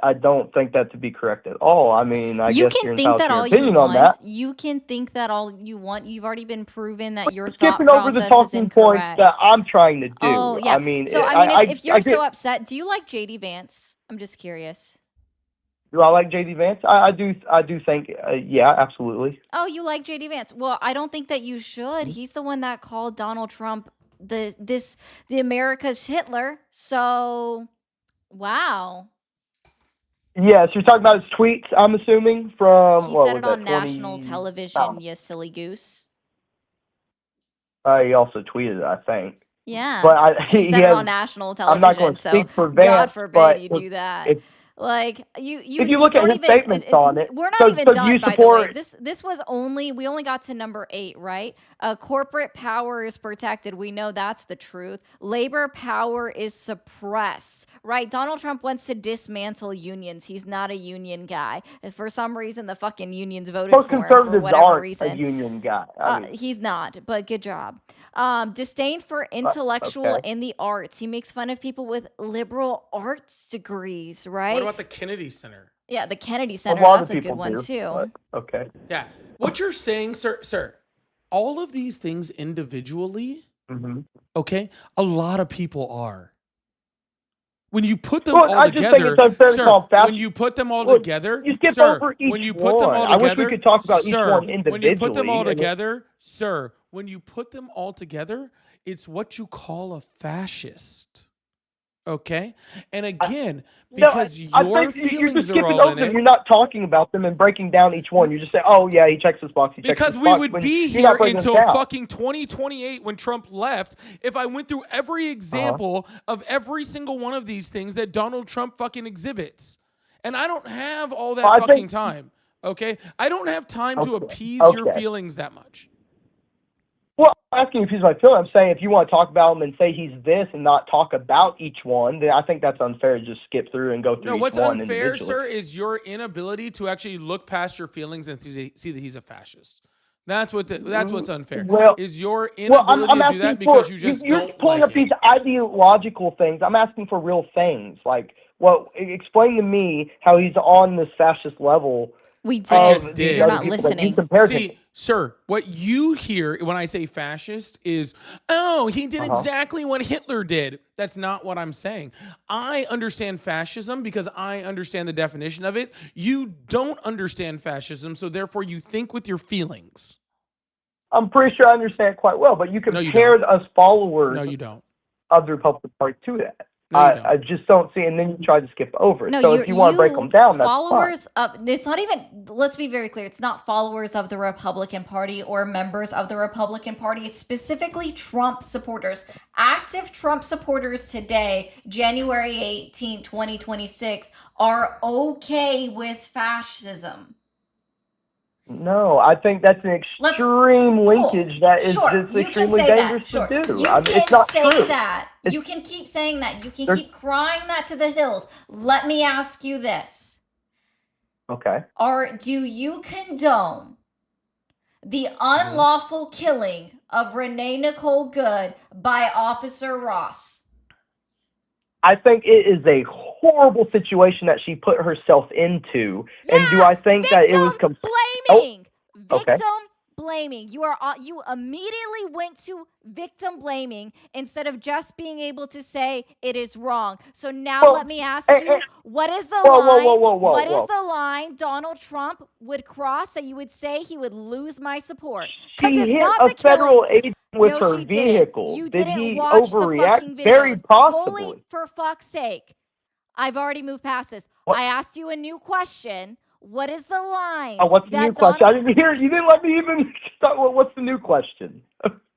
I don't think that to be correct at all. I mean, I You guess can you're think entitled that to your all you opinion on want. that. You can think that all you want. You've already been proven that your thought Skipping over the process is talking points incorrect. that I'm trying to do. Oh yeah. I mean, So I mean, if I you're get, so upset, do you like JD Vance? I'm just curious. Do I like JD Vance? I do think, yeah, absolutely. Oh, you like JD Vance? Well, I don't think that you should. He's the one that called Donald Trump the America's Hitler. So, wow. Yeah, so you're talking about his tweets, I'm assuming, from, He what said was it on that, national 20... television, you silly goose. He also tweeted it, I think. Yeah. But And he said it on national I'm not television, going to so speak for God Vance, forbid but you do that. if Like if you look at don't his even statements on it, we're not so even do done, you by the way. support? This was we only got to number 8, right? Corporate power is protected. We know that's the truth. Labor power is suppressed, right? Donald Trump wants to dismantle unions. He's not a union guy. If for some reason the fucking unions voted Most for him for conservatives whatever aren't a reason. union guy. I mean, He's not, but good job. Disdain for intellectual okay. and the arts. He makes fun of people with liberal arts degrees, right? What about the Kennedy Center? Yeah, the Kennedy A Center. lot That's of a good people one do, too. but okay. Yeah. What you're saying, sir, all of these things individually, Mm-hmm. okay, a lot of people are. When you put them Well, all I just think together, it's unfair to sir, call fast. when you put them all Well, together, you skip sir, over each when you put them one. all I wish we together, could talk about each sir, one when you put them all individually, and together, sir, when you put them all together, it's what you call a fascist. Okay? And again, No, because I your think you're just feelings are skipping all over in them. it, You're not talking about them and breaking down each one. You just say, "Oh yeah, he checks this box. He checks because this we box," would when be you're not here breaking them until down. fucking 2028 when Trump left if I went through every example of every single one of these things that Donald Trump fucking exhibits. And I don't have all that Well, I fucking think- time. Okay? I don't have time to Okay, appease your okay. feelings that much. Well, I'm asking if he's my feeling. I'm saying if you want to talk about him and say he's this and not talk about each one, then I think that's unfair to just skip through and go through No, each what's one unfair, individually. sir, is your inability to actually look past your feelings and see that he's a fascist. That's what's unfair. Well, is your Well, inability I'm to do asking that because for, you just you're don't pulling like up it. these ideological things. I'm asking for real things. Like, well, explain to me how he's on this fascist level. We I did. just of did. these You're other not people that you listening. compared him See, sir, what you hear when I say fascist is, oh, he did exactly what Hitler did. That's not what I'm saying. I understand fascism because I understand the definition of it. You don't understand fascism, so therefore you think with your feelings. I'm pretty sure I understand it quite well, but you No, you compared us followers No, you don't. of the Republican Party to that. No, you don't. I just don't see, and then you try to skip over it. No, So if you want to break them down, that's fine. followers of, it's not even, let's be very clear, it's not followers of the Republican Party or members of the Republican Party. It's specifically Trump supporters. Active Trump supporters today, January 18, 2026, are okay with fascism. No, I think that's an extreme linkage that is Sure, just you can extremely say that. dangerous Sure, to do. you I mean, can it's not say true. that. It's- You can keep saying that. You can There's- keep crying that to the hills. Let me ask you this. Okay. Do you condone the unlawful killing of Renee Nicole Good by Officer Ross? I think it is a horrible situation that she put herself into. And do I think that it was Blaming. okay. Victim blaming. You immediately went to victim blaming instead of just being able to say it is wrong. So now Well, let me ask you, what is the whoa, line? whoa, What is whoa. the line Donald Trump would cross that you would say he would lose my support? Because She it's hit not a the killing. federal agent with No, her she didn't. vehicle. You Did didn't he watch the overreact? fucking videos. Very possibly. Holy, for fuck's sake. I've already moved past this. What? I asked you a new question. What is the line? What's the that new question? I Donald- didn't hear. You didn't let me even start. What's the new question?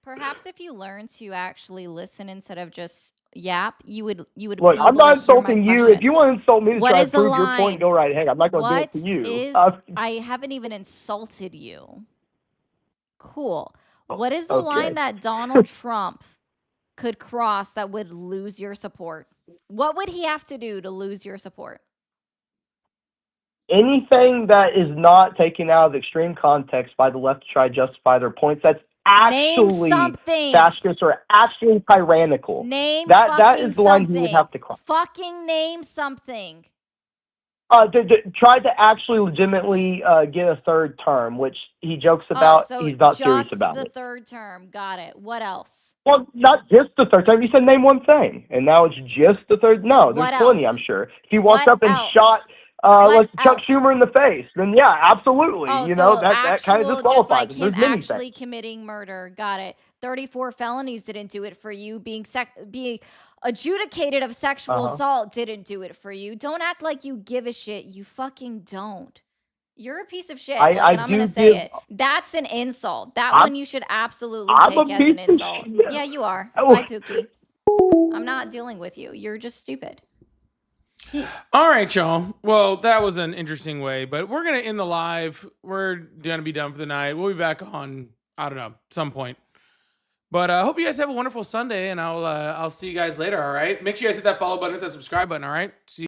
Perhaps if you learn to actually listen instead of just yap, you would Look, be I'm able not to hear my insulting you. question. If you want to insult me to What try is to the prove your line? point, go right ahead. I'm not going to do What it to you. is? I haven't even insulted you. Cool. What is the okay. line that Donald Trump could cross that would lose your support? What would he have to do to lose your support? Anything that is not taken out of extreme context by the left to try to justify their points, that's Name actually something. fascist or actually tyrannical. Name that fucking is the line something. he would have to cross. Fucking name something. Tried to actually legitimately get a third term, which he jokes Oh, about. so He's not serious just about the it. third term. Got it. What else? Well, not just the third term. You said name one thing, and now it's just the third. No, there's What plenty, I'm else? sure. If he walked What up and else? shot What like Chuck else? Schumer in the face, then yeah, absolutely. Oh, You know, so that kind of actual, just disqualifies like him. There's him many actually things. committing murder. Got it. 34 felonies didn't do it for you. Being adjudicated of sexual Uh-huh. assault didn't do it for you. Don't act like you give a shit. You fucking don't. You're a piece of shit. I And I'm do gonna say give. it. That's an insult. That I'm one you should absolutely I'm a take as an piece of insult. shit. Yeah, you are. Oh. Bye, Pookie. I'm not dealing with you. You're just stupid. All right, y'all. Well, that was an interesting way, but we're gonna end the live. We're gonna be done for the night. We'll be back on, I don't know, some point. But I hope you guys have a wonderful Sunday, and I'll see you guys later. All right. Make sure you guys hit that follow button, hit that subscribe button. All right. See you.